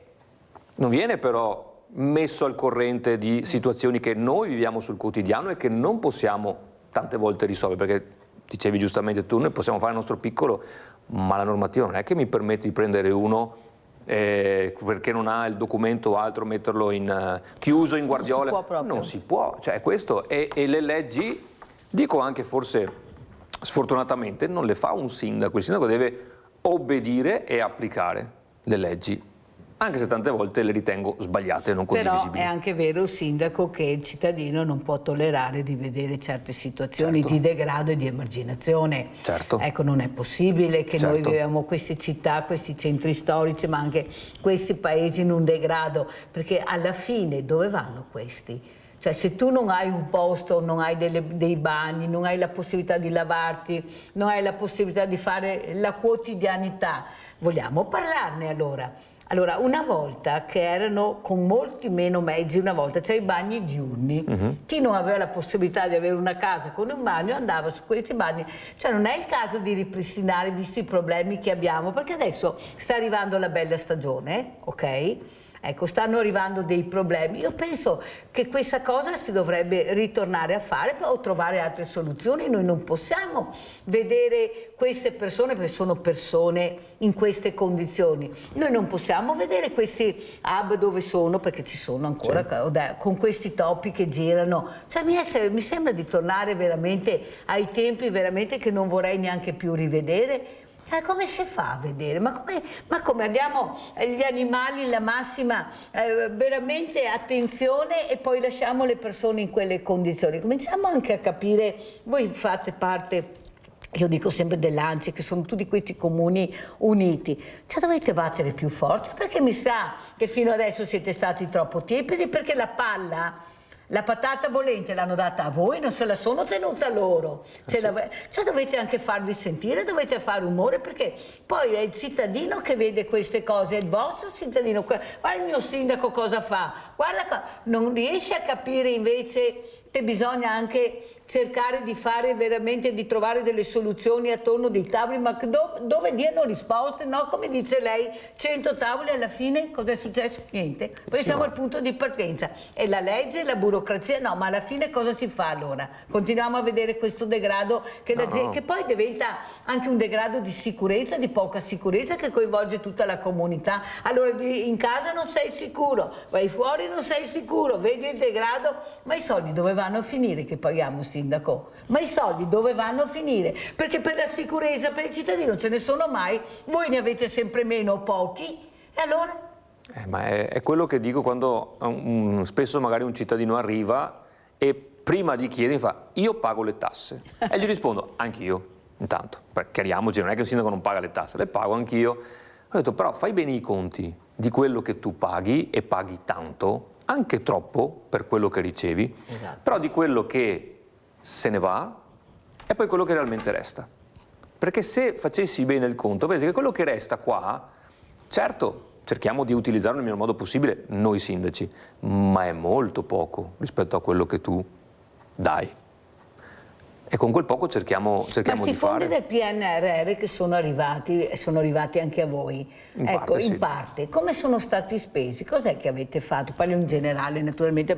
non viene però messo al corrente di situazioni che noi viviamo sul quotidiano e che non possiamo tante volte risolvere, perché dicevi giustamente tu, noi possiamo fare il nostro piccolo, ma la normativa non è che mi permette di prendere uno perché non ha il documento o altro, metterlo chiuso in guardiola, non si può, cioè questo, e le leggi, dico anche forse sfortunatamente, non le fa un sindaco, il sindaco deve obbedire e applicare le leggi, anche se tante volte le ritengo sbagliate e non condivisibili. Però è anche vero, sindaco, che il cittadino non può tollerare di vedere certe situazioni di degrado e di emarginazione. Certo. Ecco, non è possibile che noi viviamo queste città, questi centri storici, ma anche questi paesi in un degrado, perché alla fine dove vanno questi? Cioè, se tu non hai un posto, non hai dei bagni, non hai la possibilità di lavarti, non hai la possibilità di fare la quotidianità, vogliamo parlarne allora? Allora, una volta che erano con molti meno mezzi, una volta c'erano i bagni diurni, chi non aveva la possibilità di avere una casa con un bagno andava su questi bagni, cioè non è il caso di ripristinare visto i problemi che abbiamo, perché adesso sta arrivando la bella stagione, ok? Ecco, stanno arrivando dei problemi. Io penso che questa cosa si dovrebbe ritornare a fare o trovare altre soluzioni. Noi non possiamo vedere queste persone, perché sono persone in queste condizioni. Noi non possiamo vedere questi hub dove sono, perché ci sono ancora, con questi topi che girano. Cioè, mi sembra di tornare veramente ai tempi veramente che non vorrei neanche più rivedere. Come si fa a vedere? Ma come andiamo gli animali, la massima veramente attenzione e poi lasciamo le persone in quelle condizioni? Cominciamo anche a capire, voi fate parte, io dico sempre dell'ANCI, che sono tutti questi comuni uniti, cioè dovete battere più forte, perché mi sa che fino adesso siete stati troppo tiepidi, perché la patata bollente l'hanno data a voi, non se la sono tenuta loro. Cioè dovete anche farvi sentire, dovete fare rumore, perché poi è il cittadino che vede queste cose, è il vostro cittadino. Guarda il mio sindaco cosa fa, guarda, non riesce a capire invece che bisogna anche cercare di fare veramente, di trovare delle soluzioni attorno dei tavoli, ma dove diano risposte, no? Come dice lei, 100 tavoli, alla fine cosa è successo? Niente. Poi siamo al punto di partenza. E la legge, la burocrazia, no, ma alla fine cosa si fa allora? Continuiamo a vedere questo degrado che, che poi diventa anche un degrado di sicurezza, di poca sicurezza, che coinvolge tutta la comunità. Allora in casa non sei sicuro, vai fuori non sei sicuro, vedi il degrado, ma i soldi dove vanno a finire che paghiamo, sindaco? Ma i soldi dove vanno a finire? Perché per la sicurezza, per il cittadino non ce ne sono mai, voi ne avete sempre meno o pochi, e allora? Ma è quello che dico quando spesso magari un cittadino arriva e prima di chiedere fa io pago le tasse e gli rispondo anch'io, intanto, chiariamoci, non è che il sindaco non paga le tasse, le pago anch'io. Ho detto però fai bene i conti di quello che tu paghi, e paghi tanto, anche troppo per quello che ricevi, però di quello che se ne va e poi quello che realmente resta. Perché se facessi bene il conto, vedi che quello che resta qua, certo, cerchiamo di utilizzarlo nel miglior modo possibile noi sindaci, ma è molto poco rispetto a quello che tu dai. E con quel poco cerchiamo di fare. Questi fondi del PNRR che sono arrivati anche a voi, in parte, come sono stati spesi? Cos'è che avete fatto? Parlo in generale naturalmente,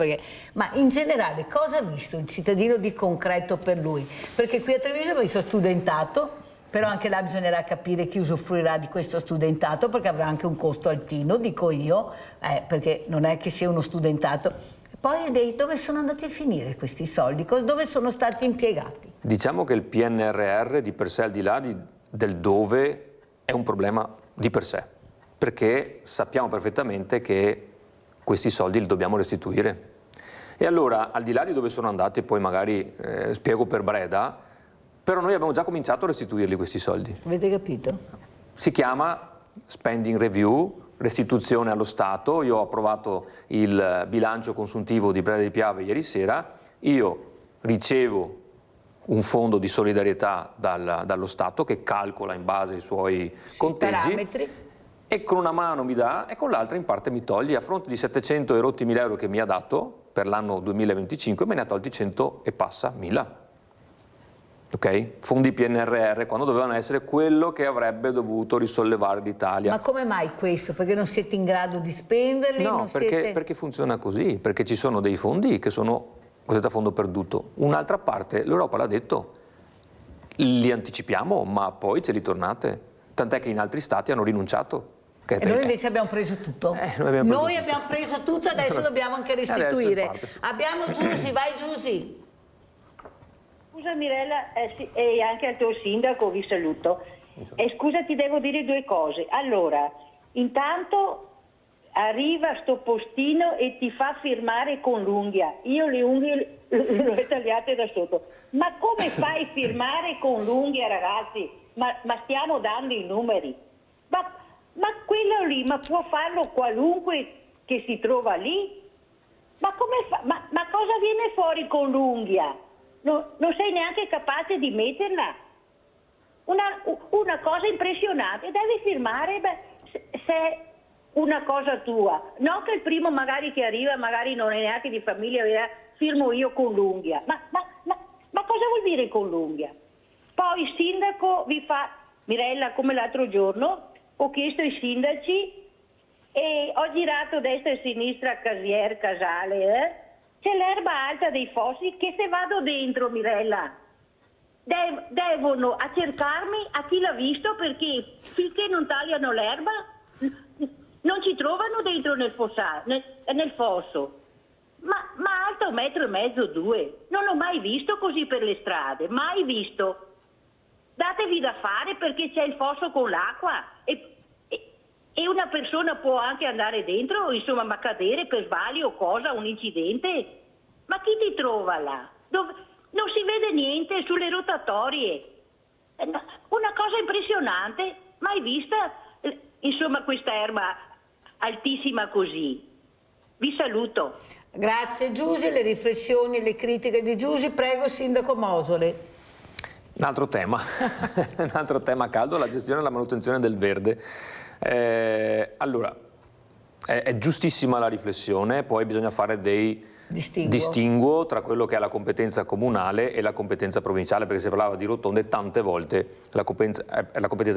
ma in generale cosa ha visto il cittadino di concreto per lui? Perché qui a Treviso abbiamo visto studentato, però anche là bisognerà capire chi usufruirà di questo studentato, perché avrà anche un costo altino, dico io, perché non è che sia uno studentato. Poi dove sono andati a finire questi soldi? Dove sono stati impiegati? Diciamo che il PNRR di per sé, al di là del dove, è un problema di per sé, perché sappiamo perfettamente che questi soldi li dobbiamo restituire. E allora, al di là di dove sono andati, poi magari spiego per Breda, però noi abbiamo già cominciato a restituirli questi soldi. Avete capito? Si chiama spending review, restituzione allo Stato. Io ho approvato il bilancio consuntivo di Breda di Piave ieri sera, io ricevo un fondo di solidarietà dallo Stato che calcola in base ai suoi conteggi, parametri, e con una mano mi dà e con l'altra in parte mi toglie. A fronte di 700 e rotti mila euro che mi ha dato per l'anno 2025, me ne ha tolti 100 e passa mila. Ok? Fondi PNRR, quando dovevano essere quello che avrebbe dovuto risollevare l'Italia. Ma come mai questo? Perché non siete in grado di spenderli? No, non perché funziona così, perché ci sono dei fondi che sono cosiddetto a fondo perduto. Un'altra parte, l'Europa l'ha detto, li anticipiamo, ma poi ce li tornate. Tant'è che in altri stati hanno rinunciato. E noi invece abbiamo preso tutto. Noi abbiamo preso tutto, adesso dobbiamo anche restituire. Abbiamo Giusy, vai Giusy. Scusa Mirella, e anche al tuo sindaco vi saluto. Scusa, ti devo dire due cose. Allora, intanto arriva sto postino e ti fa firmare con l'unghia. Io le unghie le ho tagliate da sotto. Ma come fai a firmare con l'unghia, ragazzi? Ma stiamo dando i numeri. Ma quello lì, ma può farlo qualunque che si trova lì? Ma come fa? Ma cosa viene fuori con l'unghia? Non sei neanche capace di metterla. Una cosa impressionante. Devi firmare se è una cosa tua. Non che il primo magari che arriva, magari non è neanche di famiglia, firmo io con l'unghia. Ma cosa vuol dire con l'unghia? Poi il sindaco vi fa, Mirella, come l'altro giorno, ho chiesto ai sindaci e ho girato destra e sinistra Casier, Casale, c'è l'erba alta dei fossi che se vado dentro, Mirella, devono a cercarmi a chi l'ha visto, perché finché non tagliano l'erba non ci trovano dentro nel fosso. Ma alto 1,5 metri, 2. Non l'ho mai visto così per le strade, mai visto. Datevi da fare perché c'è il fosso con l'acqua e una persona può anche andare dentro, insomma, ma cadere per sbaglio o cosa, un incidente. Ma chi ti trova là? Non si vede niente sulle rotatorie. Una cosa impressionante, mai vista, insomma, questa erba altissima così. Vi saluto. Grazie Giusy, le riflessioni, le critiche di Giusy. Prego, Sindaco Mosoli. Un altro tema caldo, la gestione e la manutenzione del verde. Allora, è giustissima la riflessione, poi bisogna fare dei distinguo tra quello che è la competenza comunale e la competenza provinciale, perché si parlava di rotonde, tante volte la competenza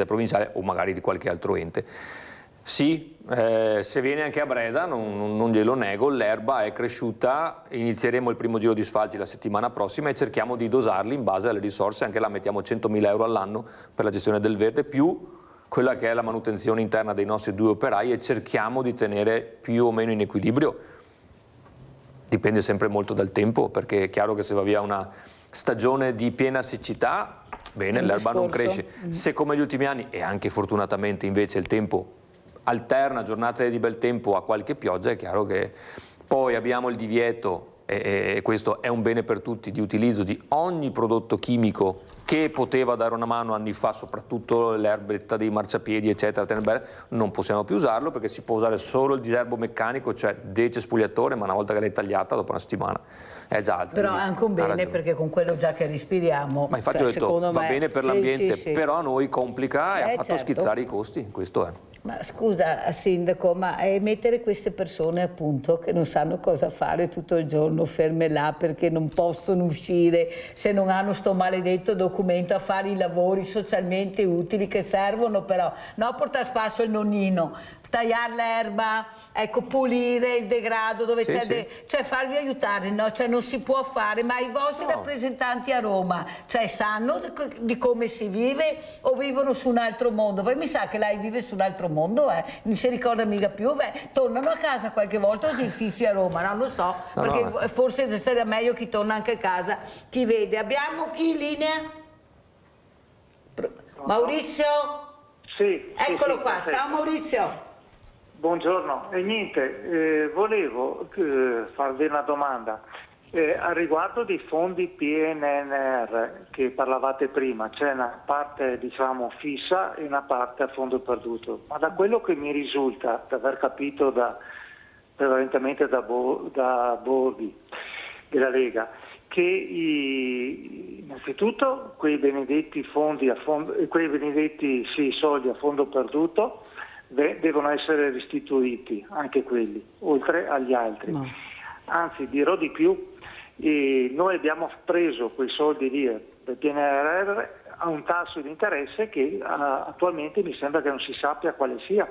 è provinciale o magari di qualche altro ente. Sì, se viene anche a Breda, non glielo nego, l'erba è cresciuta, inizieremo il primo giro di sfalci la settimana prossima e cerchiamo di dosarli in base alle risorse, anche là mettiamo 100.000 euro all'anno per la gestione del verde, più quella che è la manutenzione interna dei nostri 2 operai, e cerchiamo di tenere più o meno in equilibrio. Dipende sempre molto dal tempo, perché è chiaro che se va via una stagione di piena siccità, bene, l'erba non cresce. Se come gli ultimi anni, e anche fortunatamente invece il tempo alterna giornate di bel tempo a qualche pioggia, è chiaro che poi abbiamo il divieto, e questo è un bene per tutti, di utilizzo di ogni prodotto chimico che poteva dare una mano anni fa, soprattutto l'erbetta dei marciapiedi eccetera, non possiamo più usarlo perché si può usare solo il diserbo meccanico, cioè decespugliatore, ma una volta che l'hai tagliata dopo una settimana è già alta. Però è anche un bene, perché con quello già che respiriamo, ma infatti cioè, ho detto va bene per l'ambiente, sì. Però a noi complica e ha fatto certo. schizzare i costi, questo è. Ma scusa Sindaco, ma mettere queste persone appunto che non sanno cosa fare tutto il giorno ferme là perché non possono uscire se non hanno sto maledetto documento a fare i lavori socialmente utili che servono, però no, portare a spasso il nonnino, tagliare l'erba, ecco, pulire il degrado dove c'è, cioè farvi aiutare, no? Cioè non si può fare, ma i vostri rappresentanti a Roma, cioè sanno di come si vive o vivono su un altro mondo? Poi mi sa che lei vive su un altro mondo, non si ricorda mica più, tornano a casa qualche volta o si fissi a Roma, non lo so, perché forse sarebbe meglio chi torna anche a casa, chi vede. Abbiamo chi in linea? Maurizio? Sì. Eccolo qua, ciao Maurizio. Buongiorno, e niente, volevo farvi una domanda. A riguardo dei fondi PNRR che parlavate prima, c'è una parte diciamo fissa e una parte a fondo perduto, ma da quello che mi risulta, da aver capito prevalentemente da Borghi della Lega, che innanzitutto quei benedetti soldi a fondo perduto devono essere restituiti, anche quelli, oltre agli altri. No. Anzi, dirò di più, noi abbiamo preso quei soldi lì del PNRR a un tasso di interesse che attualmente mi sembra che non si sappia quale sia.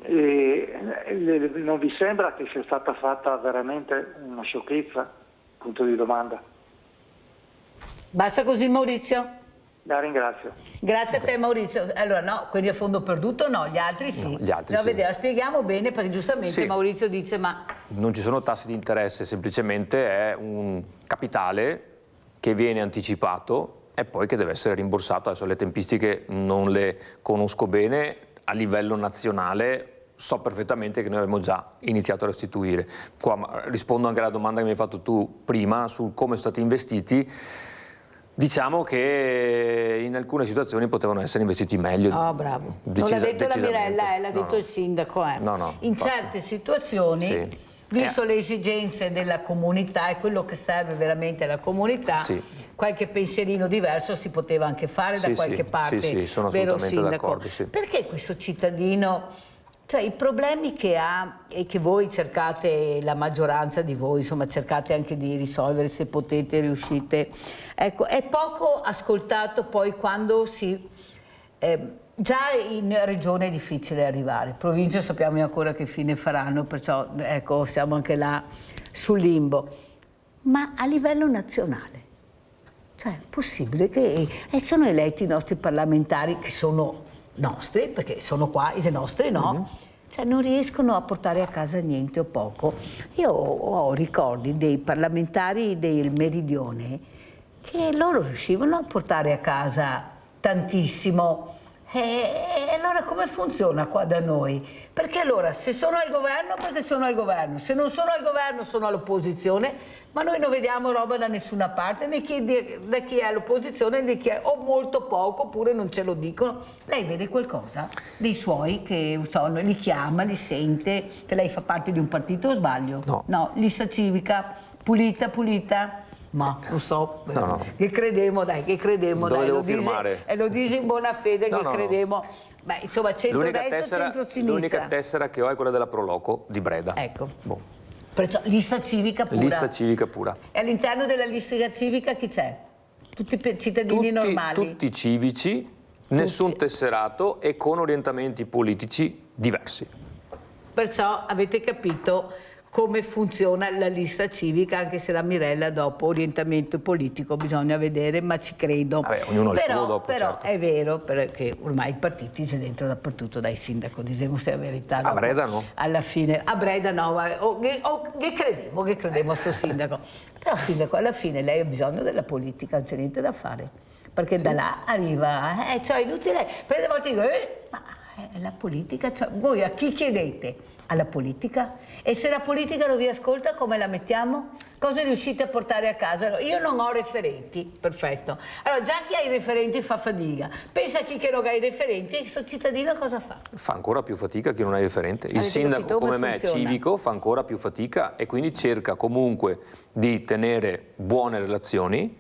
Non vi sembra che sia stata fatta veramente una sciocchezza? Punto di domanda. Basta così, Maurizio? La ringrazio. Grazie a te, Maurizio. Allora no, quelli a fondo perduto no, gli altri sì. No, gli altri sì. Vediamo, spieghiamo bene, perché giustamente sì. Maurizio dice ma... Non ci sono tassi di interesse, semplicemente è un capitale che viene anticipato e poi che deve essere rimborsato. Adesso le tempistiche non le conosco bene, a livello nazionale so perfettamente che noi abbiamo già iniziato a restituire. Qua rispondo anche alla domanda che mi hai fatto tu prima su come sono stati investiti. Diciamo che in alcune situazioni potevano essere investiti meglio. Oh, bravo. Non l'ha detto la Mirella, l'ha detto il sindaco. No, in certe situazioni, sì. Visto le esigenze della comunità e quello che serve veramente alla comunità, sì. Qualche pensierino diverso si poteva anche fare da qualche parte. Sì, sono assolutamente d'accordo. Sì. Perché questo cittadino, cioè i problemi che ha e che voi cercate, la maggioranza di voi, insomma, cercate anche di risolvere se potete, riuscite, ecco, è poco ascoltato poi quando si... già in regione è difficile arrivare, provincia sappiamo ancora che fine faranno, perciò ecco, siamo anche là sul limbo, ma a livello nazionale, cioè è possibile che sono eletti i nostri parlamentari che sono nostri, perché sono qua, i nostri no, cioè non riescono a portare a casa niente o poco. Io ho ricordi dei parlamentari del Meridione che loro riuscivano a portare a casa tantissimo. E allora come funziona qua da noi? Perché allora se sono al governo, perché sono al governo, se non sono al governo sono all'opposizione, ma noi non vediamo roba da nessuna parte, né da chi è all'opposizione né chi è o molto poco, oppure non ce lo dicono. Lei vede qualcosa dei suoi che li chiama, li sente, che lei fa parte di un partito o sbaglio? No, lista civica, pulita. Ma lo so, no. Che credemo, che credemo. Dove dai, devo firmare? E lo dici in buona fede che credemo. No. Beh, insomma, centrodestra, centrosinistra. L'unica tessera che ho è quella della Proloco di Breda. Ecco. Perciò lista civica pura. Lista civica pura. E all'interno della lista civica chi c'è? Tutti cittadini normali? Tutti civici, nessun tesserato e con orientamenti politici diversi. Perciò avete capito come funziona la lista civica, anche se la Mirella dopo orientamento politico bisogna vedere, ma ci credo. Vabbè, ognuno il suo dopo, però certo. È vero, perché ormai i partiti c'è dentro dappertutto, dai sindaco, diciamo se è la verità. A Breda no. Alla fine, a Breda no, che credevo a sto sindaco. Però sindaco, alla fine lei ha bisogno della politica, non c'è niente da fare, perché da là arriva, cioè inutile, per le volte dico, ma la politica, cioè, voi a chi chiedete? Alla politica? E se la politica non vi ascolta, come la mettiamo? Cosa riuscite a portare a casa? Io non ho referenti, perfetto. Allora già chi ha i referenti fa fatica. Pensa a chi che non ha i referenti, questo cittadino cosa fa? Fa ancora più fatica chi non ha i referenti. Il sindaco come me, civico, fa ancora più fatica e quindi cerca comunque di tenere buone relazioni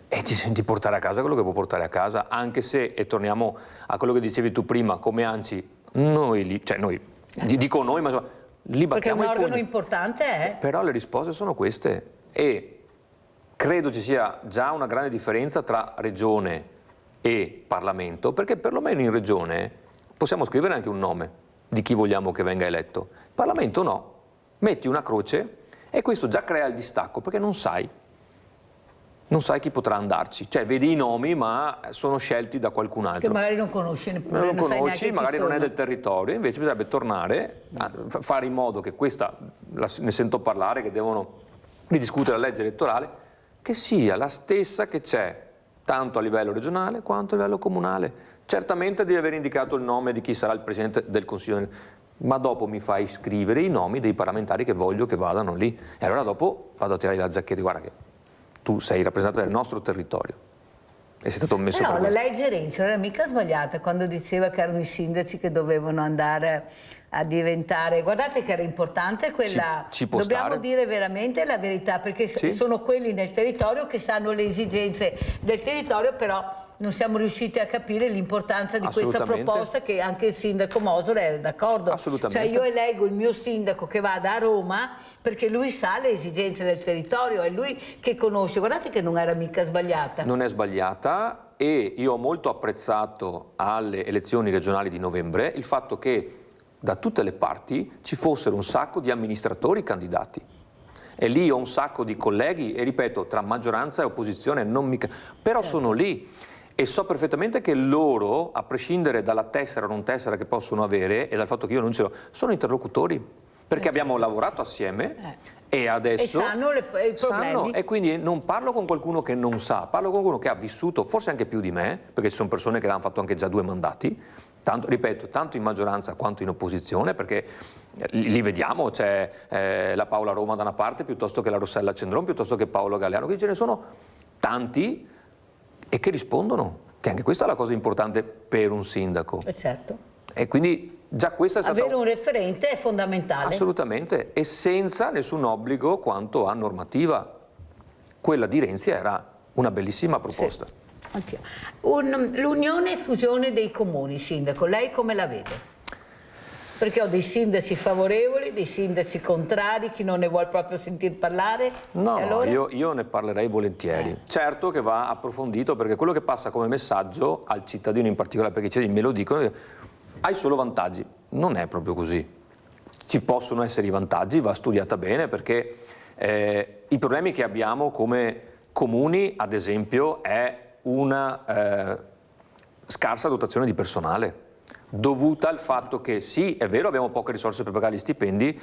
e ti senti portare a casa quello che può portare a casa, anche se, e torniamo a quello che dicevi tu prima, come ANCI, dico noi, ma insomma, li battiamo i pugni. Perché è un organo importante, Però le risposte sono queste e credo ci sia già una grande differenza tra regione e Parlamento, perché perlomeno in regione possiamo scrivere anche un nome di chi vogliamo che venga eletto. Parlamento no, metti una croce e questo già crea il distacco, perché non sai chi potrà andarci, cioè vedi i nomi ma sono scelti da qualcun altro. Che magari non conosci neppure, non conosci, magari non è del territorio, invece bisognerebbe tornare a fare in modo che questa, ne sento parlare, che devono ridiscutere la legge elettorale, che sia la stessa che c'è tanto a livello regionale quanto a livello comunale. Certamente devi aver indicato il nome di chi sarà il Presidente del Consiglio, ma dopo mi fai scrivere i nomi dei parlamentari che voglio che vadano lì. E allora dopo vado a tirare la giacchetta, guarda che tu sei rappresentante del nostro territorio. è stato messo Però per la questo. legge Renzi non era mica sbagliata quando diceva che erano i sindaci che dovevano andare a diventare, guardate che era importante quella, Ci può dobbiamo stare. dire veramente la verità, perché sono quelli nel territorio che sanno le esigenze del territorio, però non siamo riusciti a capire l'importanza di questa Assolutamente. proposta, che anche il sindaco Mosola è d'accordo. Assolutamente. Cioè io eleggo il mio sindaco che vada a Roma perché lui sa le esigenze del territorio, è lui che conosce, guardate che non era mica sbagliata. Non è sbagliata, e io ho molto apprezzato alle elezioni regionali di novembre il fatto che da tutte le parti ci fossero un sacco di amministratori candidati. E lì ho un sacco di colleghi, e ripeto, tra maggioranza e opposizione non mica, però sono lì. E so perfettamente che loro, a prescindere dalla tessera o non tessera che possono avere e dal fatto che io non ce l'ho, sono interlocutori, perché abbiamo lavorato assieme e adesso E sanno i problemi. e quindi non parlo con qualcuno che non sa, parlo con qualcuno che ha vissuto, forse anche più di me, perché ci sono persone che hanno fatto anche già 2 mandati, tanto, ripeto, tanto in maggioranza quanto in opposizione, perché li vediamo, c'è la Paola Roma da una parte piuttosto che la Rossella Cendron, piuttosto che Paolo Galeano, quindi ce ne sono tanti e che rispondono, che anche questa è la cosa importante per un sindaco. Certo. E quindi già questa è stata... Avere un referente è fondamentale. Assolutamente, e senza nessun obbligo quanto a normativa. Quella di Renzi era una bellissima proposta. Sì. L'unione e fusione dei comuni, sindaco, lei come la vede? Perché ho dei sindaci favorevoli, dei sindaci contrari, chi non ne vuole proprio sentir parlare. No, e allora? io ne parlerei volentieri. Certo che va approfondito, perché quello che passa come messaggio al cittadino in particolare, perché i cittadini me lo dicono, hai solo vantaggi. Non è proprio così. Ci possono essere i vantaggi, va studiata bene, perché i problemi che abbiamo come comuni, ad esempio, è una scarsa dotazione di personale, dovuta al fatto che sì, è vero, abbiamo poche risorse per pagare gli stipendi,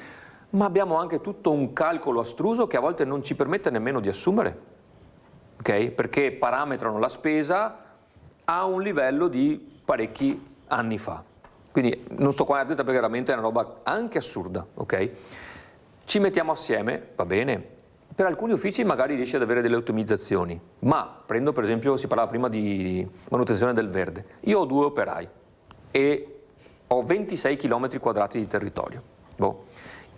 ma abbiamo anche tutto un calcolo astruso che a volte non ci permette nemmeno di assumere, okay? Perché parametrano la spesa a un livello di parecchi anni fa. Quindi non sto qua a dire perché veramente è una roba anche assurda, ok? Ci mettiamo assieme, va bene. Per alcuni uffici magari riesci ad avere delle ottimizzazioni, ma prendo per esempio, si parlava prima di manutenzione del verde. Io ho 2 operai e ho 26 km quadrati di territorio. Boh.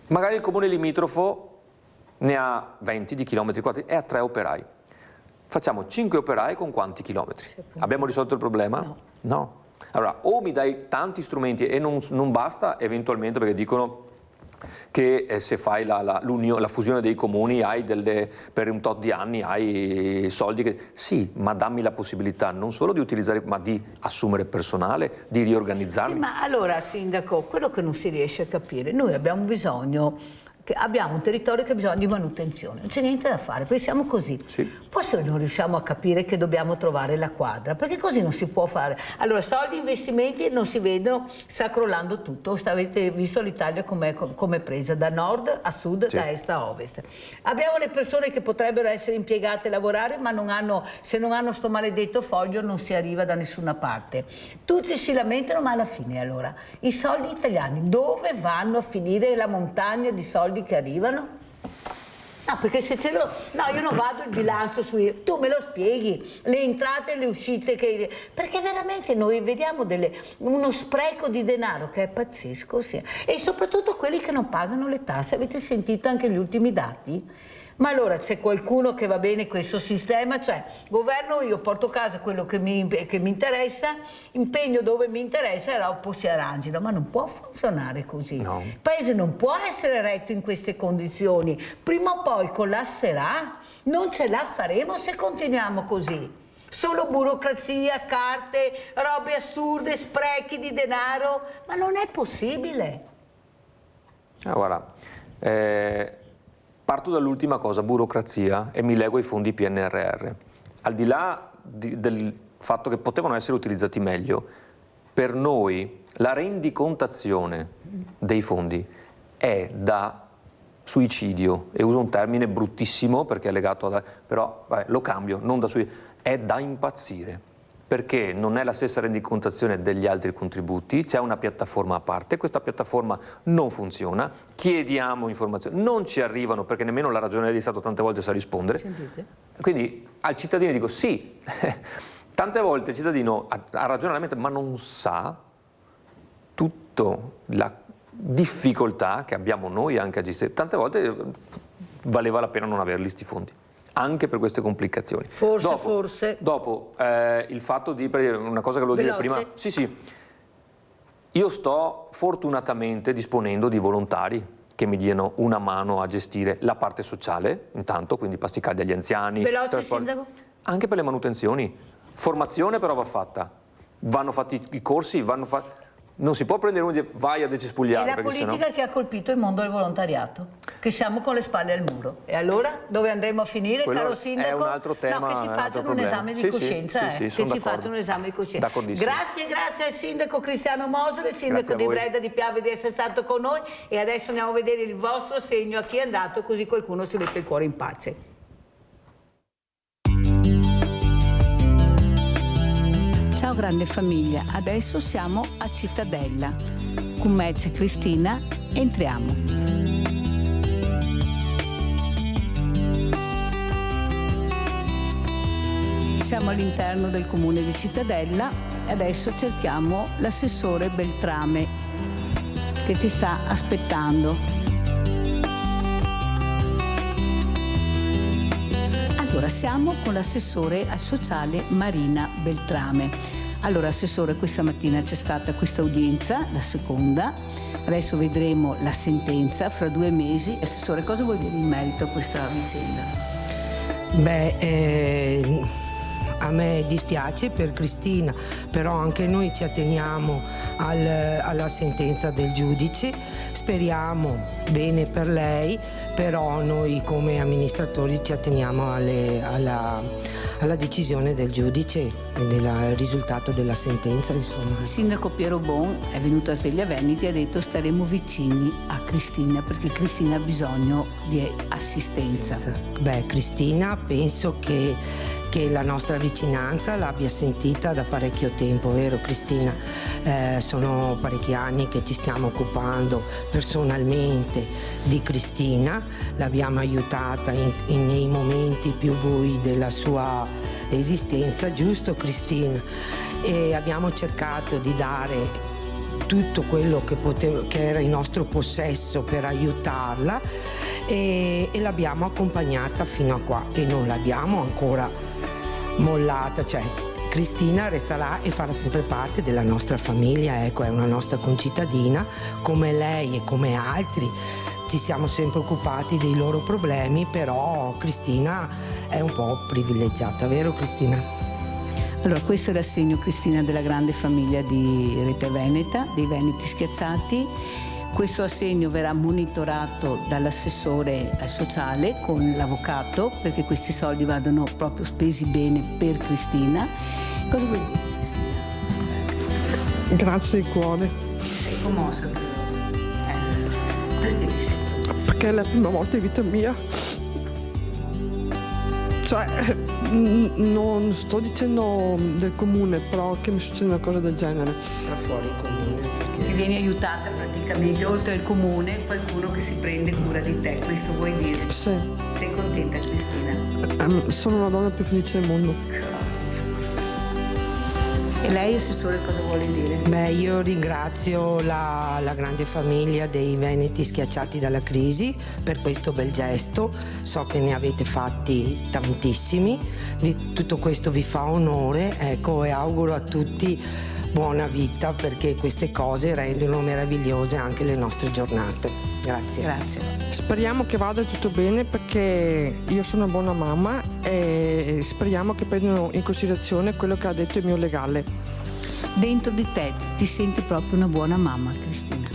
Magari il comune limitrofo ne ha 20 di chilometri quadrati e ha 3 operai. Facciamo 5 operai con quanti chilometri? Abbiamo risolto il problema? No. Allora, o mi dai tanti strumenti e non basta eventualmente, perché dicono che se fai la fusione dei comuni hai per un tot di anni hai soldi che... Sì, ma dammi la possibilità non solo di utilizzare, ma di assumere personale, di riorganizzarmi. Sì, ma allora, sindaco, quello che non si riesce a capire, noi abbiamo bisogno... Abbiamo un territorio che ha bisogno di manutenzione, non c'è niente da fare, perché siamo così. Sì. Poi se non riusciamo a capire che dobbiamo trovare la quadra, perché così non si può fare. Allora, soldi, investimenti non si vedono, sta crollando tutto. Avete visto l'Italia come presa, da nord a sud, sì, da est a ovest. Abbiamo le persone che potrebbero essere impiegate a lavorare, ma non hanno, se non hanno sto maledetto foglio non si arriva da nessuna parte. Tutti si lamentano, ma alla fine allora, i soldi italiani dove vanno a finire la montagna di soldi che arrivano? No, perché se ce lo... No, io non vado il bilancio su... Tu me lo spieghi, le entrate e le uscite che... Perché veramente noi vediamo uno spreco di denaro che è pazzesco, sì. E soprattutto quelli che non pagano le tasse. Avete sentito anche gli ultimi dati? Ma allora c'è qualcuno che va bene questo sistema? Cioè, governo io, porto a casa quello che mi interessa, impegno dove mi interessa e dopo si arrangino. Ma non può funzionare così. No. Il paese non può essere retto in queste condizioni. Prima o poi collasserà. Non ce la faremo se continuiamo così. Solo burocrazia, carte, robe assurde, sprechi di denaro. Ma non è possibile. Guarda, parto dall'ultima cosa, burocrazia, e mi lego ai fondi PNRR. Al di là del fatto che potevano essere utilizzati meglio, per noi la rendicontazione dei fondi è da suicidio, e uso un termine bruttissimo perché è legato a... però vabbè, lo cambio, non da suicidio, è da impazzire. Perché non è la stessa rendicontazione degli altri contributi, c'è una piattaforma a parte, questa piattaforma non funziona, chiediamo informazioni, non ci arrivano perché nemmeno la Ragioneria di Stato tante volte sa rispondere. Sentite? Quindi al cittadino dico sì, Tante volte il cittadino ha ragione alla mente, ma non sa tutta la difficoltà che abbiamo noi anche a gestire. Tante volte valeva la pena non averli sti fondi, anche per queste complicazioni. Dopo il fatto di, una cosa che volevo dire prima, sì, io sto fortunatamente disponendo di volontari che mi diano una mano a gestire la parte sociale, intanto, quindi pasti caldi agli anziani. Veloce, Sindaco? Anche per le manutenzioni. Formazione però va fatta, vanno fatti i corsi, non si può prendere uno e dire vai a decespugliare. È la politica che ha colpito il mondo del volontariato, che siamo con le spalle al muro. E allora dove andremo a finire, caro Sindaco? È un altro tema, che si facciano un esame di coscienza. Che si facciano un esame di coscienza. D'accordissimo. Grazie al Sindaco Cristiano Mosole, Sindaco di Breda di Piave, di essere stato con noi, e adesso andiamo a vedere il vostro segno a chi è andato, così qualcuno si mette il cuore in pace. Ciao grande famiglia, adesso siamo a Cittadella. Con me c'è Cristina, entriamo. Siamo all'interno del comune di Cittadella e adesso cerchiamo l'assessore Beltrame che ci sta aspettando. Allora, siamo con l'assessore al sociale Marina Beltrame. Allora, assessore, questa mattina c'è stata questa udienza, la seconda. Adesso vedremo la sentenza fra 2 mesi. Assessore, cosa vuol dire in merito a questa vicenda? A me dispiace per Cristina, però anche noi ci atteniamo alla sentenza del giudice, speriamo bene per lei, però noi come amministratori ci atteniamo alla decisione del giudice e del risultato della sentenza, insomma. Il sindaco Piero Bon è venuto a Sveglia Veneti e ha detto staremo vicini a Cristina perché Cristina ha bisogno di assistenza. Cristina penso che la nostra vicinanza l'abbia sentita da parecchio tempo, vero Cristina? Sono parecchi anni che ci stiamo occupando personalmente di Cristina, l'abbiamo aiutata nei momenti più bui della sua esistenza, giusto Cristina? E abbiamo cercato di dare tutto quello che era in nostro possesso per aiutarla e l'abbiamo accompagnata fino a qua e non l'abbiamo ancora mollata, cioè Cristina resterà e farà sempre parte della nostra famiglia, ecco, è una nostra concittadina, come lei e come altri ci siamo sempre occupati dei loro problemi, però Cristina è un po' privilegiata, vero Cristina? Allora, questo è l'assegno, Cristina, della grande famiglia di Rete Veneta, dei Veneti Schiacciati. Questo assegno verrà monitorato dall'assessore sociale con l'avvocato perché questi soldi vadano proprio spesi bene per Cristina. Cosa vuoi dire, Cristina? Grazie di cuore. Sei commossa? Perché ti sei? Perché è la prima volta in vita mia. Cioè, non sto dicendo del comune, però che mi succede una cosa del genere. Tra fuori il comune. Che vieni aiutata praticamente, oltre al comune, qualcuno che si prende cura di te, questo vuoi dire? Sì. Sei contenta, Cristina? Sono la donna più felice del mondo. E lei, assessore, cosa vuole dire? Io ringrazio la grande famiglia dei Veneti Schiacciati dalla crisi per questo bel gesto, so che ne avete fatti tantissimi, tutto questo vi fa onore, ecco, e auguro a tutti buona vita perché queste cose rendono meravigliose anche le nostre giornate. Grazie. Grazie. Speriamo che vada tutto bene perché io sono una buona mamma e speriamo che prendano in considerazione quello che ha detto il mio legale. Dentro di te ti senti proprio una buona mamma, Cristina?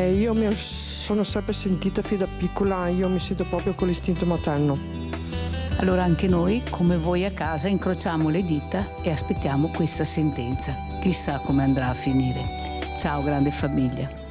Io mi sono sempre sentita fin da piccola, io mi sento proprio con l'istinto materno. Allora anche noi, come voi a casa, incrociamo le dita e aspettiamo questa sentenza. Chissà come andrà a finire. Ciao grande famiglia.